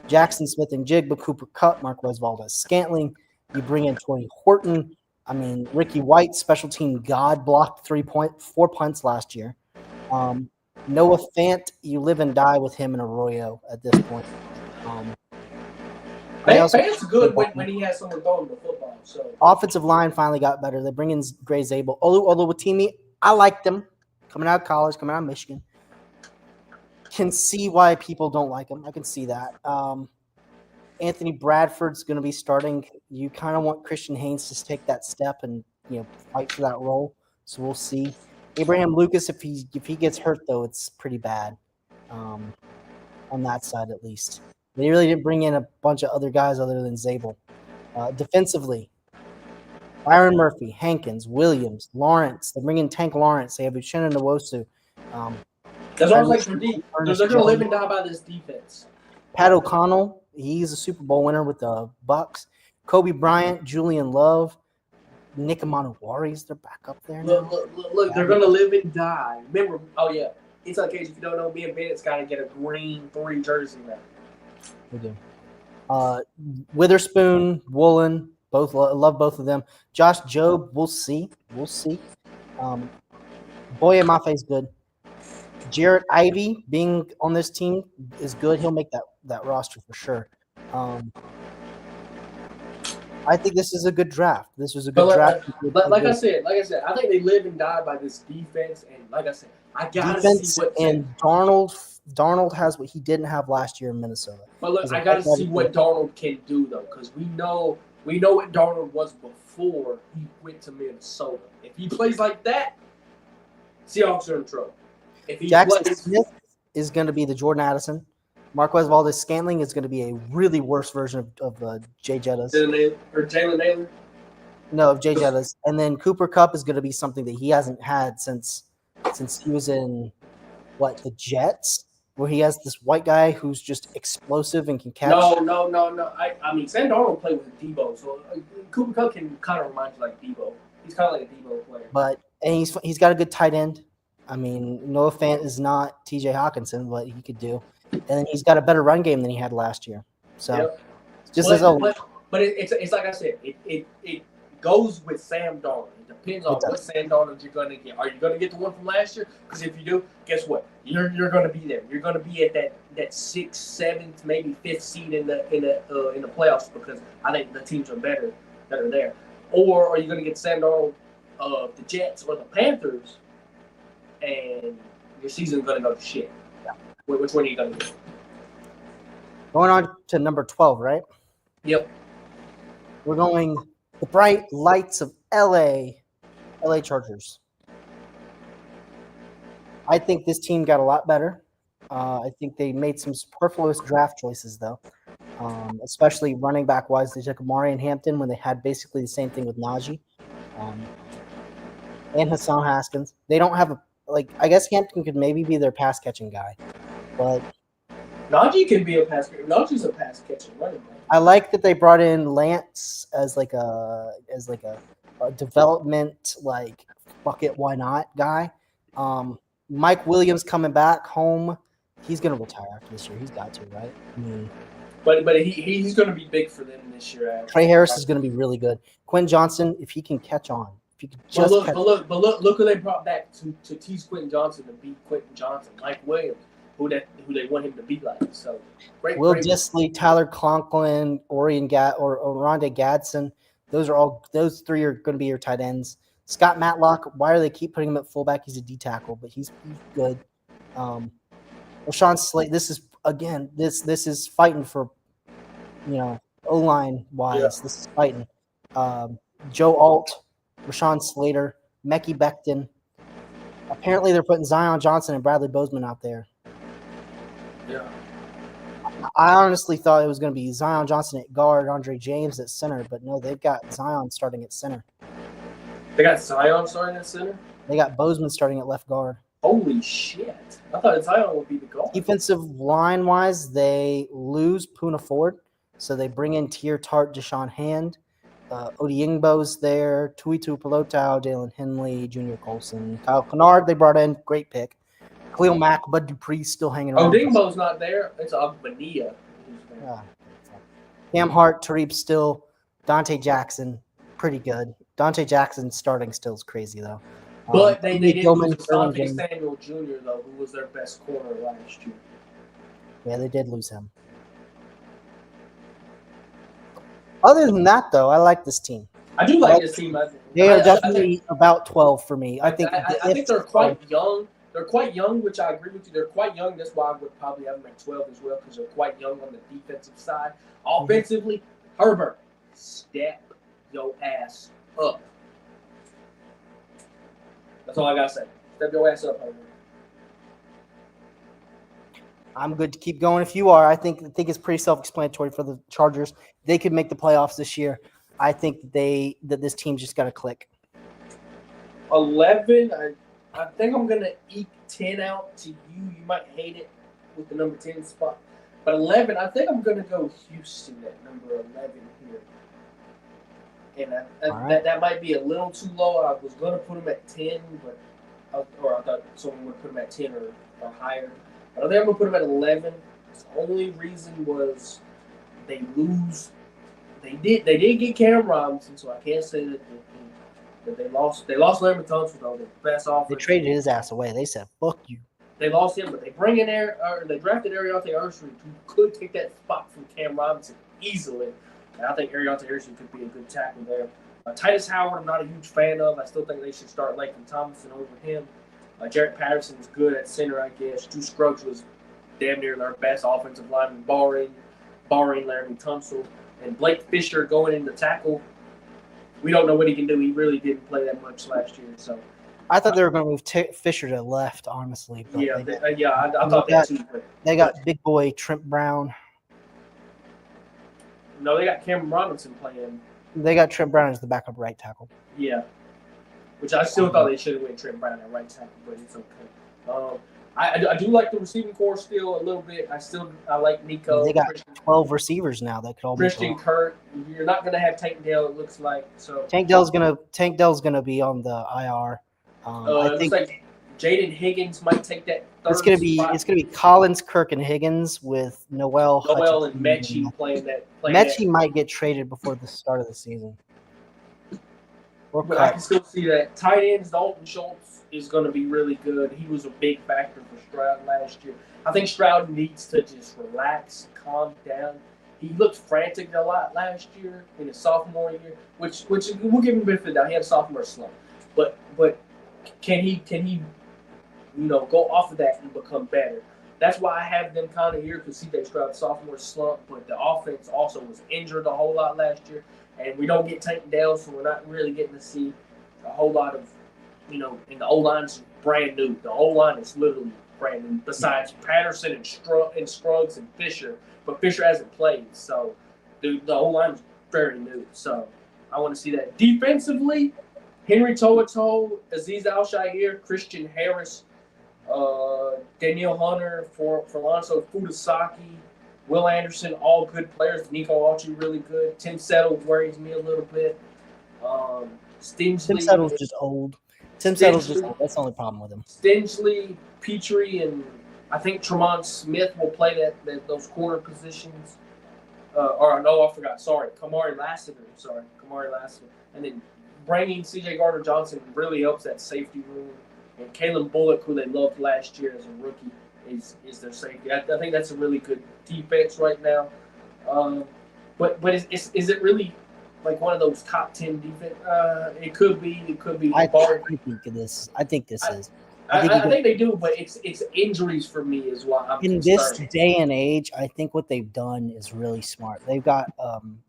Jackson Smith and Jigba, Cooper Kupp, Marquez Valdes-Scantling. You bring in Torrey Horton. I mean, Ricky White, special team god, blocked 4 punts last year. Noah Fant, you live and die with him and Arroyo at this point. Fant's good when he has someone throwing the football. So offensive line finally got better. They bring in Gray Zabel. Oluwatimi, I like them. Coming out of college, coming out of Michigan. Can see why people don't like him. I can see that. Anthony Bradford's going to be starting. You kind of want Christian Haynes to take that step and fight for that role. So we'll see. Abraham Lucas, if he gets hurt though, it's pretty bad. On that side at least. They really didn't bring in a bunch of other guys other than Zabel. Defensively, Byron Murphy, Hankins, Williams, Lawrence. They bring in Tank Lawrence. They have Uchenna Nwosu. That's what I was like for deep. They're going to live and die by this defense. Pat O'Connell, he's a Super Bowl winner with the Bucks. Kobe Bryant, Julian Love, Nick Amanawari's they're back up there now. Look, they're going to live and die. Remember, Inside Cage, if you don't know, me and Bennett's got to get a green 3 jersey now. We do. Witherspoon, Woolen, both love both of them. Josh Jobe, we'll see. Boye Mafe's good. Jarrett Ivey being on this team is good. He'll make that roster for sure. I think this is a good draft. This was a good draft. Like I said, I think they live and die by this defense. And like I said, I gotta see what Darnold has what he didn't have last year in Minnesota. But look, I gotta see what Darnold can do though, because we know what Darnold was before he went to Minnesota. If he plays like that, Seahawks are in trouble. If he Jackson plays, Smith is going to be the Jordan Addison. Marquez Valdez-Scantling is going to be a really worse version of Jay Jettas. Jalen Naylor. No, of Jay Jettas. And then Cooper Kupp is going to be something that he hasn't had since he was in, the Jets, where he has this white guy who's just explosive and can catch. No. I mean, Sam Darnold played with Debo, so Cooper Kupp can kind of remind you like Debo. He's kind of like a Debo player. And he's got a good tight end. I mean, Noah Fant is not T.J. Hawkinson, but he could do. And then he's got a better run game than he had last year. So, but it's like I said, it goes with Sam Darnold. It depends on what Sam Darnold you're going to get. Are you going to get the one from last year? Because if you do, guess what? You're going to be there. You're going to be at that 6th, 7th, maybe 5th seed in the playoffs because I think the teams are better that are there. Or are you going to get Sam Darnold of the Jets or the Panthers? And your season's going to go to shit. Yeah. Which one are you going to do? Going on to number 12, right? Yep. We're going the bright lights of LA Chargers. I think this team got a lot better. I think they made some superfluous draft choices, though. Especially running back wise, they took Amari and Hampton when they had basically the same thing with Najee. And Hassan Haskins. They don't have I guess Hampton could maybe be their pass catching guy, but Najee can be a pass catcher. Najee's a pass catching running back. I like that they brought in Lance as a development fuck it, why not guy. Mike Williams coming back home. He's gonna retire after this year. He's got to, right? I mean, but he's gonna be big for them this year. Actually. Trey Harris is gonna be really good. Quinn Johnson, if he can catch on. Look who they brought back to tease Quentin Johnson to beat Quentin Johnson. Mike Williams, who they want him to be like. So great. Will Dissly, Tyler Conklin, Rondé Gadsden. Those three are going to be your tight ends. Scott Matlock, why do they keep putting him at fullback? He's a D tackle, but he's good. Rashawn Slate. This is fighting for, O-line wise. Yeah. This is fighting. Joe Alt, Rashawn Slater, Mekhi Becton. Apparently, they're putting Zion Johnson and Bradley Bozeman out there. Yeah. I honestly thought it was going to be Zion Johnson at guard, Andre James at center, but no, they've got Zion starting at center. They got Zion starting at center? They got Bozeman starting at left guard. Holy shit. I thought Zion would be the guard. Defensive line-wise, they lose Poona Ford, so they bring in Tier Tart, Deshaun Hand. Odiingbo's there, Tuitu Pelotau, Dalen Henley, Junior Colson, Kyle Kennard they brought in, great pick. Khalil Mack, Bud Dupree's still hanging around. Odiingbo's not there. It's Agbania. Yeah. Cam Hart, Tariq Still, Dante Jackson, pretty good. Dante Jackson starting still is crazy though. But they did lose Asante Samuel Jr. though, who was their best corner last year. Yeah, they did lose him. Other than that, though, I like this team. I do like this team. They are definitely about 12 for me. I think they're quite young. They're quite young, which I agree with you. They're quite young. That's why I would probably have them at 12 as well, because they're quite young on the defensive side. Offensively, Herbert, step your ass up. That's all I got to say. Step your ass up, Herbert. I'm good to keep going if you are. I think it's pretty self-explanatory for the Chargers. They could make the playoffs this year. I think that this team just got to click. 11, I think I'm going to eke 10 out to you. You might hate it with the number 10 spot. But 11, I think I'm going to go Houston at number 11 here. And that might be a little too low. I was going to put them at 10, I thought someone would put them at 10 or higher. I think I'm going to put them at 11. The only reason was they lose. They did get Cam Robinson, so I can't say that they lost. They lost Larry Tunsil, though, the best offense. They traded his ass away. They said, "Fuck you." They lost him, but they bring in they drafted Ariante Ursary, who could take that spot from Cam Robinson easily. And I think Ariante Ursary could be a good tackle there. Titus Howard, I'm not a huge fan of. I still think they should start Laken Tomlinson over him. Jarrett Patterson was good at center, I guess. Drew Scruggs was damn near their best offensive lineman, barring Larry Tunsil. And Blake Fisher going into tackle. We don't know what he can do. He really didn't play that much last year. So I thought they were going to move Fisher to left, honestly. But Yeah, they I thought that too. But they got big boy Trent Brown. no, they got Cameron Robinson playing. They got Trent Brown as the backup right tackle. Yeah, which I still thought they should have went Trent Brown at right tackle, but it's okay. I do like the receiving core still a little bit. I like Nico. They got 12 receivers now that could all Christian be Kirk. You're not going to have Tank Dell, it looks like. So Tank Dell's gonna be on the IR. I think like Jaden Higgins might take that. it's gonna be Collins, Kirk, and Higgins with Noel and Mechie playing that. Mechie might get traded before the start of the season. But I can still see that. Tight ends, Dalton Schultz is going to be really good. He was a big factor for Stroud last year. I think Stroud needs to just relax, calm down. He looked frantic a lot last year in his sophomore year, which we'll give him benefit now. He had a sophomore slump, but can he go off of that and become better? That's why I have them kind of here because CJ Stroud sophomore slump, but the offense also was injured a whole lot last year. And we don't get Tank Dell, so we're not really getting to see a whole lot of, and the O-line's brand new. The O-line is literally brand new, besides Patterson and Scruggs and Fisher. But Fisher hasn't played, so the O-line is very new. So I want to see that. Defensively, Henry To'oTo'o, Azeez Al-Shaair, Christian Harris, Danielle Hunter, Alonso Fudasaki, Will Anderson, all good players. Nico Autry, really good. Tim Settle worries me a little bit. Stingley. Tim Settle's just old. That's the only problem with him. Stingley, Petrie, and I think Tremont Smith will play those corner positions. I forgot. Sorry. Kamari Lassiter. And then bringing C.J. Gardner-Johnson really helps that safety room. And Kalen Bullock, who they loved last year as a rookie, is their safety. I think that's a really good defense right now. But is it really like one of those top 10 defense? It could be. I think this is. I think they do, but it's injuries for me is why I'm in concerned. This day and age. I think what they've done is really smart. They've got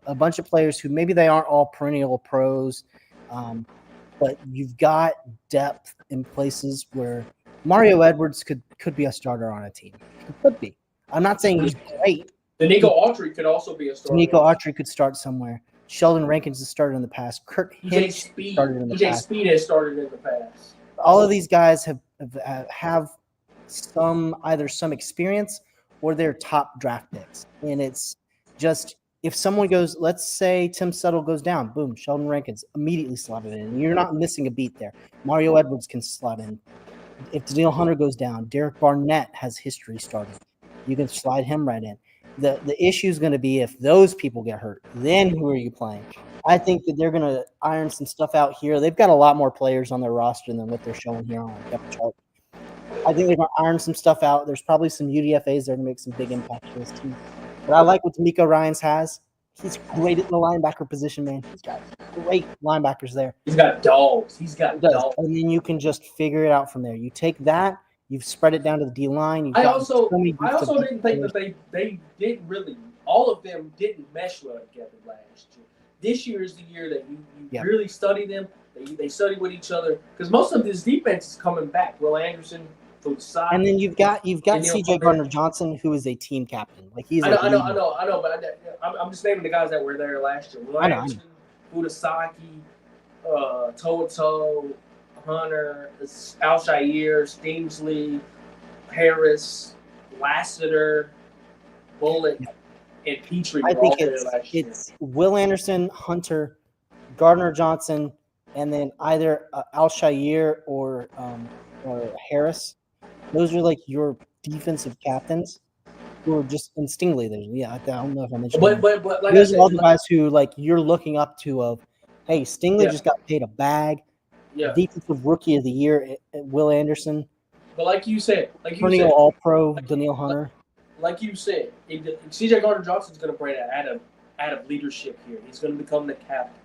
a bunch of players who maybe they aren't all perennial pros, but you've got depth in places where Mario Edwards could be a starter on a team. He could be. I'm not saying he's great. Nico Autry could also be a starter. Nico Autry could start somewhere. Sheldon Rankins has started in the past. Kurt Hinch started in the past. Speed has started in the past. All of these guys have either some experience or they're top draft picks. And it's just if someone goes, let's say Tim Settle goes down, boom, Sheldon Rankins immediately slotted in. You're not missing a beat there. Mario Edwards can slot in. If Danielle Hunter goes down, Derek Barnett has history starting. You can slide him right in. The issue is going to be if those people get hurt, then who are you playing? I think that they're going to iron some stuff out here. They've got a lot more players on their roster than what they're showing here on the depth chart. I think they're going to iron some stuff out. There's probably some UDFAs there to make some big impact to this team. But I like what D'Amico Ryans has. He's great at the linebacker position, man. He's got great linebackers there. He's got dogs. Dogs. And then you can just figure it out from there. You take that, you've spread it down to the D line. I also didn't think that they didn't really. All of them didn't mesh well together last year. This year is the year that you really study them. They study with each other because most of this defense is coming back. Will Anderson from the side, and then you've got C.J. Gardner-Johnson, who is a team captain. Like he's. I know, but I'm just naming the guys that were there last year. Will Anderson, Fudasaki, To'oTo'o, Hunter, Al-Shaair, Stingley, Harris, Lassiter, Bullock, and Petrie. I think it's Will Anderson, Hunter, Gardner-Johnson, and then either Al-Shaair or Harris. Those are like your defensive captains who are just in Stingley. I don't know if I mentioned. But like those are all the guys who like you're looking up to. Of hey, Stingley just got paid a bag. Yeah. Defensive Rookie of the Year, Will Anderson. But like you said, All-Pro, Danielle Hunter. Like you said, C.J. Gardner-Johnson is going to bring out of leadership here. He's going to become the captain.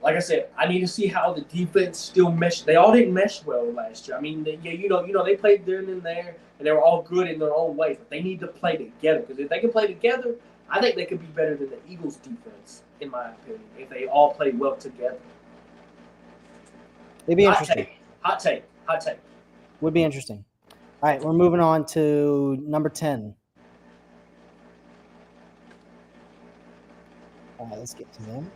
Like I said, I need to see how the defense still mesh. They all didn't mesh well last year. I mean, they played there and there, and they were all good in their own way. But they need to play together because if they can play together, I think they could be better than the Eagles' defense, in my opinion, if they all play well together. It'd be interesting. Hot take. Hot take. Would be interesting. All right, we're moving on to number 10. All right, let's get to them.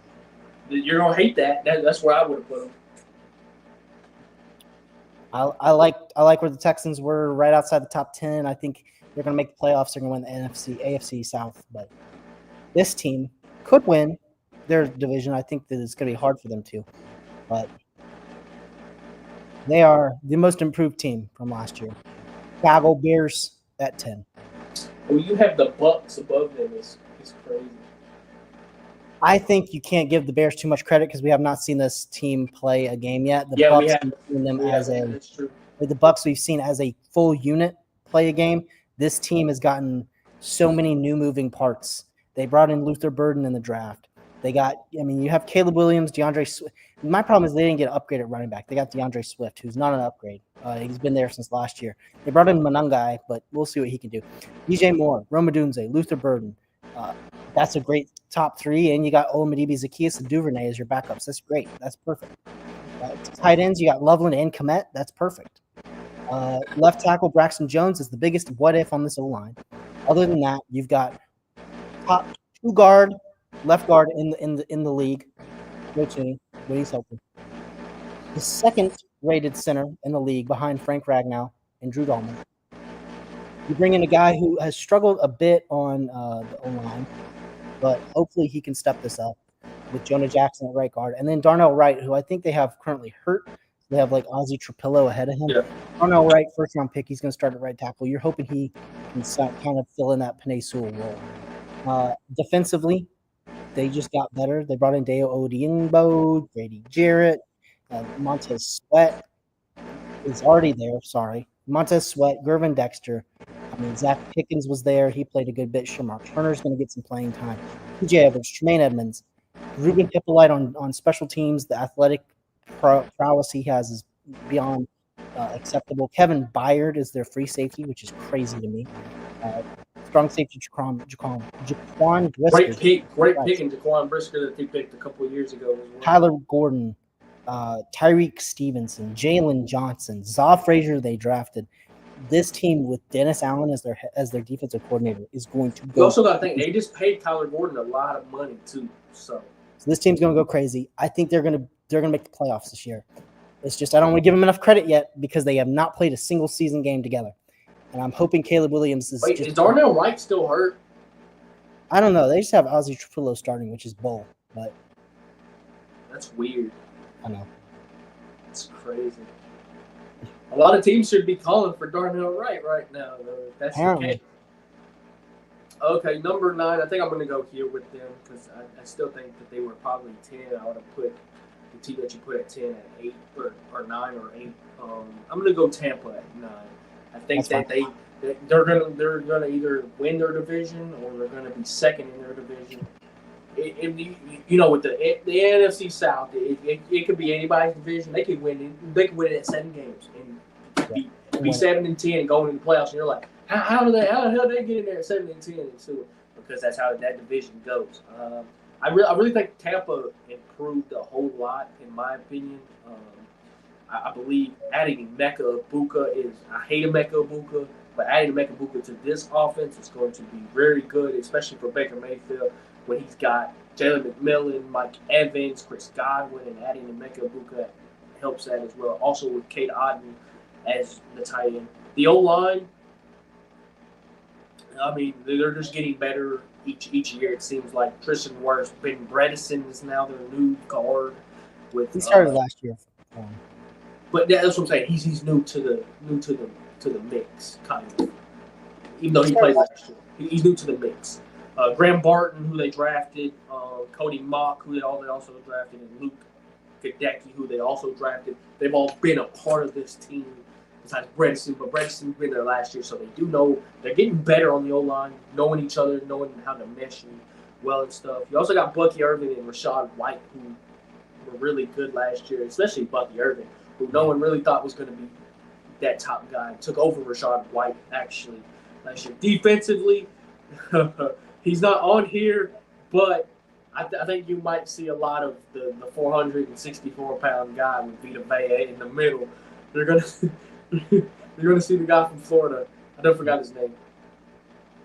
You're gonna hate that. That's where I would have put them. I like where the Texans were, right outside the top 10. I think they're going to make the playoffs. They're going to win the AFC South. But this team could win their division. I think that it's going to be hard for them to. But they are the most improved team from last year. Chicago Bears at 10. Well, you have the Bucks above them. It's crazy. I think you can't give the Bears too much credit because we have not seen this team play a game yet. The Yeah, we Bucks have. we've seen them That's true. the Bucks we've seen as a full unit play a game. This team has gotten so many new moving parts. They brought in Luther Burden in the draft. You have Caleb Williams, DeAndre Swift. My problem is they didn't get an upgrade at running back. They got DeAndre Swift, who's not an upgrade. He's been there since last year. They brought in Monangai, but we'll see what he can do. DJ Moore, Roma Dunze, Luther Burden. That's a great top three. And you got Olamidebi, Zacchaeus, and Duvernay as your backups. That's great. That's perfect. Tight ends, you got Loveland and Komet. That's perfect. Left tackle Braxton Jones is the biggest what if on this O-line. Other than that, you've got top left guard in the league. Go to when he's healthy. The second rated center in the league behind Frank Ragnow and Drew Dahlman. You bring in a guy who has struggled a bit on the O-line, but hopefully he can step this up with Jonah Jackson at right guard. And then Darnell Wright, who I think they have currently hurt. They have like Ozzie Trapillo ahead of him. Yeah. Darnell Wright, first round pick. He's going to start at right tackle. You're hoping he can kind of fill in that Penei Sewell role. Defensively, they just got better. They brought in Deo Odiingbo, Grady Jarrett, Montez Sweat is already there. Sorry. Montez Sweat, Gervin Dexter. Zach Pickens was there. He played a good bit. Shamar Turner's going to get some playing time. TJ Edwards, Tremaine Edmonds, Ruben Hippolyte on special teams. The athletic prowess he has is beyond acceptable. Kevin Byard is their free safety, which is crazy to me. Strong safety Jaquan Brisker. Great pick in Jaquan Brisker that they picked a couple of years ago as well. Tyler Gordon, Tyreek Stevenson, Jalen Johnson, Zaw Frazier they drafted. This team with Dennis Allen as their defensive coordinator is going to go. You also got to think they just paid Tyler Gordon a lot of money too. So this team's going to go crazy. I think they're going to make the playoffs this year. It's just I don't want to give them enough credit yet because they have not played a single season game together. And I'm hoping Caleb Williams is. Wait, is Darnell Wright still hurt? I don't know. They just have Ozzie Trapillo starting, which is bull. But that's weird. I know. It's crazy. A lot of teams should be calling for Darnell Wright right now, though. That's Apparently. the case. Okay, number 9. I think I'm going to go here with them because I still think that they were probably 10. I would have put the team that you put at 10 at 8 or 9 or 8. I'm going to go Tampa at 9. I think That's that they're gonna either win their division or they're gonna be second in their division. With the NFC South, it could be anybody's division. They could win it. They could win it at 7 games and be 7-10 and going into the playoffs. And you're like, how the hell did they get in there at 7-10 and 2? Because that's how that division goes. I really think Tampa improved a whole lot in my opinion. I believe adding Emeka Egbuka I hate Emeka Egbuka, but adding Emeka Egbuka to this offense is going to be very good, especially for Baker Mayfield when he's got Jalen McMillan, Mike Evans, Chris Godwin, and adding Emeka Egbuka helps that as well. Also with Kate Otten as the tight end. The O-line, they're just getting better each year. It seems like Tristan Wirfs, Ben Bredesen is now their new guard. He started last year. But that's what I'm saying. He's new to the mix, kind of. Even though he played last year, he's new to the mix. Graham Barton, who they drafted, Cody Mock, who they also drafted, and Luke Gadecki, who they also drafted. They've all been a part of this team besides Bredesen, but Bredesen's been there last year, so they do know they're getting better on the O-line, knowing each other, knowing how to mesh well and stuff. You also got Bucky Irvin and Rachaad White, who were really good last year, especially Bucky Irvin, who no one really thought was going to be that top guy. Took over Rachaad White, actually, last year. Defensively, he's not on here, but I think you might see a lot of the 464-pound guy with Vita Vea in the middle You're gonna you're gonna see the guy from Florida. I don't forgot his name,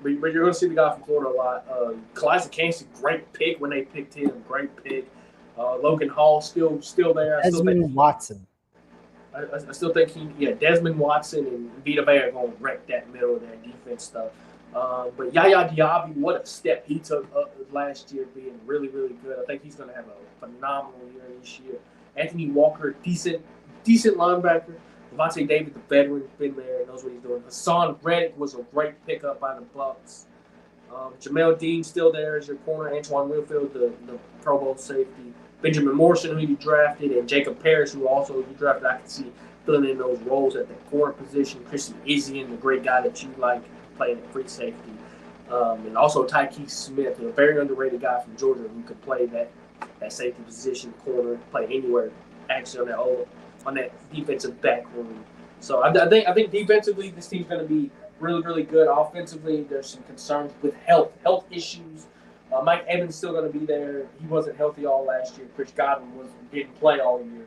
but you're gonna see the guy from Florida a lot. Kalisa Kansas, great pick when they picked him. Great pick. Logan Hall still there. Desmond Watson. I still think Desmond Watson and Vita Vea are going to wreck that middle of that defense stuff. But Yaya Diaby, what a step he took up last year, being really, really good. I think he's going to have a phenomenal year this year. Anthony Walker, decent linebacker. Devontae David, the veteran, been there, knows what he's doing. Hassan Reddick was a great pickup by the Bucks. Jamel Dean still there as your corner. Antoine Winfield, the Pro Bowl safety. Benjamin Morrison, who you drafted, and Jacob Parrish, who also you drafted. I can see filling in those roles at the corner position. Christian Izien, the great guy that you like playing at free safety. And also Tyke Smith, a very underrated guy from Georgia who could play that safety position, corner, play anywhere actually on that defensive back room. So I think defensively this team's going to be really, really good. Offensively, there's some concerns with health issues. Mike Evans still going to be there. He wasn't healthy all last year. Chris Godwin didn't play all year,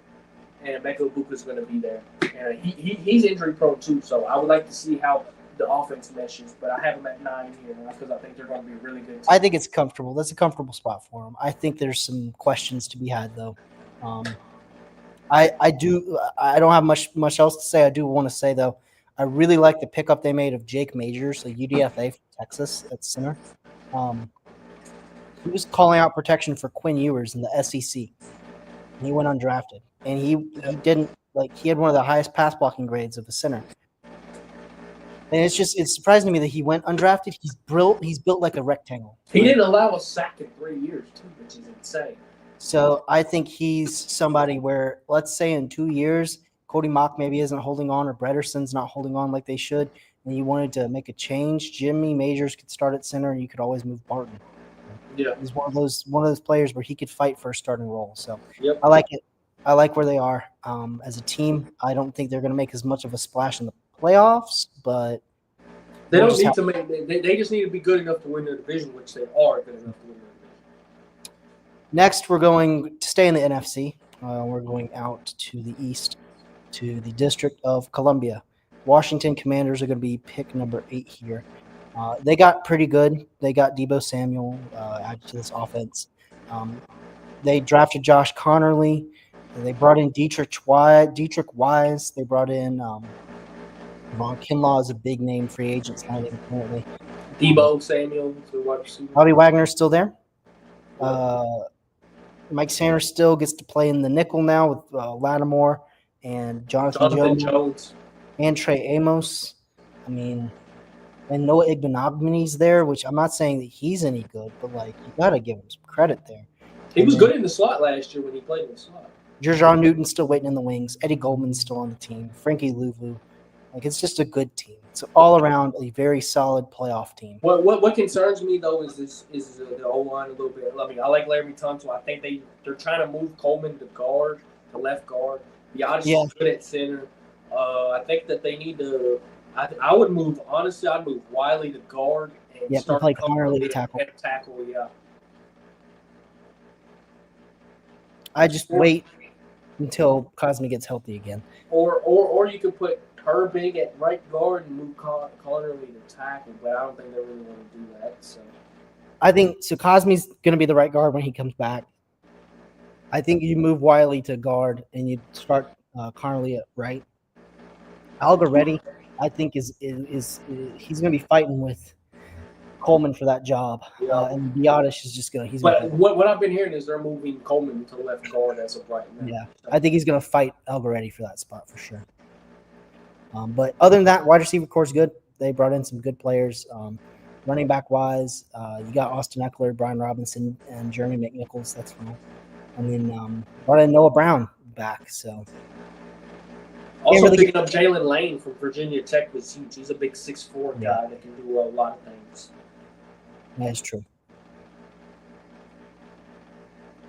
and Emeka Egbuka's going to be there. And he's injury prone too. So I would like to see how the offense meshes. But I have them at 9 here because I think they're going to be a really good team. I think it's comfortable. That's a comfortable spot for them. I think there's some questions to be had though. I don't have much else to say. I do want to say though, I really like the pickup they made of Jake Majors, the UDFA from Texas at center. He was calling out protection for Quinn Ewers in the SEC. And he went undrafted. And he didn't he had one of the highest pass blocking grades of a center. And it's surprising to me that he went undrafted. He's built like a rectangle. He didn't allow a sack in 3 years too, which is insane. So I think he's somebody where, let's say in 2 years, Cody Mock maybe isn't holding on or Bretterson's not holding on like they should, and you wanted to make a change, Jimmy Majors could start at center and you could always move Barton. Yeah. He's one of those players where he could fight for a starting role. So yep. I like it. I like where they are. As a team, I don't think they're going to make as much of a splash in the playoffs, but they don't need to make. They just need to be good enough to win their division, which they are good enough to win their division. Next, we're going to stay in the NFC. We're going out to the east, to the District of Columbia. Washington Commanders are going to be pick number 8 here. They got pretty good. They got Deebo Samuel added to this offense. They drafted Josh Connerly. They brought in Dietrich Wise. They brought in Von Kinlaw is a big name free agent signing currently. Deebo Samuel, the wide receiver. Bobby Wagner's still there. Mike Sanders still gets to play in the nickel now with Lattimore and Jonathan Jones and Trey Amos. And Noah Igbenogany's there, which I'm not saying that he's any good, but you got to give him some credit there. He was good in the slot last year when he played in the slot. Jerjon Newton's still waiting in the wings. Eddie Goldman's still on the team. Frankie Louvu. It's just a good team. It's all around a very solid playoff team. What concerns me though is the O line a little bit. I like Laremy Tunsil. I think they're trying to move Coleman to left guard. Biotis is good at center. I think that they need to. I would move I'd move Wiley to guard and start play Connerly to tackle. Yeah. I just wait until Cosme gets healthy again. Or you could put Herbig at right guard and move Connerly to tackle, but I don't think they really want to do that. So I think Cosme's going to be the right guard when he comes back. I think you move Wiley to guard and you start Connerly at right. Algaretti, I think is he's going to be fighting with Coleman for that job, and Biotis is just going to. But what I've been hearing is they're moving Coleman to left guard as of right now. Yeah, I think he's going to fight Algaretti for that spot for sure. But other than that, wide receiver core is good. They brought in some good players. Running back wise, you got Austin Eckler, Brian Robinson, and Jeremy McNichols. That's fine. And then brought in Noah Brown back. So also picking up Jalen Lane from Virginia Tech was huge. He's a big 6'4" guy that can do a lot of things. That is true.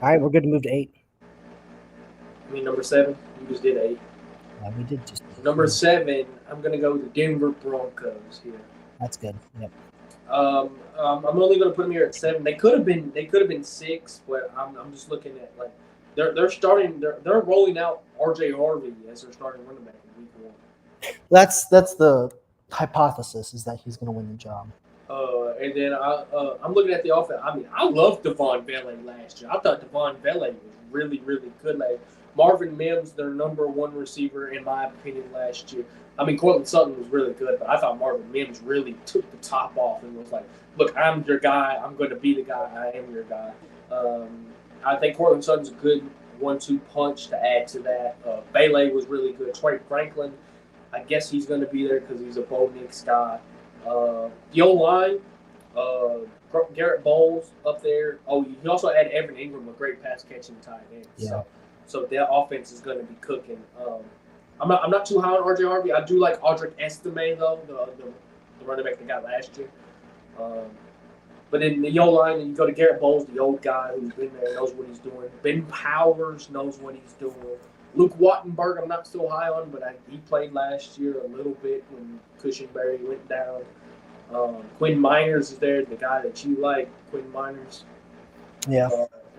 All right, we're good to move to 8. Number 7. You just did 8. We did just. Number 7, I'm going to go with the Denver Broncos here. That's good. Yep. I'm only going to put them here at 7. They could have been 6, but I'm just looking at they're rolling out R.J. Harvey as their starting running back in week That's the hypothesis, is that he's going to win the job. And then I'm looking at the offense. I mean, I loved Devon Vele last year. I thought Devon Vele was really, really good. Like Marvin Mims, their number one receiver, in my opinion, last year. I mean, Cortland Sutton was really good, but I thought Marvin Mims really took the top off and was like, look, I'm your guy. I'm going to be the guy. I am your guy. I think Cortland Sutton's a good 1-2 punch to add to that. Vele was really good. Trey Franklin, I guess he's going to be there because he's a Bo Nix guy. The O-line, Garrett Bowles up there. Oh, you also had Evan Ingram, a great pass catching tight end. Yeah. So their offense is going to be cooking. I'm not too high on RJ Harvey. I do like Audric Estime though, the running back they got last year. But in the O-line, you go to Garrett Bowles, the old guy who's been there, knows what he's doing. Ben Powers knows what he's doing. Luke Wattenberg, I'm not so high on, but he played last year a little bit when Cushenberry went down. Quinn Miners is there, the guy that you like, Quinn Miners. Yeah.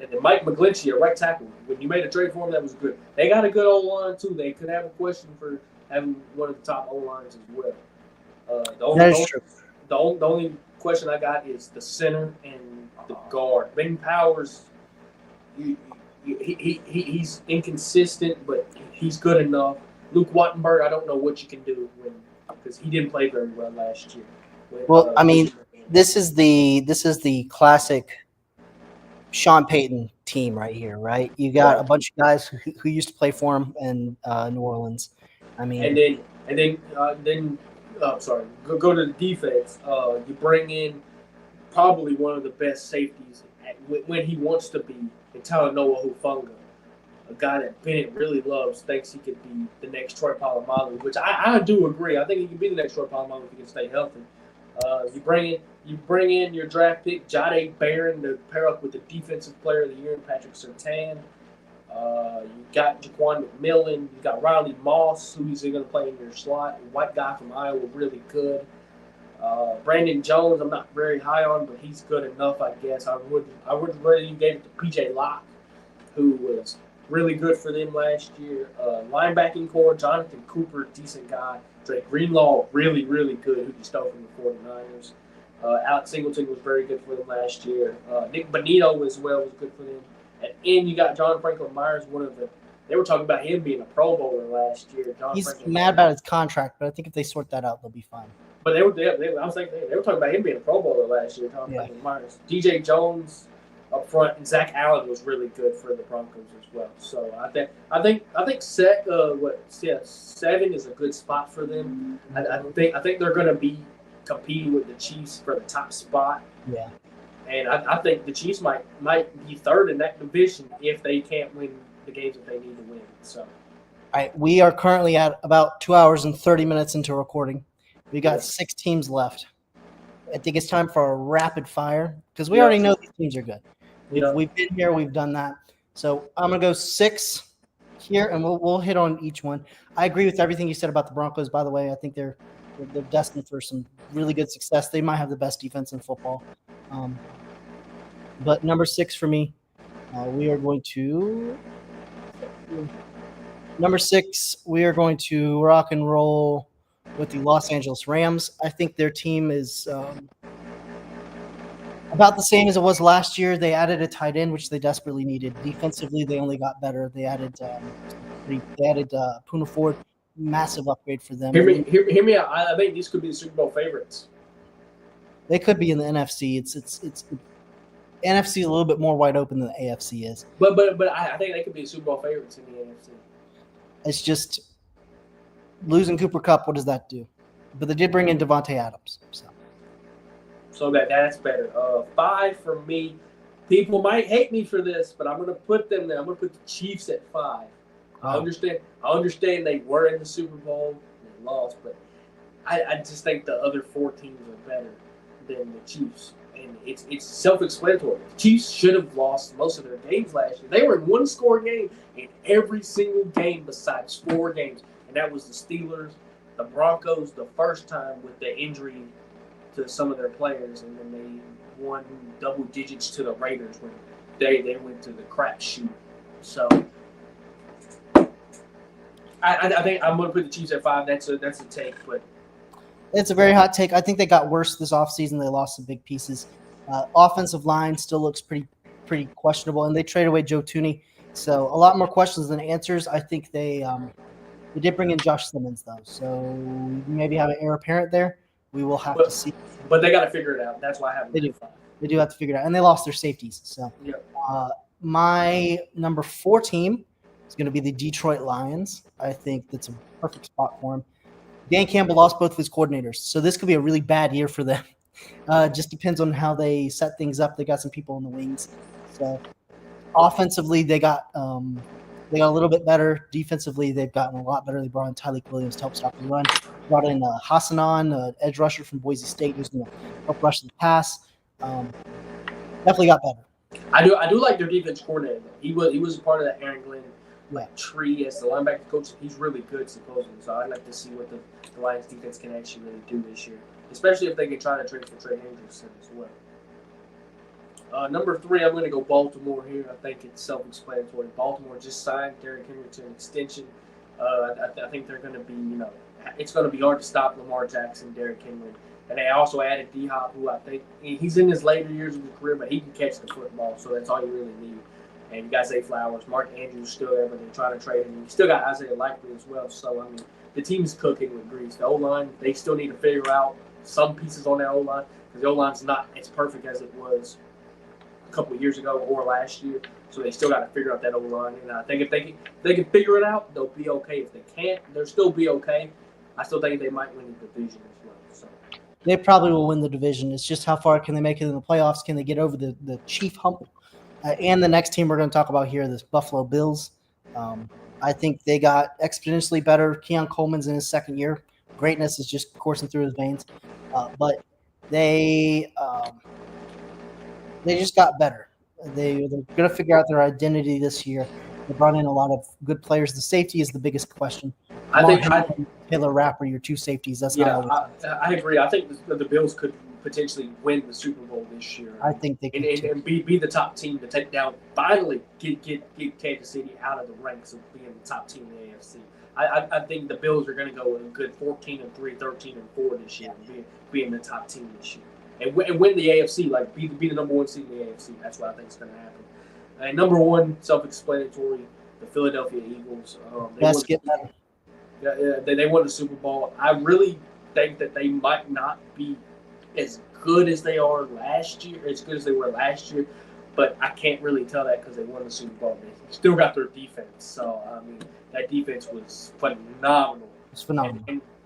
And then Mike McGlinchey, a right tackle. When you made a trade for him, that was good. They got a good O-line, too. They could have a question for having one of the top O-lines as well. That is true. The only question I got is the center and the guard. Ben Powers, he's inconsistent, but he's good enough. Luke Wattenberg, I don't know what you can do because he didn't play very well last year. Well, I mean, this is the classic Sean Payton team right here, right? You got a bunch of guys who used to play for him in New Orleans. I mean, and then go to the defense. You bring in probably one of the best safeties when he wants to be, in Talanoa Hufanga, a guy that Bennett really loves, thinks he could be the next Troy Polamalu, which I do agree. I think he can be the next Troy Polamalu if he can stay healthy. You bring in your draft pick, Jahdae Barron, to pair up with the defensive player of the year, Patrick Surtain. You got Jaquan McMillan. You got Riley Moss, who's going to play in your slot. A white guy from Iowa, really good. Brandon Jones, I'm not very high on, but he's good enough, I guess. I would rather you gave it to P.J. Locke, who was really good for them last year. Linebacking core, Jonathan Cooper, decent guy. Drake Greenlaw, really, really good, who you stole from the 49ers. Alex Singleton was very good for them last year. Nick Bonito as well was good for them. And you got John Franklin Myers, they were talking about him being a Pro Bowler last year. He's mad about his contract, but I think if they sort that out, they'll be fine. But they were talking about him being a Pro Bowler last year, John Franklin Myers. DJ Jones up front, and Zach Allen was really good for the Broncos as well. So I think 7 is a good spot for them. I think they're going to be competing with the Chiefs for the top spot. Yeah. And I think the Chiefs might be third in that division if they can't win the games that they need to win. So, all right, we are currently at about 2 hours and 30 minutes into recording. We got 6 teams left. I think it's time for a rapid fire because we already know these teams are good. We've been here, we've done that. So I'm gonna go 6 here, and we'll hit on each one. I agree with everything you said about the Broncos. By the way, I think they're destined for some really good success. They might have the best defense in football. But number 6 for me, we are going to rock and roll with the Los Angeles Rams. I think their team is about the same as it was last year. They added a tight end, which they desperately needed. Defensively, they only got better. They added Poona Ford, massive upgrade for them. Hear me out. I think these could be the Super Bowl favorites. They could be in the NFC. It's NFC is a little bit more wide open than the AFC is. But I think they could be Super Bowl favorites in the AFC. It's just losing Cooper Kupp. What does that do? But they did bring in Devontae Adams. So that's better. 5 for me. People might hate me for this, but I'm going to put them there. I'm going to put the Chiefs at 5. I understand they were in the Super Bowl and they lost, but I just think the other 4 teams are better than the Chiefs. And it's self-explanatory. The Chiefs should have lost most of their games last year. They were in one-score game in every single game besides 4 games, and that was the Steelers, the Broncos, the first time with the injury to some of their players, and then they won double digits to the Raiders when they went to the crapshoot. So I think I'm going to put the Chiefs at 5. That's a take, but It's a very hot take. I think they got worse this offseason. They lost some big pieces. Offensive line still looks pretty questionable, and they trade away Joe Tooney. So a lot more questions than answers. I think they did bring in Josh Simmons though, so maybe have an heir apparent there. We will have to see. But they got to figure it out. That's why I have them They at 5. They do have to figure it out, and they lost their safeties. So Yep. my number 4 team is going to be the Detroit Lions. I think that's a perfect spot for him. Dan Campbell lost both of his coordinators, so this could be a really bad year for them. Just depends on how they set things up. They got some people in the wings. So offensively, they got a little bit better. Defensively, they've gotten a lot better. They brought in Tyleek Williams to help stop the run. Brought in Hassanon, edge rusher from Boise State, who's going to help rush the pass. Definitely got better. I do like their defense coordinator. He was a part of that Aaron Glenn tree as the linebacker coach. He's really good supposedly. So I'd like to see what the Lions defense can actually really do this year, especially if they can try to trade for Trey Hendrickson as well. Number 3, I'm going to go Baltimore here. I think it's self-explanatory. Baltimore just signed Derrick Henry to an extension. I think they're going to be, it's going to be hard to stop Lamar Jackson, Derrick Henry. And they also added D-Hop, who I think he's in his later years of his career, but he can catch the football, so that's all you really need. And you got Zay Flowers. Mark Andrews still there, but they're trying to trade him. You still got Isaiah Likely as well. So, I mean, the team's cooking with grease. The O-line, they still need to figure out some pieces on that O-line because the O-line's not as perfect as it was a couple of years ago or last year. So they still got to figure out that O-line. And I think if they can figure it out, they'll be okay. If they can't, they'll still be okay. I still think they might win the division as well. So they probably will win the division. It's just how far can they make it in the playoffs? Can they get over the chief hump? And the next team we're going to talk about here, this Buffalo Bills. I think they got exponentially better. Keon Coleman's in his second year. Greatness is just coursing through his veins. But they just got better. They're going to figure out their identity this year. They brought in a lot of good players. The safety is the biggest question. I think Taylor Rapp are your 2 safeties. That's I agree. I think the Bills could potentially win the Super Bowl this year. I think they could and be the top team to take down. Finally, get Kansas City out of the ranks of being the top team in the AFC. I think the Bills are going to go a good 14-3, 13-4 this year, being the top team this year, and win the AFC. Like be the number 1 seed in the AFC. That's what I think is going to happen. And number 1, self-explanatory, the Philadelphia Eagles. They won the Super Bowl. I really think that they might not be as good as they were last year, but I can't really tell that because they won the Super Bowl. They still got their defense. So, I mean, that defense was phenomenal. It's phenomenal.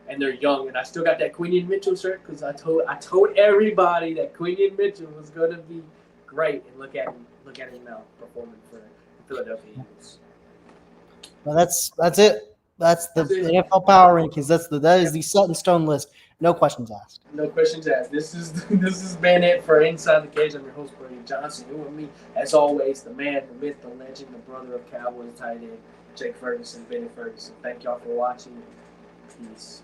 And they're young. And I still got that Quinion Mitchell shirt because I told everybody that Quinion Mitchell was going to be great. And look at him now performing for the Philadelphia Eagles. Well, that's it. That's the NFL Power Rankings. That is the set in stone list. No questions asked. No questions asked. This has been it for Inside the Cage. I'm your host, Brady Johnson. You and me, as always, the man, the myth, the legend, the brother of Cowboys tight end, Jake Ferguson, Benny Ferguson. Thank y'all for watching. Peace.